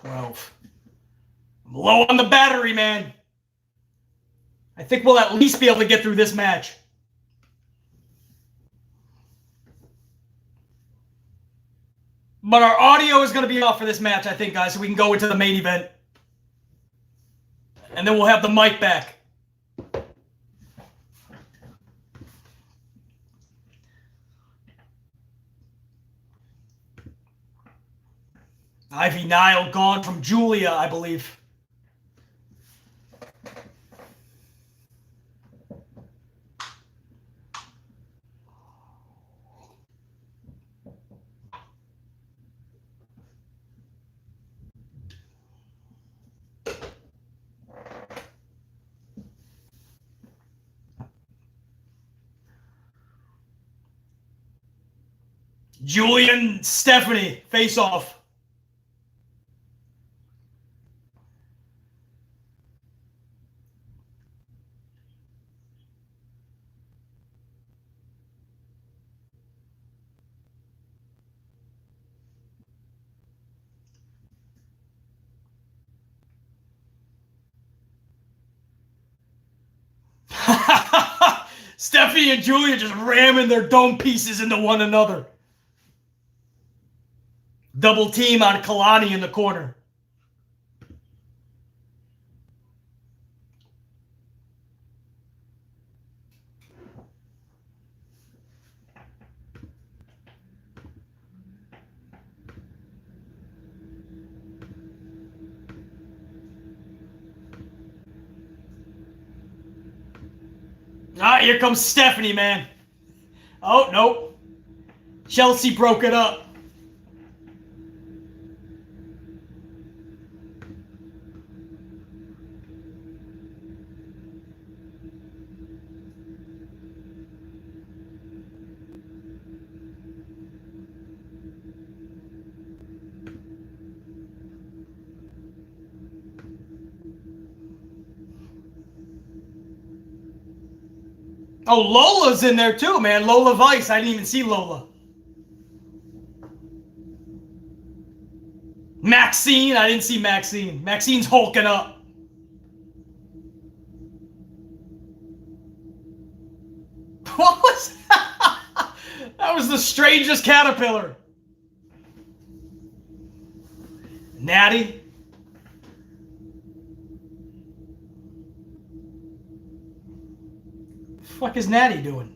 I'm low on the battery, man. I think we'll at least be able to get through this match. But our audio is going to be off for this match, I think, guys, so we can go into the main event. And then we'll have the mic back. Ivy Nile gone from Julia, I believe. Julia and Stephanie face off. Stephanie and Julia just ramming their dome pieces into one another. Double team on Kalani in the corner. Ah, here comes Stephanie, man. Oh, no. Chelsea broke it up. Oh, Lola's in there too, man. Lola Vice. I didn't even see Lola. Maxine. I didn't see Maxine. Maxine's hulking up. What was that? That was the strangest caterpillar. Natty. What the fuck is Natty doing?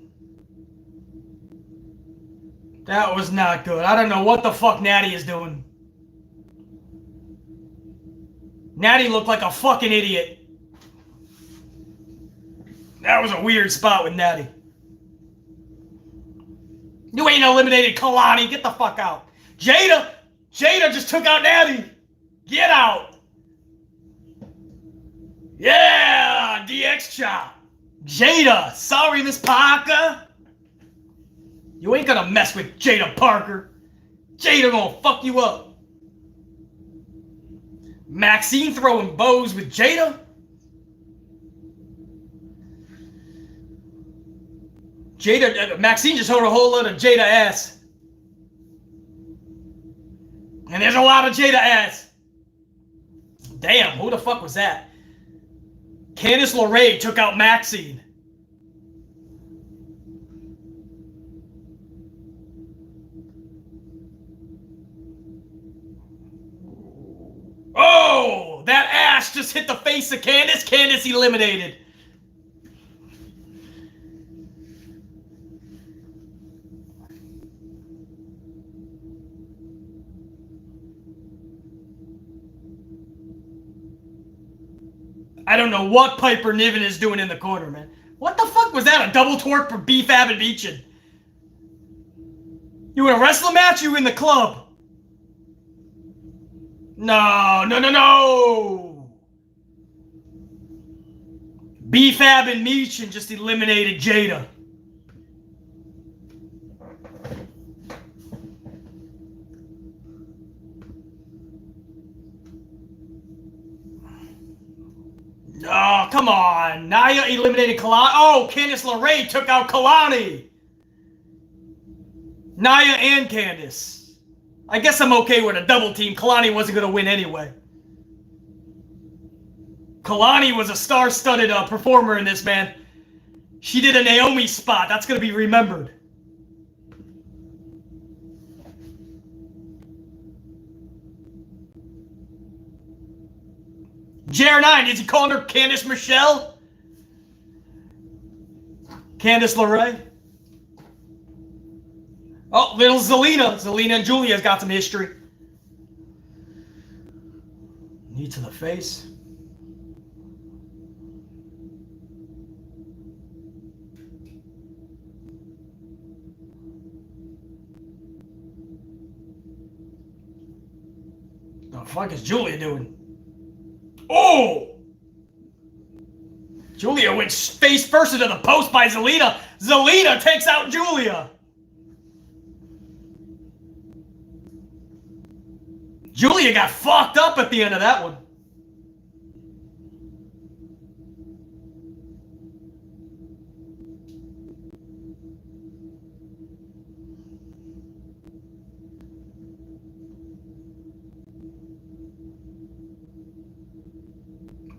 That was not good. I don't know what the fuck Natty is doing. Natty looked like a fucking idiot. That was a weird spot with Natty. You ain't eliminated Kalani. Get the fuck out. Jada just took out Natty. Get out. Yeah, DX chop. Jada, sorry, Miss Parker. You ain't gonna mess with Jada Parker. Jada gonna fuck you up. Maxine throwing bows with Jada. Maxine just hold a whole lot of Jada ass. And there's a lot of Jada ass. Damn, who the fuck was that? Candice LeRae took out Maxine. Oh, that ash just hit the face of Candice. Candice eliminated. I don't know what Piper Niven is doing in the corner, man. What the fuck was that? A double twerk for B-Fab and Meechin? You in a wrestling match? You in the club? No, no, no, no! B-Fab and Meechin just eliminated Jada. Oh, come on. Nia eliminated Kalani. Oh, Candice LeRae took out Kalani. Nia and Candice. I guess I'm okay with a double team. Kalani wasn't going to win anyway. Kalani was a star-studded performer in this, man. She did a Naomi spot. That's going to be remembered. JR9, is he calling her Candice Michelle? Candice LeRae? Oh, little Zelina. Zelina and Julia's got some history. Knee to the face. The fuck is Julia doing? Oh! Julia went face first into the post by Zelina. Zelina takes out Julia. Julia got fucked up at the end of that one.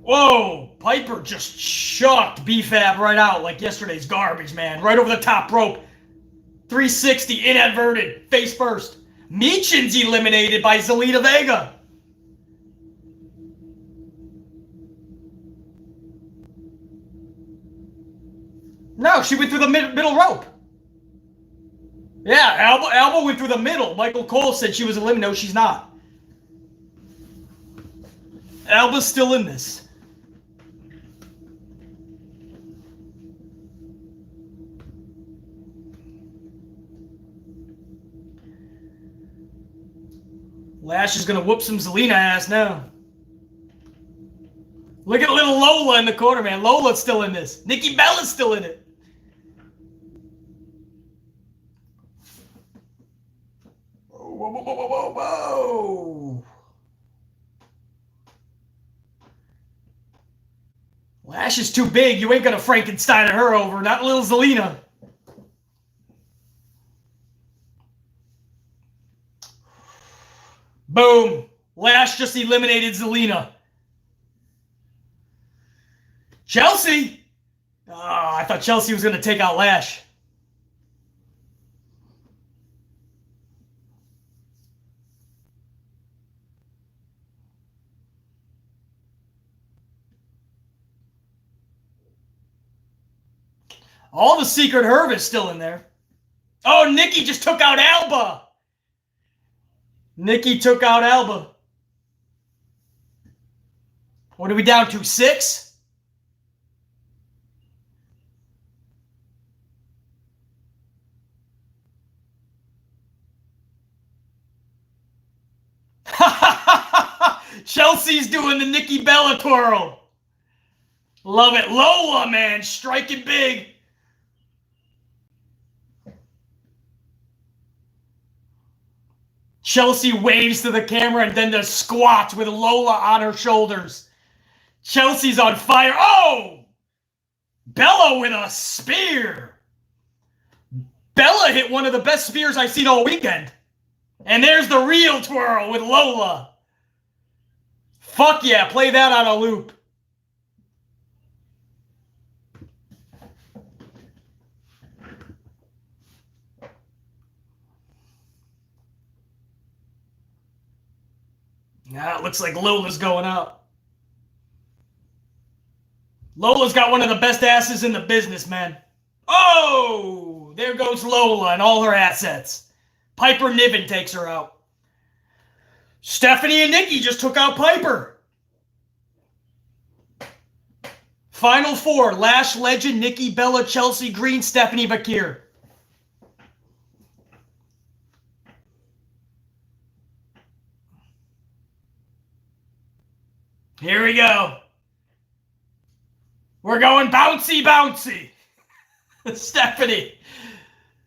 Whoa! Piper just shocked B-Fab right out like yesterday's garbage, man. Right over the top rope. 360, inadvertent, face first. Meechin's eliminated by Zelina Vega. No, she went through the middle rope. Yeah, Alba went through the middle. Michael Cole said she was eliminated. No, she's not. Alba's still in this. Lash is going to whoop some Zelina ass now. Look at little Lola in the corner, man. Lola's still in this. Nikki Bella's still in it. Whoa, whoa, whoa, whoa, whoa, whoa. Lash is too big. You ain't going to Frankenstein her over. Not little Zelina. Boom. Lash just eliminated Zelina. Chelsea. Oh, I thought Chelsea was going to take out Lash. All the Secret Herb is still in there. Oh, Nikki just took out Alba. Nikki took out Alba. What are we down to? 6? Chelsea's doing the Nikki Bella twirl. Love it. Lola, man, striking big. Chelsea waves to the camera and then does squats with Lola on her shoulders. Chelsea's on fire. Oh! Bella with a spear. Bella hit one of the best spears I've seen all weekend. And there's the real twirl with Lola. Fuck yeah, play that on a loop. Now it looks like Lola's going out. Lola's got one of the best asses in the business, man. Oh, there goes Lola and all her assets. Piper Niven takes her out. Stephanie and Nikki just took out Piper. Final four, Lash Legend, Nikki Bella, Chelsea Green, Stephanie Vaquer. Here we go. We're going bouncy, bouncy.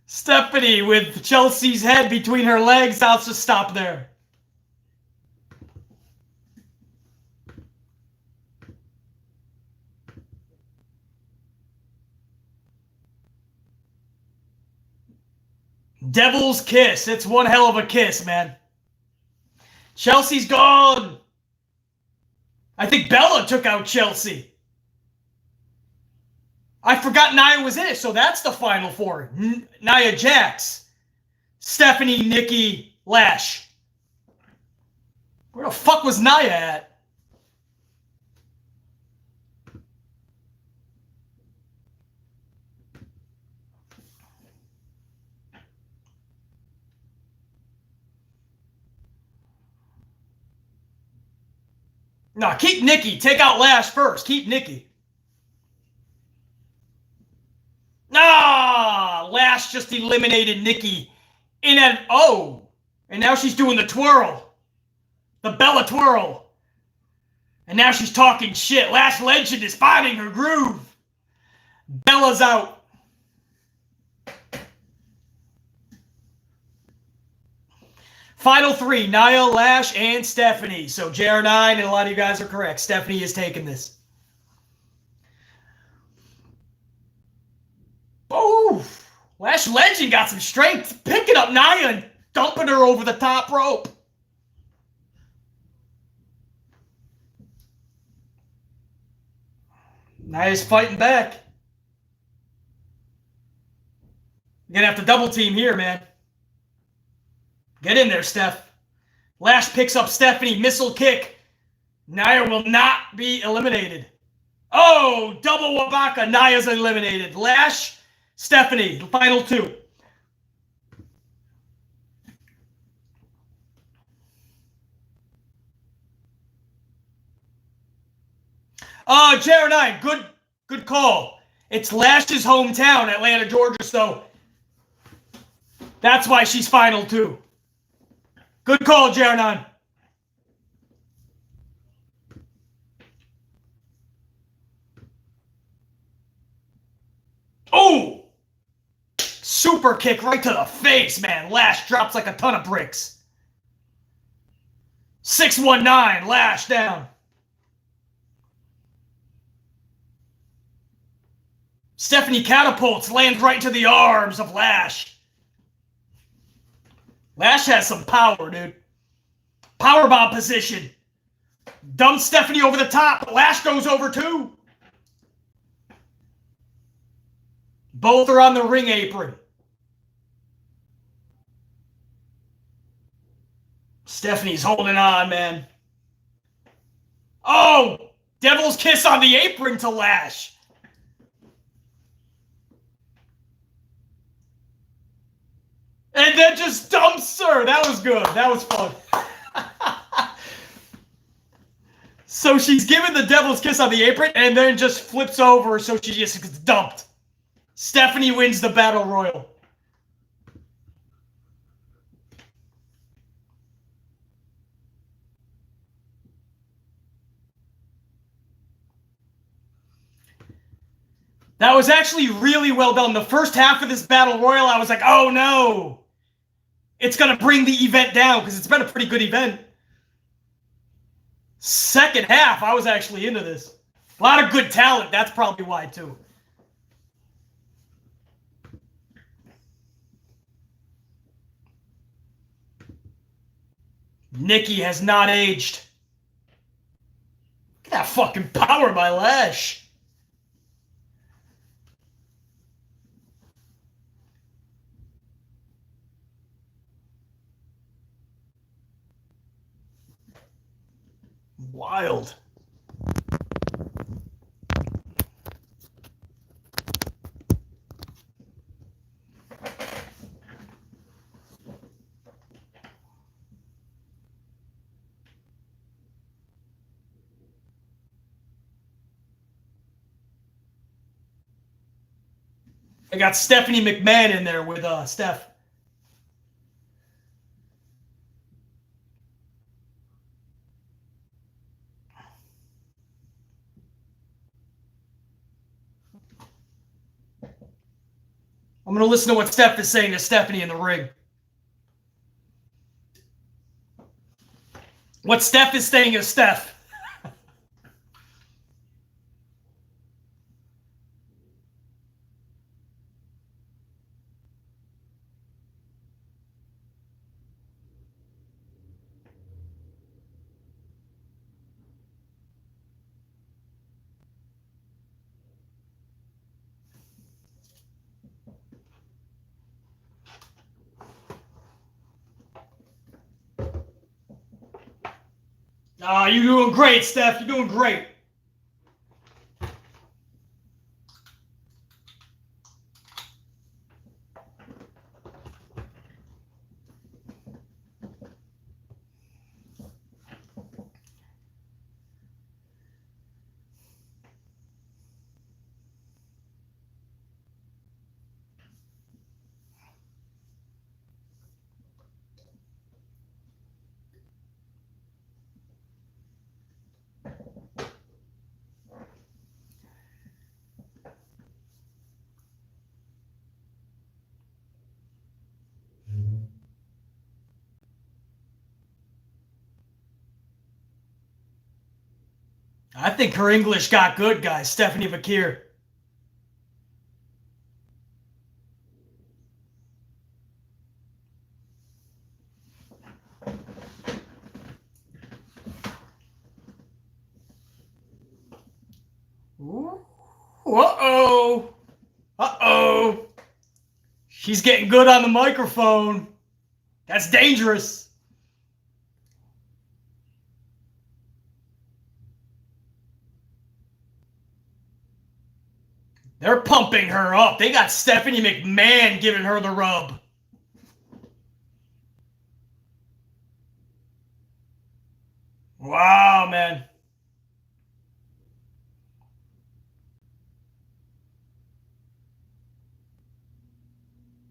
Stephanie with Chelsea's head between her legs. I'll just stop there. Devil's kiss. It's one hell of a kiss, man. Chelsea's gone. I think Bella took out Chelsea. I forgot Nia was in it, so that's the final four. Nia Jax, Stephanie, Nikki, Lash. Where the fuck was Nia at? No, keep Nikki. Take out Lash first. Keep Nikki. Ah, Lash just eliminated Nikki in an and now she's doing the twirl. The Bella twirl. And now she's talking shit. Lash Legend is finding her groove. Bella's out. Final three, Nia, Lash, and Stephanie. So JR9 and a lot of you guys are correct. Stephanie is taking this. Oh, Lash Legend got some strength. Picking up Nia and dumping her over the top rope. Nia's fighting back. You're going to have to double team here, man. Get in there, Steph. Lash picks up Stephanie. Missile kick. Nia will not be eliminated. Oh, double Wabaka. Nia's eliminated. Lash, Stephanie, the final two. Oh, JR9, good call. It's Lash's hometown, Atlanta, Georgia, so that's why she's final two. Good call, JR9. Oh! Super kick right to the face, man. Lash drops like a ton of bricks. 619, Lash down. Stephanie catapults, lands right into the arms of Lash. Lash has some power, dude. Powerbomb position. Dumps Stephanie over the top. Lash goes over too. Both are on the ring apron. Stephanie's holding on, man. Oh! Devil's kiss on the apron to Lash. And then just dumps her. That was good. That was fun. So she's given the devil's kiss on the apron and then just flips over so she just gets dumped. Stephanie wins the Battle Royal. That was actually really well done. The first half of this Battle Royal, I was like, oh no. It's going to bring the event down because it's been a pretty good event. Second half, I was actually into this. A lot of good talent. That's probably why, too. Nikki has not aged. Look at that fucking power by Lash. Wild. I got Stephanie McMahon in there with Steph. I'm going to listen to what Steph is saying to Stephanie in the ring. What Steph is saying to Steph. You're doing great, Steph. You're doing great. I think her English got good, guys. Stephanie Vaquer. Uh-oh. Uh-oh. She's getting good on the microphone. That's dangerous. They're pumping her up. They got Stephanie McMahon giving her the rub. Wow, man.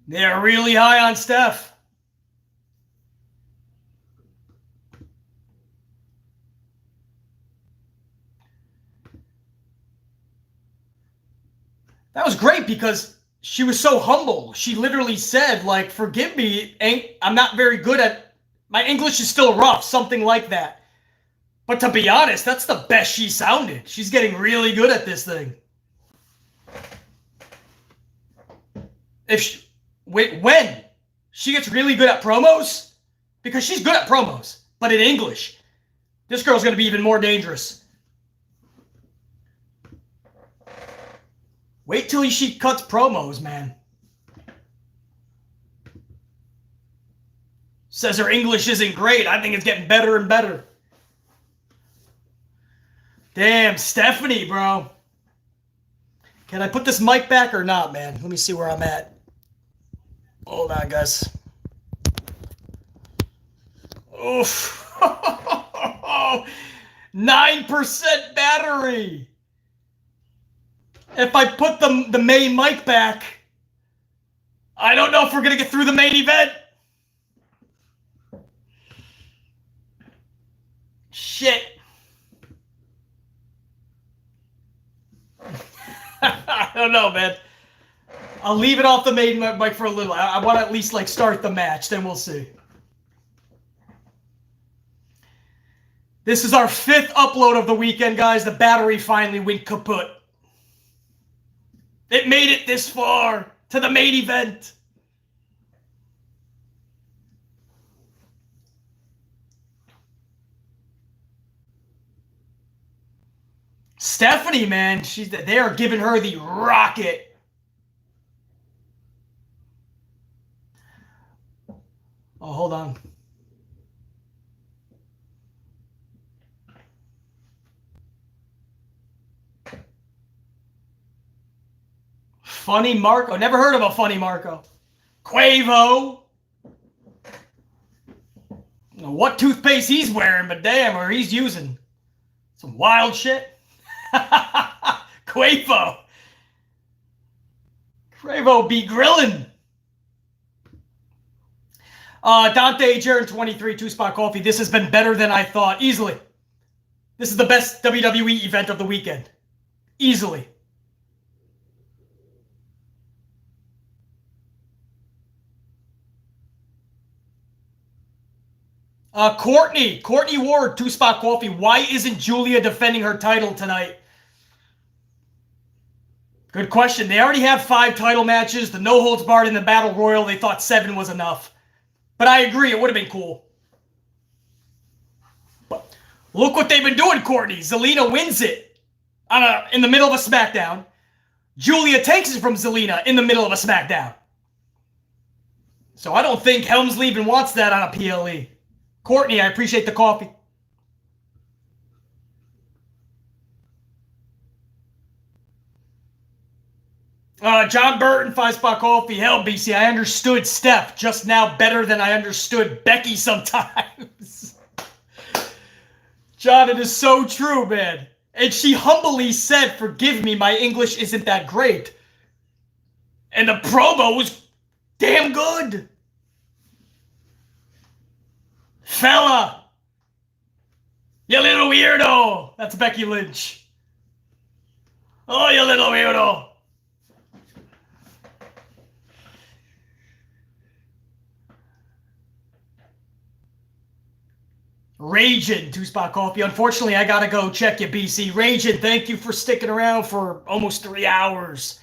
They're really high on Steph. That was great because she was so humble. She literally said, like, forgive me, I'm not very good at, my English is still rough, something like that. But to be honest, that's the best she sounded. She's getting really good at this thing. When she gets really good at promos, because she's good at promos, but in English, this girl's going to be even more dangerous. Wait till she cuts promos, man. Says her English isn't great. I think it's getting better and better. Damn, Stephanie, bro. Can I put this mic back or not, man? Let me see where I'm at. Hold on, guys. Oof. 9% battery. If I put the main mic back, I don't know if we're going to get through the main event. Shit. I don't know, man. I'll leave it off the main mic for a little. I want to at least like start the match, then we'll see. This is our 5th upload of the weekend, guys. The battery finally went kaput. It made it this far to the main event. Stephanie, man, they are giving her the rocket. Oh, hold on. Funny Marco. Never heard of a Funny Marco. Quavo. I don't know what toothpaste he's wearing, but damn, or he's using. Some wild shit. Quavo. Quavo be grilling. Dante Jaron 23, 2-spot coffee. This has been better than I thought. Easily. This is the best WWE event of the weekend. Easily. Courtney Ward, 2-spot coffee. Why isn't Julia defending her title tonight? Good question. They already have 5 title matches. The no holds barred in the Battle Royal. They thought 7 was enough. But I agree, it would have been cool. But look what they've been doing, Courtney. Zelina wins it in the middle of a SmackDown. Julia takes it from Zelina in the middle of a SmackDown. So I don't think Helmsley even wants that on a PLE. Courtney, I appreciate the coffee. John Burton, 5-spot coffee. Hell, BC, I understood Steph just now better than I understood Becky sometimes. John, it is so true, man. And she humbly said, forgive me, my English isn't that great. And the promo was damn good. Fella. You little weirdo. That's Becky Lynch. Oh, you little weirdo. Ragin, 2-spot coffee. Unfortunately, I gotta go check you, BC. Ragin, thank you for sticking around for almost 3 hours.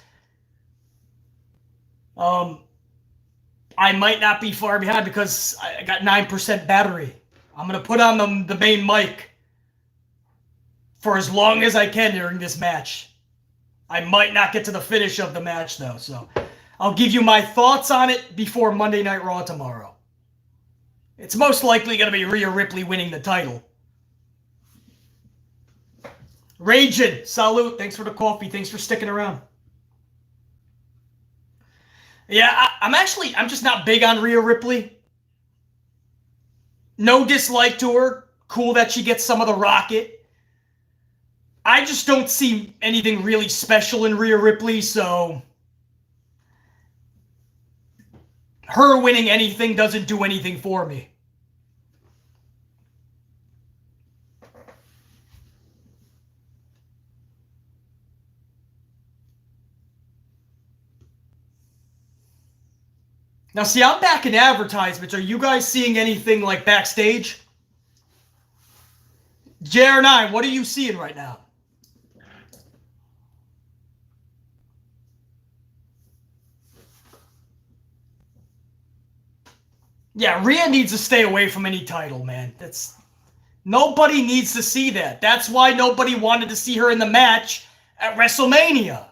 I might not be far behind because I got 9% battery. I'm gonna put on the main mic for as long as I can during this match. I might not get to the finish of the match though, so I'll give you my thoughts on it before Monday Night Raw tomorrow. It's most likely going to be Rhea Ripley winning the title. Ragin, salute. Thanks for the coffee. Thanks for sticking around. Yeah, I'm just not big on Rhea Ripley. No dislike to her. Cool that she gets some of the rocket. I just don't see anything really special in Rhea Ripley, so her winning anything doesn't do anything for me. Now, see, I'm back in advertisements. Are you guys seeing anything like backstage? JR9, what are you seeing right now? Yeah, Rhea needs to stay away from any title, man. Nobody needs to see that. That's why nobody wanted to see her in the match at WrestleMania.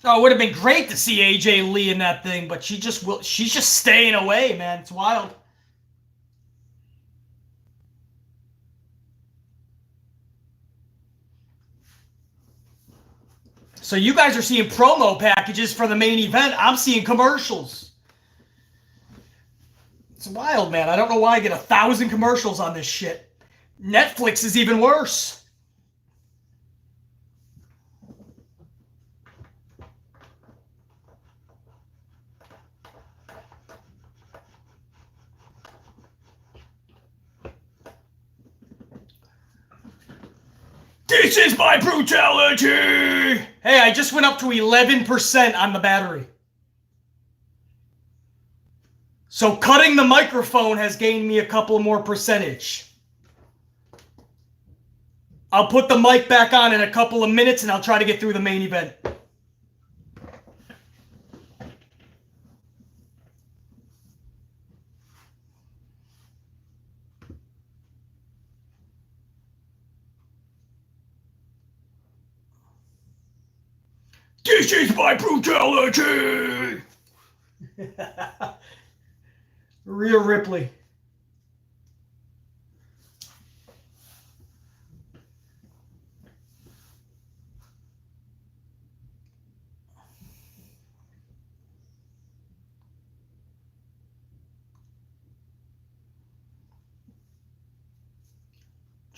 Oh, it would have been great to see AJ Lee in that thing, but she's just staying away, man. It's wild. So you guys are seeing promo packages for the main event. I'm seeing commercials. It's wild, man. I don't know why I get 1,000 commercials on this shit. Netflix is even worse. This is my brutality! Hey, I just went up to 11% on the battery. So cutting the microphone has gained me a couple more percentage. I'll put the mic back on in a couple of minutes and I'll try to get through the main event. This is my brutality! Rhea Ripley.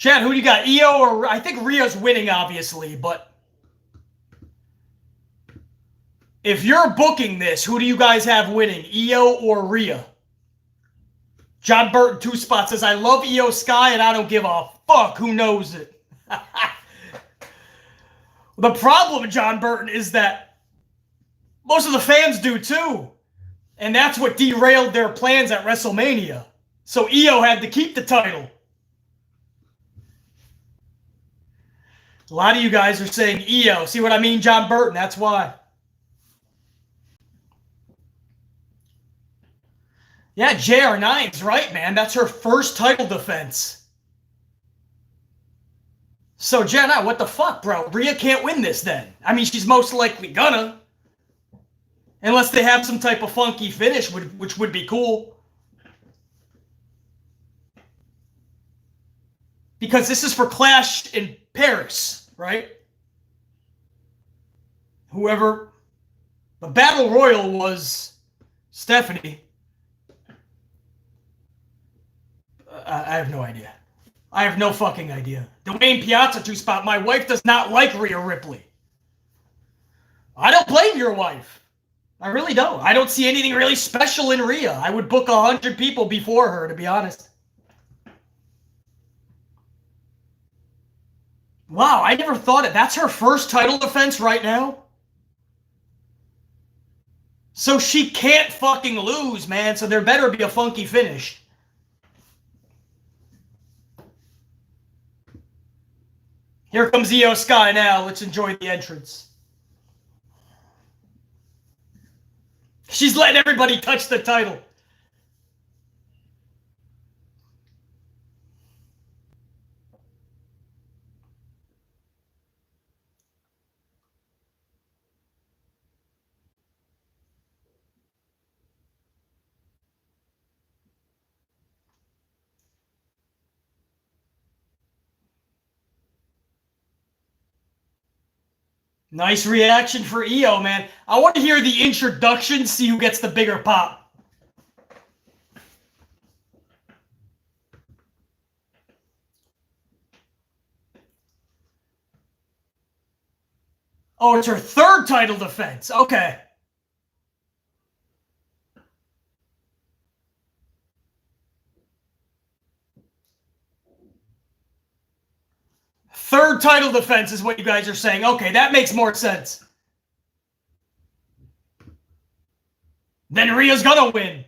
Chad, who do you got? Io or... I think Rhea's winning, obviously, but... If you're booking this, who do you guys have winning? Io or Rhea? John Burton, 2 spots, says, I love Io Sky and I don't give a fuck who knows it. The problem, John Burton, is that most of the fans do too. And that's what derailed their plans at WrestleMania. So Io had to keep the title. A lot of you guys are saying Io. See what I mean, John Burton? That's why. Yeah, JR9's right, man. That's her first title defense. So, Jenna, what the fuck, bro? Rhea can't win this then. I mean, she's most likely gonna. Unless they have some type of funky finish, which would be cool. Because this is for Clash in Paris, right? Whoever... The Battle Royal was Stephanie. I have no idea. I have no fucking idea. Dwayne Piazza 2 spot. My wife does not like Rhea Ripley. I don't blame your wife. I really don't. I don't see anything really special in Rhea. I would book 100 people before her, to be honest. Wow, I never thought it. That's her first title defense right now? So she can't fucking lose, man. So there better be a funky finish. Here comes Io Sky now. Let's enjoy the entrance. She's letting everybody touch the title. Nice reaction for Io, man. I want to hear the introduction, see who gets the bigger pop. Oh, it's her third title defense. Okay. Third title defense is what you guys are saying. Okay, that makes more sense. Then Rhea's gonna win.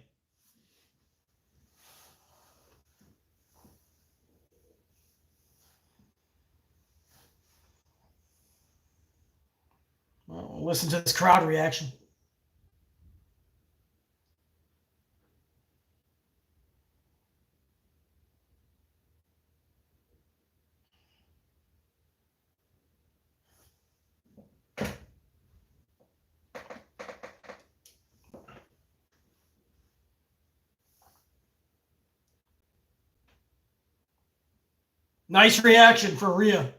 Well, listen to this crowd reaction. Nice reaction for Rhea.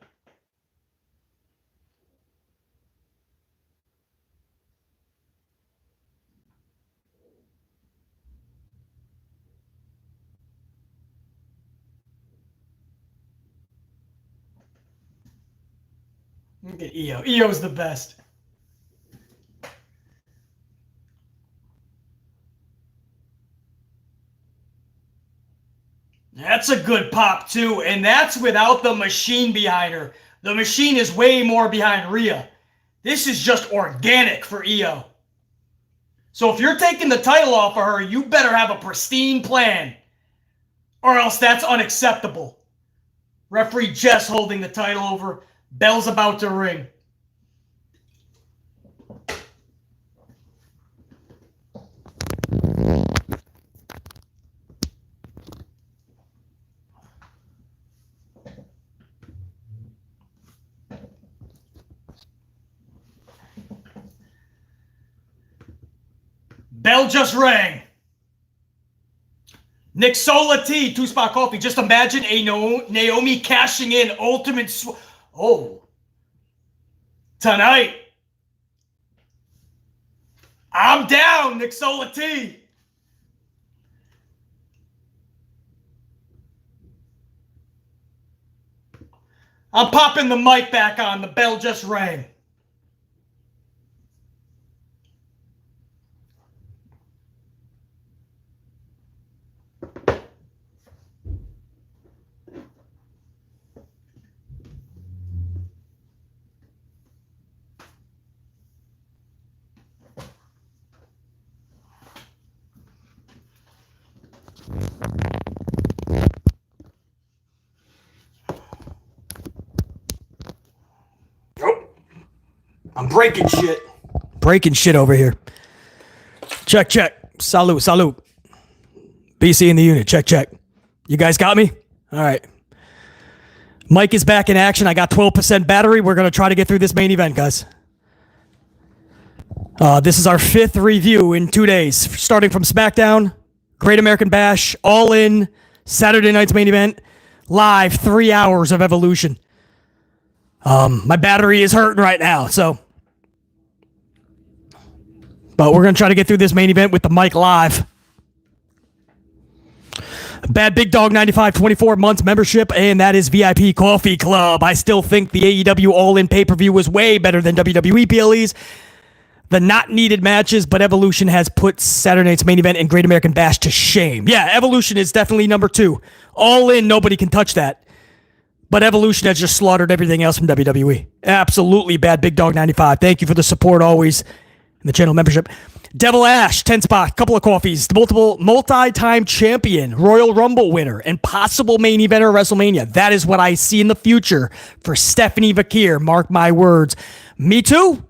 Look at Io. Io's the best. That's a good pop, too. And that's without the machine behind her. The machine is way more behind Rhea. This is just organic for Io. So if you're taking the title off of her, you better have a pristine plan. Or else that's unacceptable. Referee Jess holding the title over. Bell's about to ring. Bell just rang. Nick Sola T, 2-spot coffee. Just imagine a Naomi cashing in ultimate... Oh. Tonight. I'm down, Nick Sola T. I'm popping the mic back on. The bell just rang. I'm breaking shit. Breaking shit over here. Check, check. Salute, salute. BC in the unit. Check, check. You guys got me? All right. Mike is back in action. I got 12% battery. We're going to try to get through this main event, guys. This is our 5th review in 2 days. Starting from SmackDown, Great American Bash, All In, Saturday night's main event, live 3 hours of Evolution. My battery is hurting right now, so... But we're going to try to get through this main event with the mic live. Bad Big Dog 95, 24 months membership, and that is VIP Coffee Club. I still think the AEW All-In pay-per-view was way better than WWE PLEs. The not needed matches, but Evolution has put Saturday night's main event and Great American Bash to shame. Yeah, Evolution is definitely number 2. All In, nobody can touch that. But Evolution has just slaughtered everything else from WWE. Absolutely, Bad Big Dog 95. Thank you for the support always. In the channel membership. Devil Ash, 10 spot, couple of coffees, multi-time champion, Royal Rumble winner, and possible main eventer of WrestleMania. That is what I see in the future for Stephanie Vaquer. Mark my words. Me too.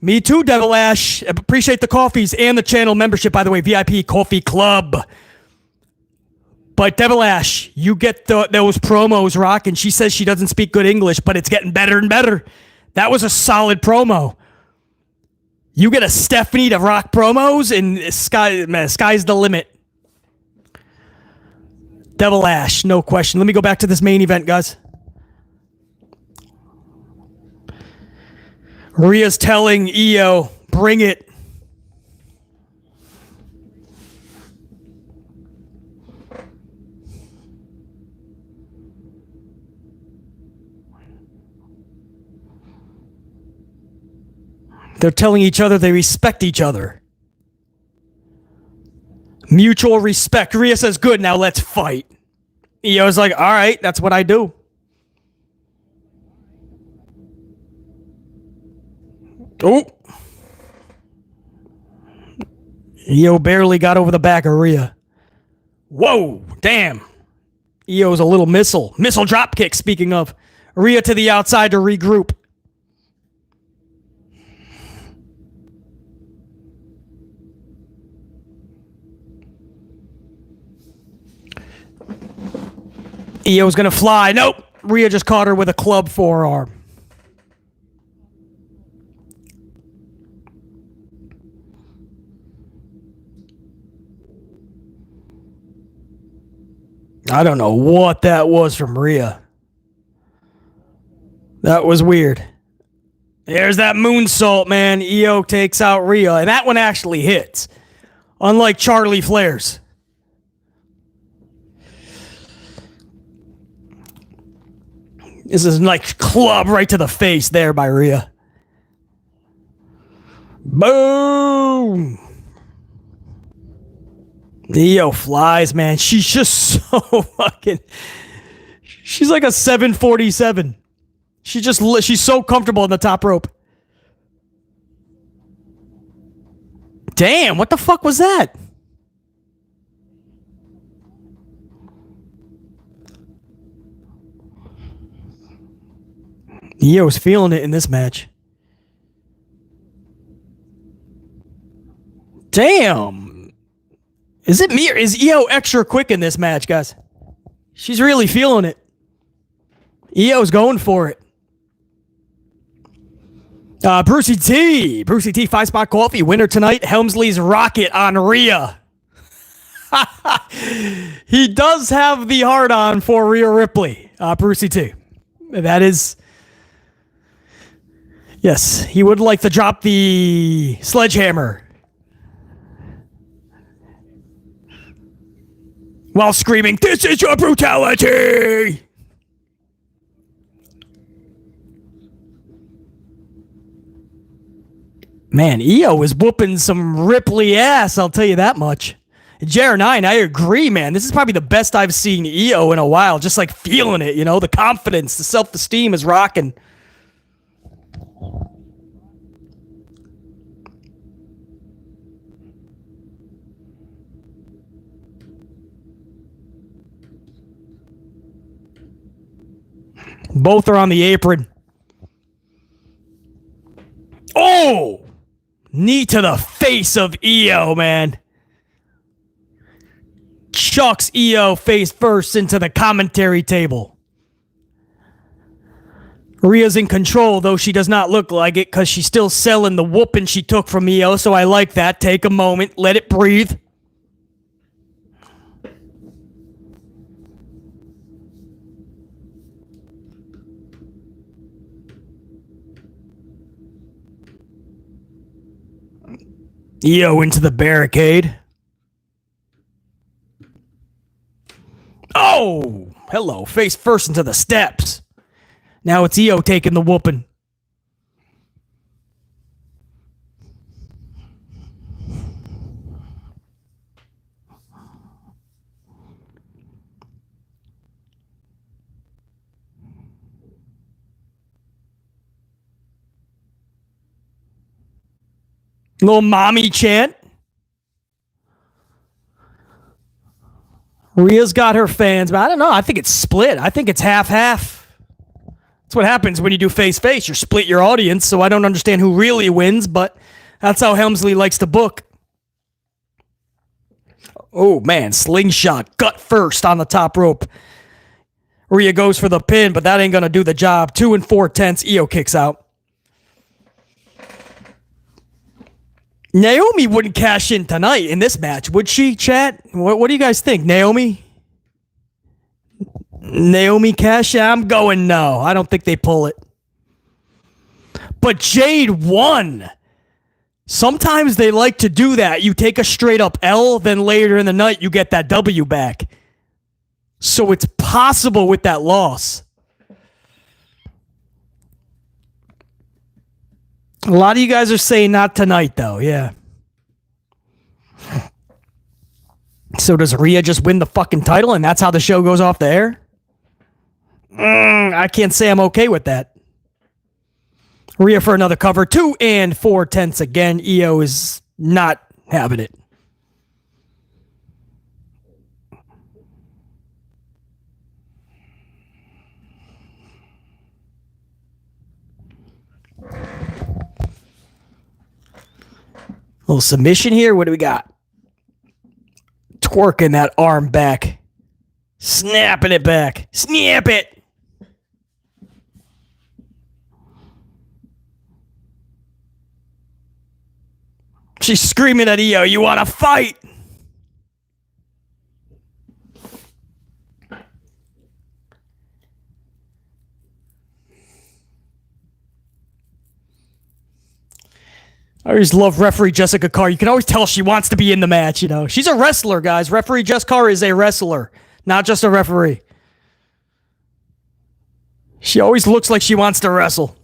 Me too, Devil Ash. Appreciate the coffees and the channel membership, by the way, VIP Coffee Club. But Devil Ash, you get those promos, Rock, and she says she doesn't speak good English, but it's getting better and better. That was a solid promo. You get a Stephanie to rock promos, and sky's the limit. Devil Ash, no question. Let me go back to this main event, guys. Rhea's telling Io, bring it. They're telling each other they respect each other. Mutual respect. Rhea says, good, now let's fight. Io's like, all right, that's what I do. Oh. Io barely got over the back of Rhea. Whoa, damn. Io's a little missile. Missile drop kick, speaking of. Rhea to the outside to regroup. Io's gonna fly. Nope. Rhea just caught her with a club forearm. I don't know what that was from Rhea. That was weird. There's that moonsault, man. Io takes out Rhea, and that one actually hits. Unlike Charlie Flair's. This is like club right to the face there by Rhea. Boom! Io flies, man. She's just so fucking... She's like a 747. She's so comfortable in the top rope. Damn, what the fuck was that? Io's feeling it in this match. Damn. Is it me or is Io extra quick in this match, guys? She's really feeling it. Io's going for it. Brucey T, 5-spot coffee winner tonight. Helmsley's rocket on Rhea. He does have the heart on for Rhea Ripley. Brucey T. That is... Yes, he would like to drop the sledgehammer. While screaming, "This is your brutality!" Man, Io is whooping some Ripley ass, I'll tell you that much. Jordynne, I agree, man. This is probably the best I've seen Io in a while. Just like feeling it, the confidence, the self-esteem is rocking. Both are on the apron. Oh! Knee to the face of Io, man. Chucks Io face first into the commentary table. Rhea's in control, though she does not look like it because she's still selling the whooping she took from Io, so I like that. Take a moment, let it breathe. Io into the barricade. Oh, hello. Face first into the steps. Now it's Io taking the whooping. Little mommy chant. Rhea's got her fans, but I don't know. I think it's split. I think it's half-half. That's what happens when you do face-face. You split your audience, so I don't understand who really wins, but that's how Helmsley likes to book. Oh, man. Slingshot. Gut first on the top rope. Rhea goes for the pin, but that ain't going to do the job. 2 4/10. Io kicks out. Naomi wouldn't cash in tonight in this match, would she, chat? What do you guys think? Naomi cash in? I'm going no. I don't think they pull it. But Jade won. Sometimes they like to do that. You take a straight up L, then later in the night you get that W back. So it's possible with that loss. A lot of you guys are saying not tonight, though. Yeah. So does Rhea just win the fucking title and that's how the show goes off the air? I can't say I'm okay with that. Rhea for another cover. 2 4/10 again. Io is not having it. Little submission here. What do we got? Twerking that arm back. Snapping it back. Snap it. She's screaming at Io, you want to fight? I always love referee Jessica Carr. You can always tell she wants to be in the match, She's a wrestler, guys. Referee Jess Carr is a wrestler, not just a referee. She always looks like she wants to wrestle.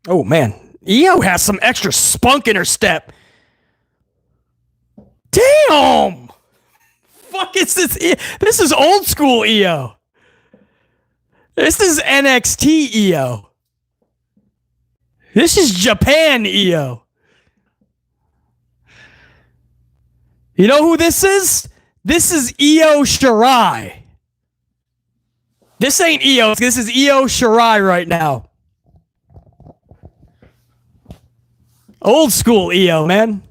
Oh, man. Io has some extra spunk in her step. Damn! Fuck is this? This is old school Io. This is NXT Io. This is Japan Io. You know who this is? This is Io Shirai. This ain't Io. This is Io Shirai right now. Old school Io, man.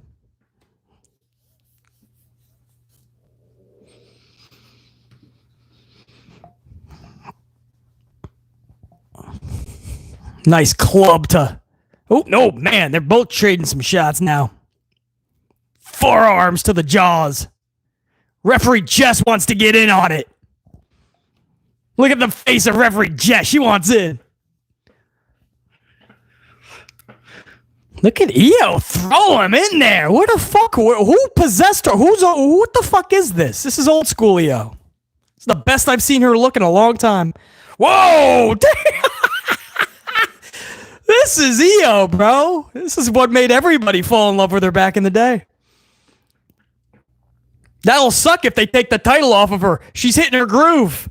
Nice club to... Oh, no, man. They're both trading some shots now. Forearms to the jaws. Referee Jess wants to get in on it. Look at the face of referee Jess. She wants in. Look at Io. Throw him in there. What the fuck? Who possessed her? What the fuck is this? This is old school Io. It's the best I've seen her look in a long time. Whoa! Damn. This is Io, bro. This is what made everybody fall in love with her back in the day. That'll suck if they take the title off of her. She's hitting her groove.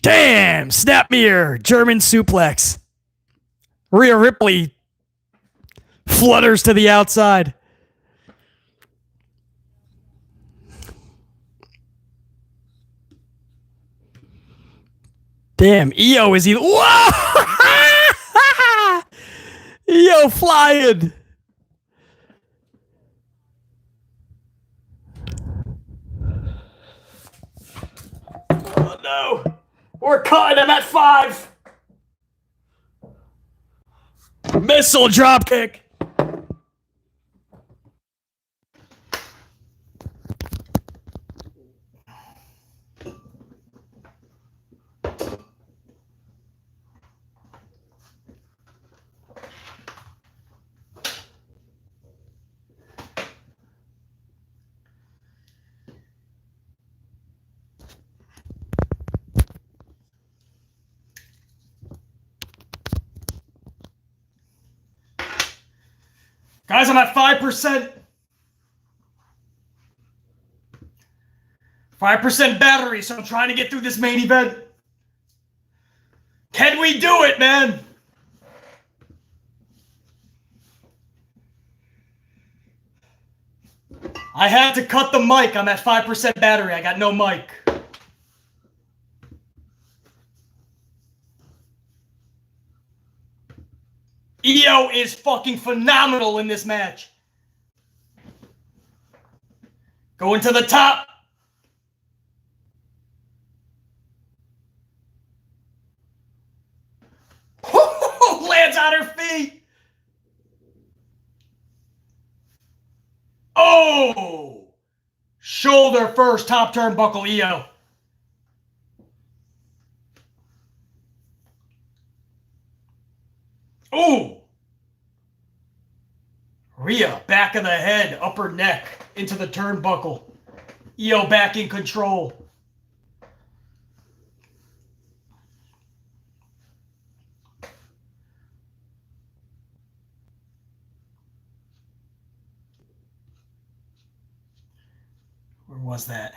Damn, snap mirror, German suplex. Rhea Ripley flutters to the outside. Damn, Io is either. Whoa! Io flying. Oh no. We're cutting him at 5. Missile dropkick. Guys, I'm at 5%. 5% battery, so I'm trying to get through this main event. Can we do it, man? I had to cut the mic. I'm at 5% battery. I got no mic. Io is fucking phenomenal in this match. Going to the top. Lands on her feet. Oh! Shoulder first, top turnbuckle, Io. Ooh! Rhea, back of the head, upper neck, into the turnbuckle. Io back in control. Where was that?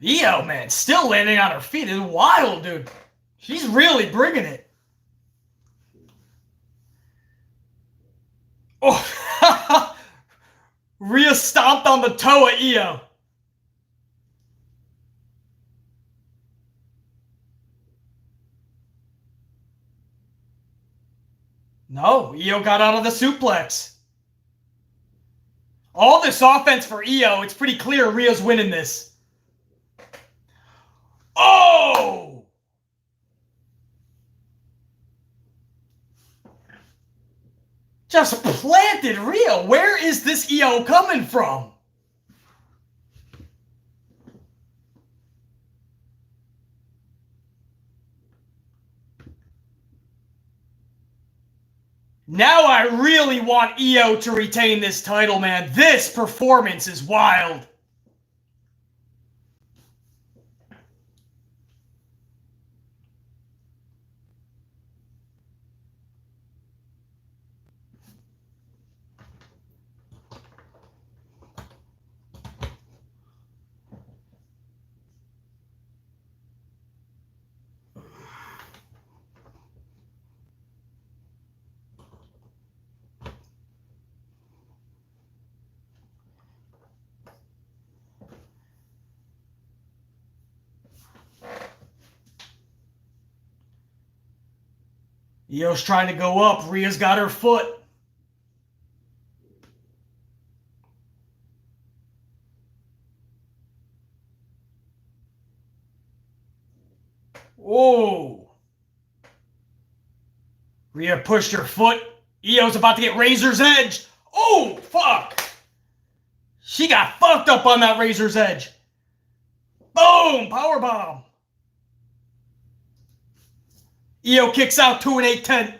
Io, man, still landing on her feet. It's wild, dude. She's really bringing it. Oh, Rhea stomped on the toe of Io. No, Io got out of the suplex. All this offense for Io, it's pretty clear Rhea's winning this. Oh! Just planted Rhea. Where is this Io coming from? Now I really want Io to retain this title, man. This performance is wild. Io's trying to go up. Rhea's got her foot. Whoa. Rhea pushed her foot. Io's about to get Razor's Edge. Oh, fuck. She got fucked up on that Razor's Edge. Boom. Powerbomb. Io kicks out 2 and 8-10.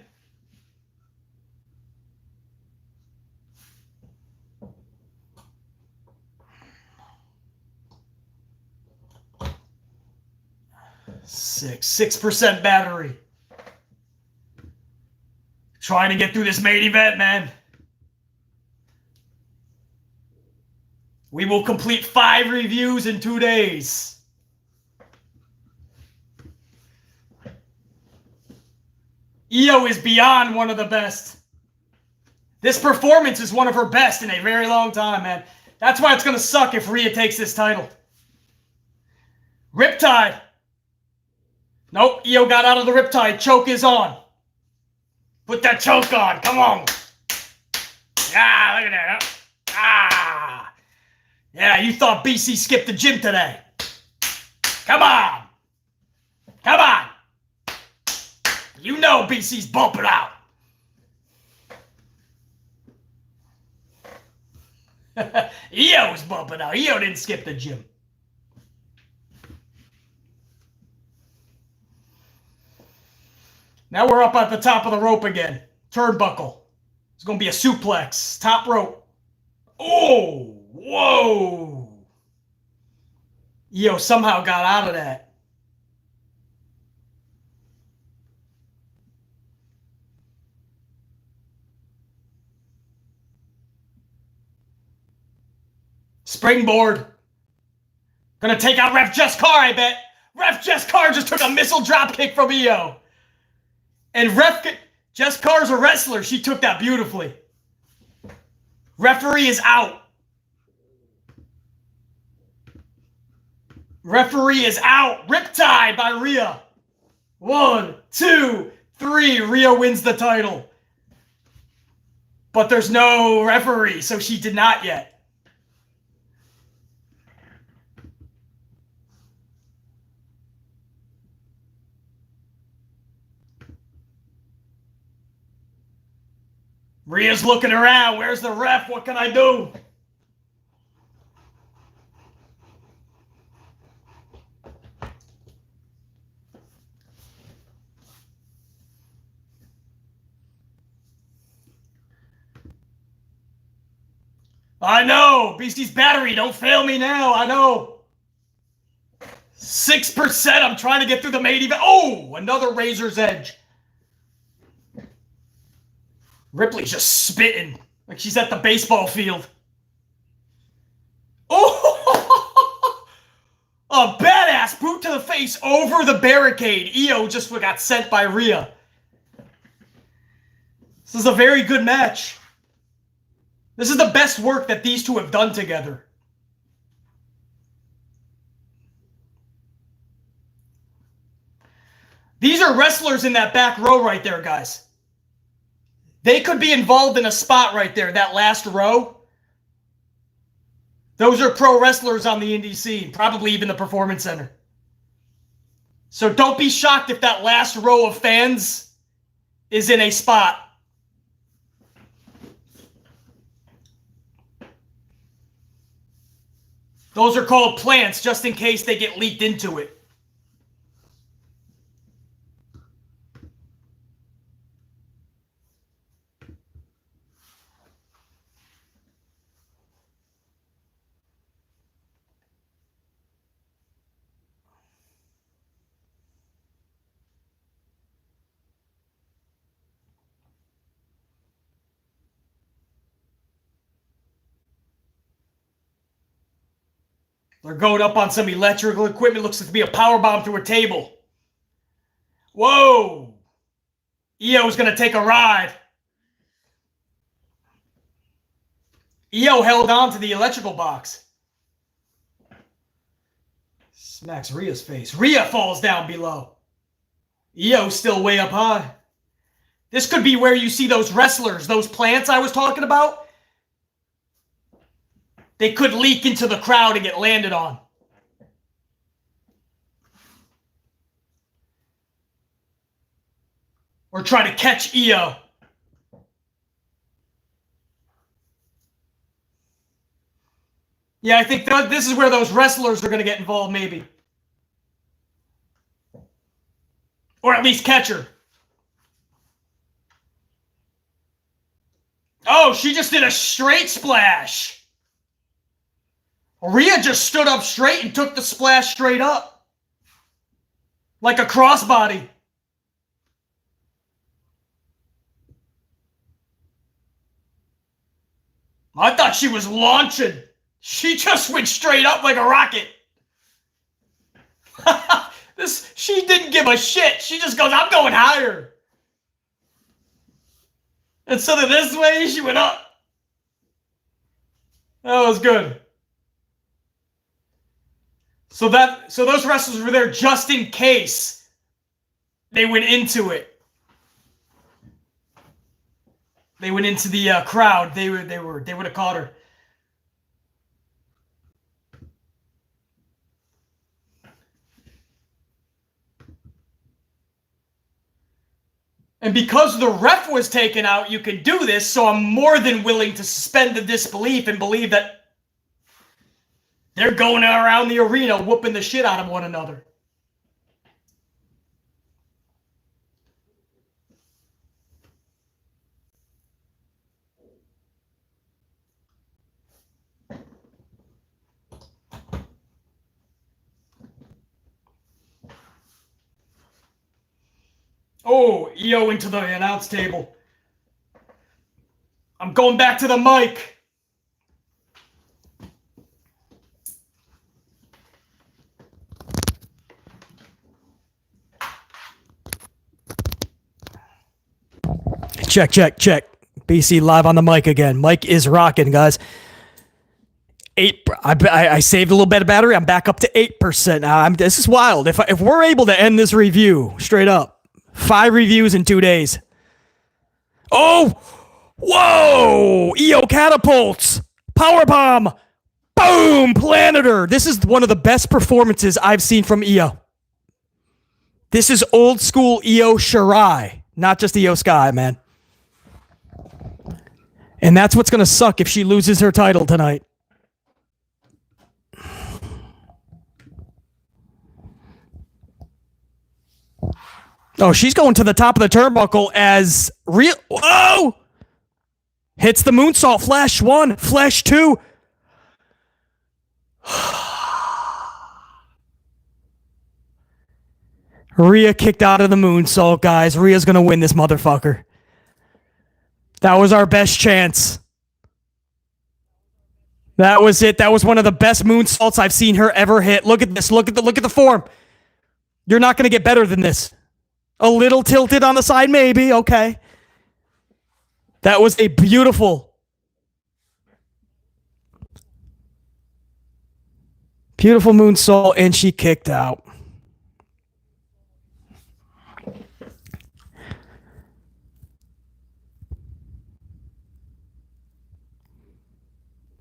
6% battery. Trying to get through this main event, man. We will complete 5 reviews in 2 days. Io is beyond one of the best. This performance is one of her best in a very long time, man. That's why it's going to suck if Rhea takes this title. Riptide. Nope, Io got out of the riptide. Choke is on. Put that choke on. Come on. Ah, look at that. Ah. Yeah, you thought BC skipped the gym today. Come on. Come on. You know BC's bumping out. Io's bumping out. Io didn't skip the gym. Now we're up at the top of the rope again. Turnbuckle. It's going to be a suplex. Top rope. Oh, whoa. Io somehow got out of that. Springboard. Gonna take out Ref Jess Carr, I bet. Ref Jess Carr just took a missile dropkick from Io. And Jess Carr's a wrestler. She took that beautifully. Referee is out. Referee is out. Riptide by Rhea. 1, 2, 3. Rhea wins the title. But there's no referee, so she did not yet. Rhea's looking around. Where's the ref? What can I do? I know. BC's battery. Don't fail me now. I know. 6%. I'm trying to get through the main event. Oh, another Razor's Edge. Ripley's just spitting like she's at the baseball field. Oh! A badass boot to the face over the barricade. Io just got sent by Rhea. This is a very good match. This is the best work that these two have done together. These are wrestlers in that back row right there, guys. They could be involved in a spot right there, that last row. Those are pro wrestlers on the indie scene, probably even the Performance Center. So don't be shocked if that last row of fans is in a spot. Those are called plants, just in case they get leaked into it. They're going up on some electrical equipment. Looks like to be a powerbomb through a table. Whoa! Io's going to take a ride. Io held on to the electrical box. Smacks Rhea's face. Rhea falls down below. Io's still way up high. This could be where you see those wrestlers, those plants I was talking about. They could leak into the crowd and get landed on. Or try to catch Io. Yeah, I think this is where those wrestlers are going to get involved, maybe. Or at least catch her. Oh, she just did a straight splash. Rhea just stood up straight and took the splash straight up. Like a crossbody. I thought she was launching. She just went straight up like a rocket. She didn't give a shit. She just goes, I'm going higher. Instead of this way, she went up. That was good. So those wrestlers were there just in case they went into it. They went into the crowd. They would have caught her. And because the ref was taken out, you can do this, so I'm more than willing to suspend the disbelief and believe that they're going around the arena whooping the shit out of one another. Oh, EO into the announce table. I'm going back to the mic. Check, check, check. BC live on the mic again. Mic is rocking, guys. I saved a little bit of battery. I'm back up to 8% now. This is wild. If we're able to end this review straight up, 5 reviews in 2 days. Oh, whoa! EO catapults, powerbomb, boom, planet her. This is one of the best performances I've seen from EO. This is old school EO Shirai, not just EO Sky, man. And that's what's gonna suck if she loses her title tonight. Oh, she's going to the top of the turnbuckle as Rhea. Oh! Hits the moonsault. Flash 1, flash 2. Rhea kicked out of the moonsault, guys. Rhea's going to win this motherfucker. That was our best chance. That was it. That was one of the best moonsaults I've seen her ever hit. Look at this. Look at the form. You're not going to get better than this. A little tilted on the side, maybe. Okay. That was a beautiful moonsault, and she kicked out.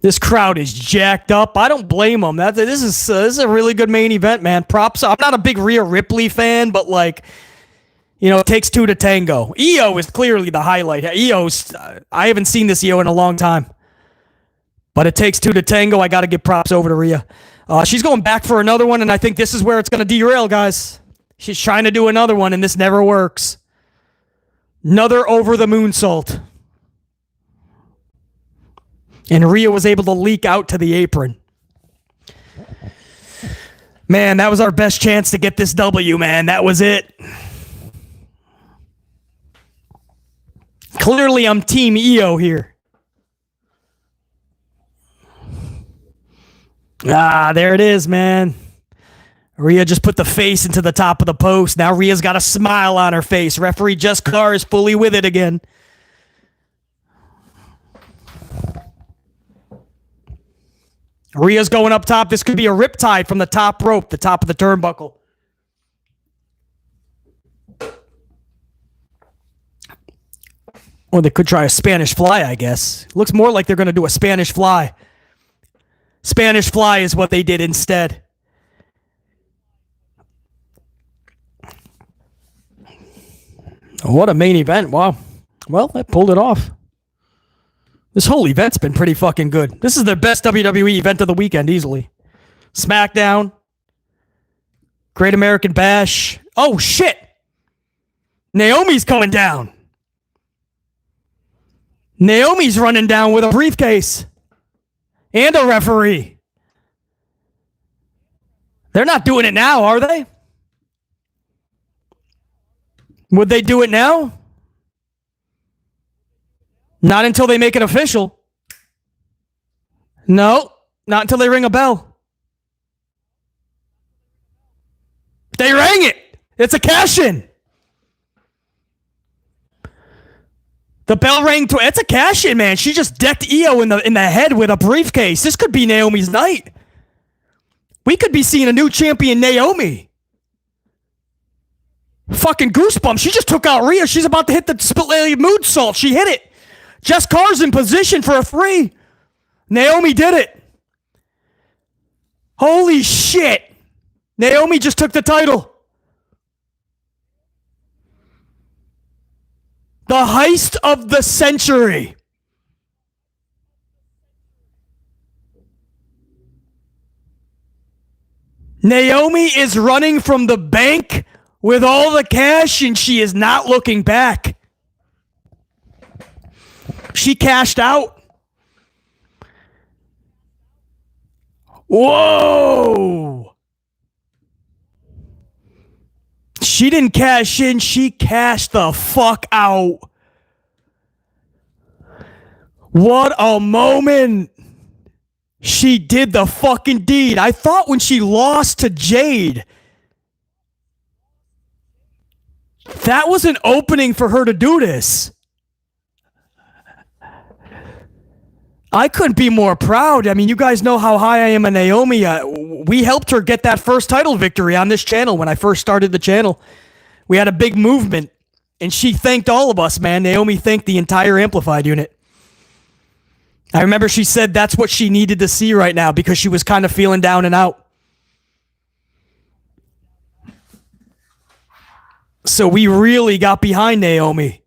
This crowd is jacked up. I don't blame them. This is a really good main event, man. Props. I'm not a big Rhea Ripley fan, but like, you know, it takes 2 to tango. EO is clearly the highlight. I haven't seen this EO in a long time. But it takes 2 to tango. I got to give props over to Rhea. She's going back for another one, and I think this is where it's going to derail, guys. She's trying to do another one, and this never works. Another over the moonsault. And Rhea was able to leak out to the apron. Man, that was our best chance to get this W, man. That was it. Clearly, I'm Team EO here. There it is, man. Rhea just put the face into the top of the post. Now Rhea's got a smile on her face. Referee Just Carr is fully with it again. Rhea's going up top. This could be a riptide from the top rope, the top of the turnbuckle. Or they could try a Spanish fly, I guess. Looks more like they're going to do a Spanish fly. Spanish fly is what they did instead. What a main event. Wow. Well, that pulled it off. This whole event's been pretty fucking good. This is the best WWE event of the weekend, easily. SmackDown. Great American Bash. Oh, shit. Naomi's coming down. Naomi's running down with a briefcase. And a referee. They're not doing it now, are they? Would they do it now? Not until they make it official. No, not until they ring a bell. They rang it. It's a cash-in. The bell rang. It's a cash-in, man. She just decked Io in the head with a briefcase. This could be Naomi's night. We could be seeing a new champion, Naomi. Fucking goosebumps. She just took out Rhea. She's about to hit the split moonsault. She hit it. Jess Carr's in position for a 3. Naomi did it. Holy shit. Naomi just took the title. The heist of the century. Naomi is running from the bank with all the cash, and she is not looking back. She cashed out. Whoa. She didn't cash in. She cashed the fuck out. What a moment. She did the fucking deed. I thought when she lost to Jade, that was an opening for her to do this. I couldn't be more proud. I mean, you guys know how high I am on Naomi. We helped her get that first title victory on this channel when I first started the channel. We had a big movement, and she thanked all of us, man. Naomi thanked the entire Amplified unit. I remember she said that's what she needed to see right now because she was kind of feeling down and out. So we really got behind Naomi.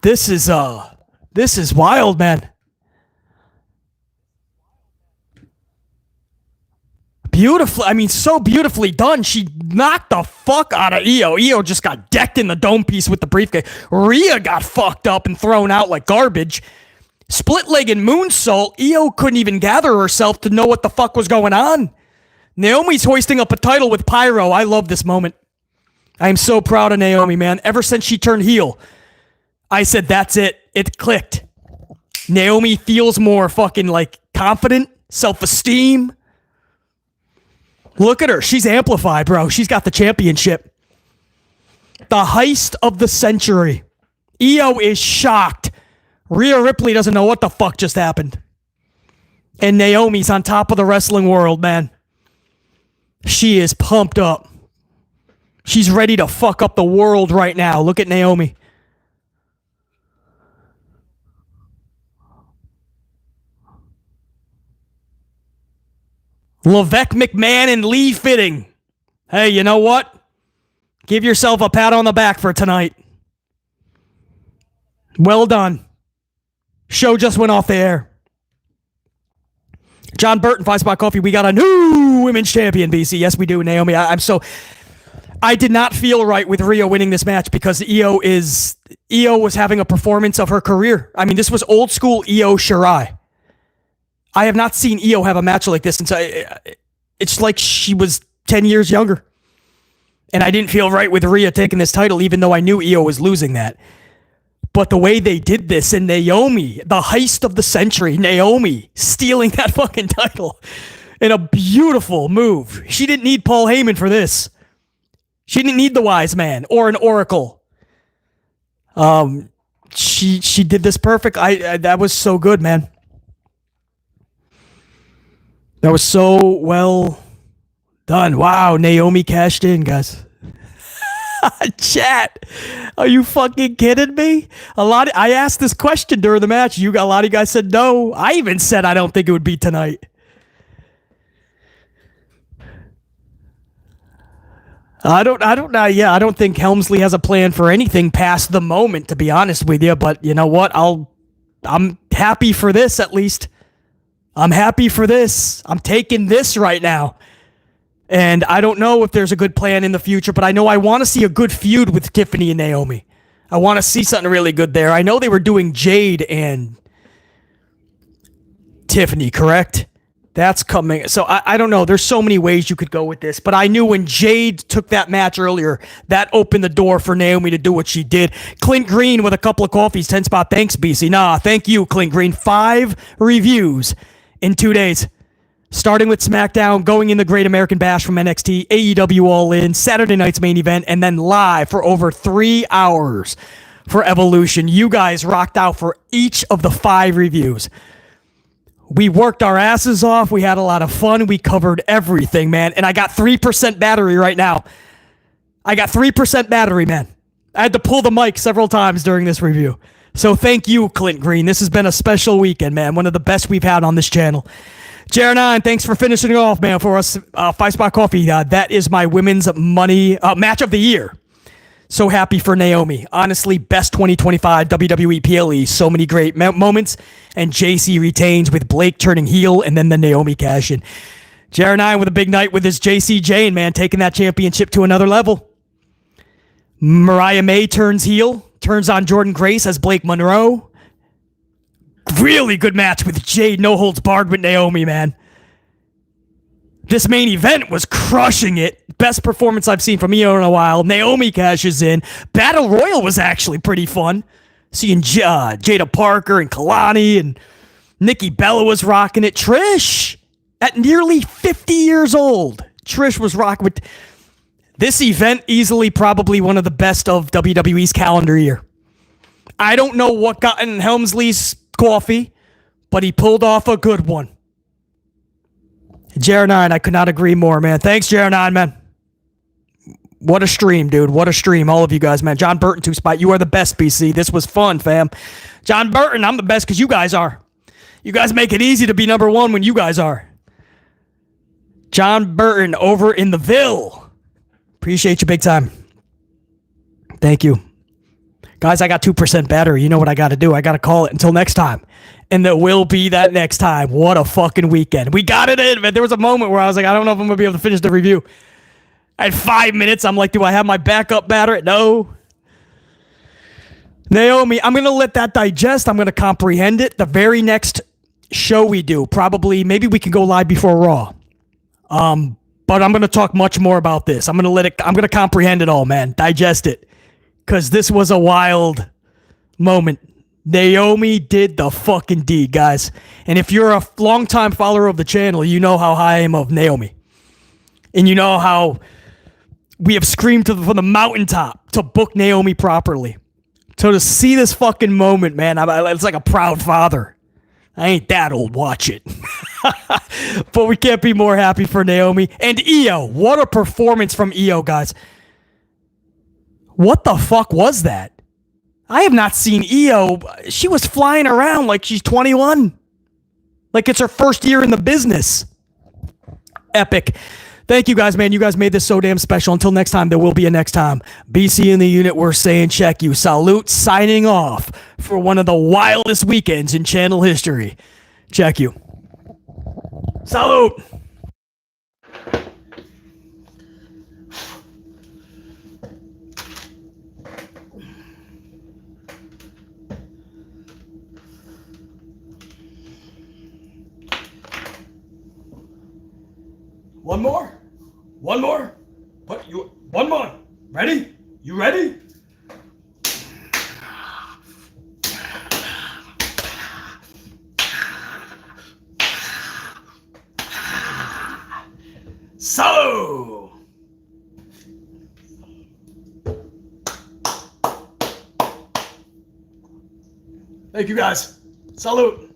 This is wild, man. Beautiful. I mean, so beautifully done. She knocked the fuck out of Io. Io just got decked in the dome piece with the briefcase. Rhea got fucked up and thrown out like garbage. Split-legged moonsault. Io couldn't even gather herself to know what the fuck was going on. Naomi's hoisting up a title with Pyro. I love this moment. I am so proud of Naomi, man. Ever since she turned heel, I said, that's it. It clicked. Naomi feels more fucking like confident, self-esteem. Look at her. She's amplified, bro. She's got the championship. The heist of the century. Io is shocked. Rhea Ripley doesn't know what the fuck just happened. And Naomi's on top of the wrestling world, man. She is pumped up. She's ready to fuck up the world right now. Look at Naomi. Levesque McMahon and Lee Fitting. Hey, you know what? Give yourself a pat on the back for tonight. Well done. Show just went off the air. John Burton, 5 Spot Coffee. We got a new women's champion, BC. Yes, we do, Naomi. I did not feel right with Rhea winning this match because Io was having a performance of her career. I mean, this was old school Io Shirai. I have not seen Io have a match like this since it's like she was 10 years younger. And I didn't feel right with Rhea taking this title, even though I knew Io was losing that. But the way they did this, and Naomi, the heist of the century, Naomi stealing that fucking title in a beautiful move. She didn't need Paul Heyman for this. She didn't need the wise man or an oracle. She did this perfect. That was so good, man. That was so well done. Wow, Naomi cashed in, guys. Chat, are you fucking kidding me? I asked this question during the match. A lot of you guys said no. I even said I don't think it would be tonight. I don't think Helmsley has a plan for anything past the moment, to be honest with you. But you know what? I'm happy for this, at least. I'm happy for this. I'm taking this right now. And I don't know if there's a good plan in the future, but I know I want to see a good feud with Tiffany and Naomi. I want to see something really good there. I know they were doing Jade and Tiffany, correct? That's coming. So I don't know. There's so many ways you could go with this, but I knew when Jade took that match earlier, that opened the door for Naomi to do what she did. Clint Green with a couple of coffees, 10 spot. Thanks, BC. Nah, thank you, Clint Green. 5 reviews in 2 days. Starting with SmackDown, going in the Great American Bash from NXT, AEW All In, Saturday night's main event, and then live for over 3 hours for Evolution. You guys rocked out for each of the 5 reviews. We worked our asses off. We had a lot of fun. We covered everything, man. And I got 3% battery right now. I got 3% battery, man. I had to pull the mic several times during this review. So thank you, Clint Green. This has been a special weekend, man. One of the best we've had on this channel. Jared9, thanks for finishing it off, man, for us. 5 Spot Coffee. That is my women's money match of the year. So happy for Naomi. Honestly, best 2025 WWE PLE. So many great moments. And Jacy retains with Blake turning heel and then the Naomi cash in. Jared9 with a big night with his Jayne, man, taking that championship to another level. Mariah May turns heel, turns on Jordynne Grace as Blake Monroe. Really good match with Jade, no holds barred with Naomi, man. This main event was crushing it. Best performance I've seen from Io in a while. Naomi cashes in. Battle Royal was actually pretty fun. Seeing Jada Parker and Kalani and Nikki Bella was rocking it. Trish, at nearly 50 years old, Trish was rocking with this event. Easily probably one of the best of WWE's calendar year. I don't know what got in Helmsley's coffee, but he pulled off a good one. Jared9, I could not agree more, man. Thanks, Jared9, man. What a stream, dude. What a stream. All of you guys, man. John Burton, 2 Spot. You are the best, BC. This was fun, fam. John Burton, I'm the best because you guys are. You guys make it easy to be number 1 when you guys are. John Burton over in the Ville. Appreciate you big time. Thank you. Guys, I got 2% battery. You know what I got to do. I got to call it until next time. And there will be that next time. What a fucking weekend. We got it in, man. There was a moment where I was like, I don't know if I'm going to be able to finish the review. I had 5 minutes. I'm like, do I have my backup battery? No. Naomi, I'm going to let that digest. I'm going to comprehend it. The very next show we do, probably, maybe we can go live before Raw. But I'm going to talk much more about this. I'm going to comprehend it all, man. Digest it. Because this was a wild moment. Naomi did the fucking deed, guys. And if you're a longtime follower of the channel, you know how high I am of Naomi. And you know how we have screamed from the mountaintop to book Naomi properly. So to see this fucking moment, man, it's like a proud father. I ain't that old, watch it. But we can't be more happy for Naomi. And Io, what a performance from Io, guys. What the fuck was that? I have not seen Io. She was flying around like she's 21. Like it's her first year in the business. Epic. Thank you guys, man. You guys made this so damn special. Until next time, there will be a next time. BC in the unit, we're saying check you. Salute, signing off for one of the wildest weekends in channel history. Check you. Salute. One more. One more. One more. Ready? You ready? So. Thank you guys. Salute.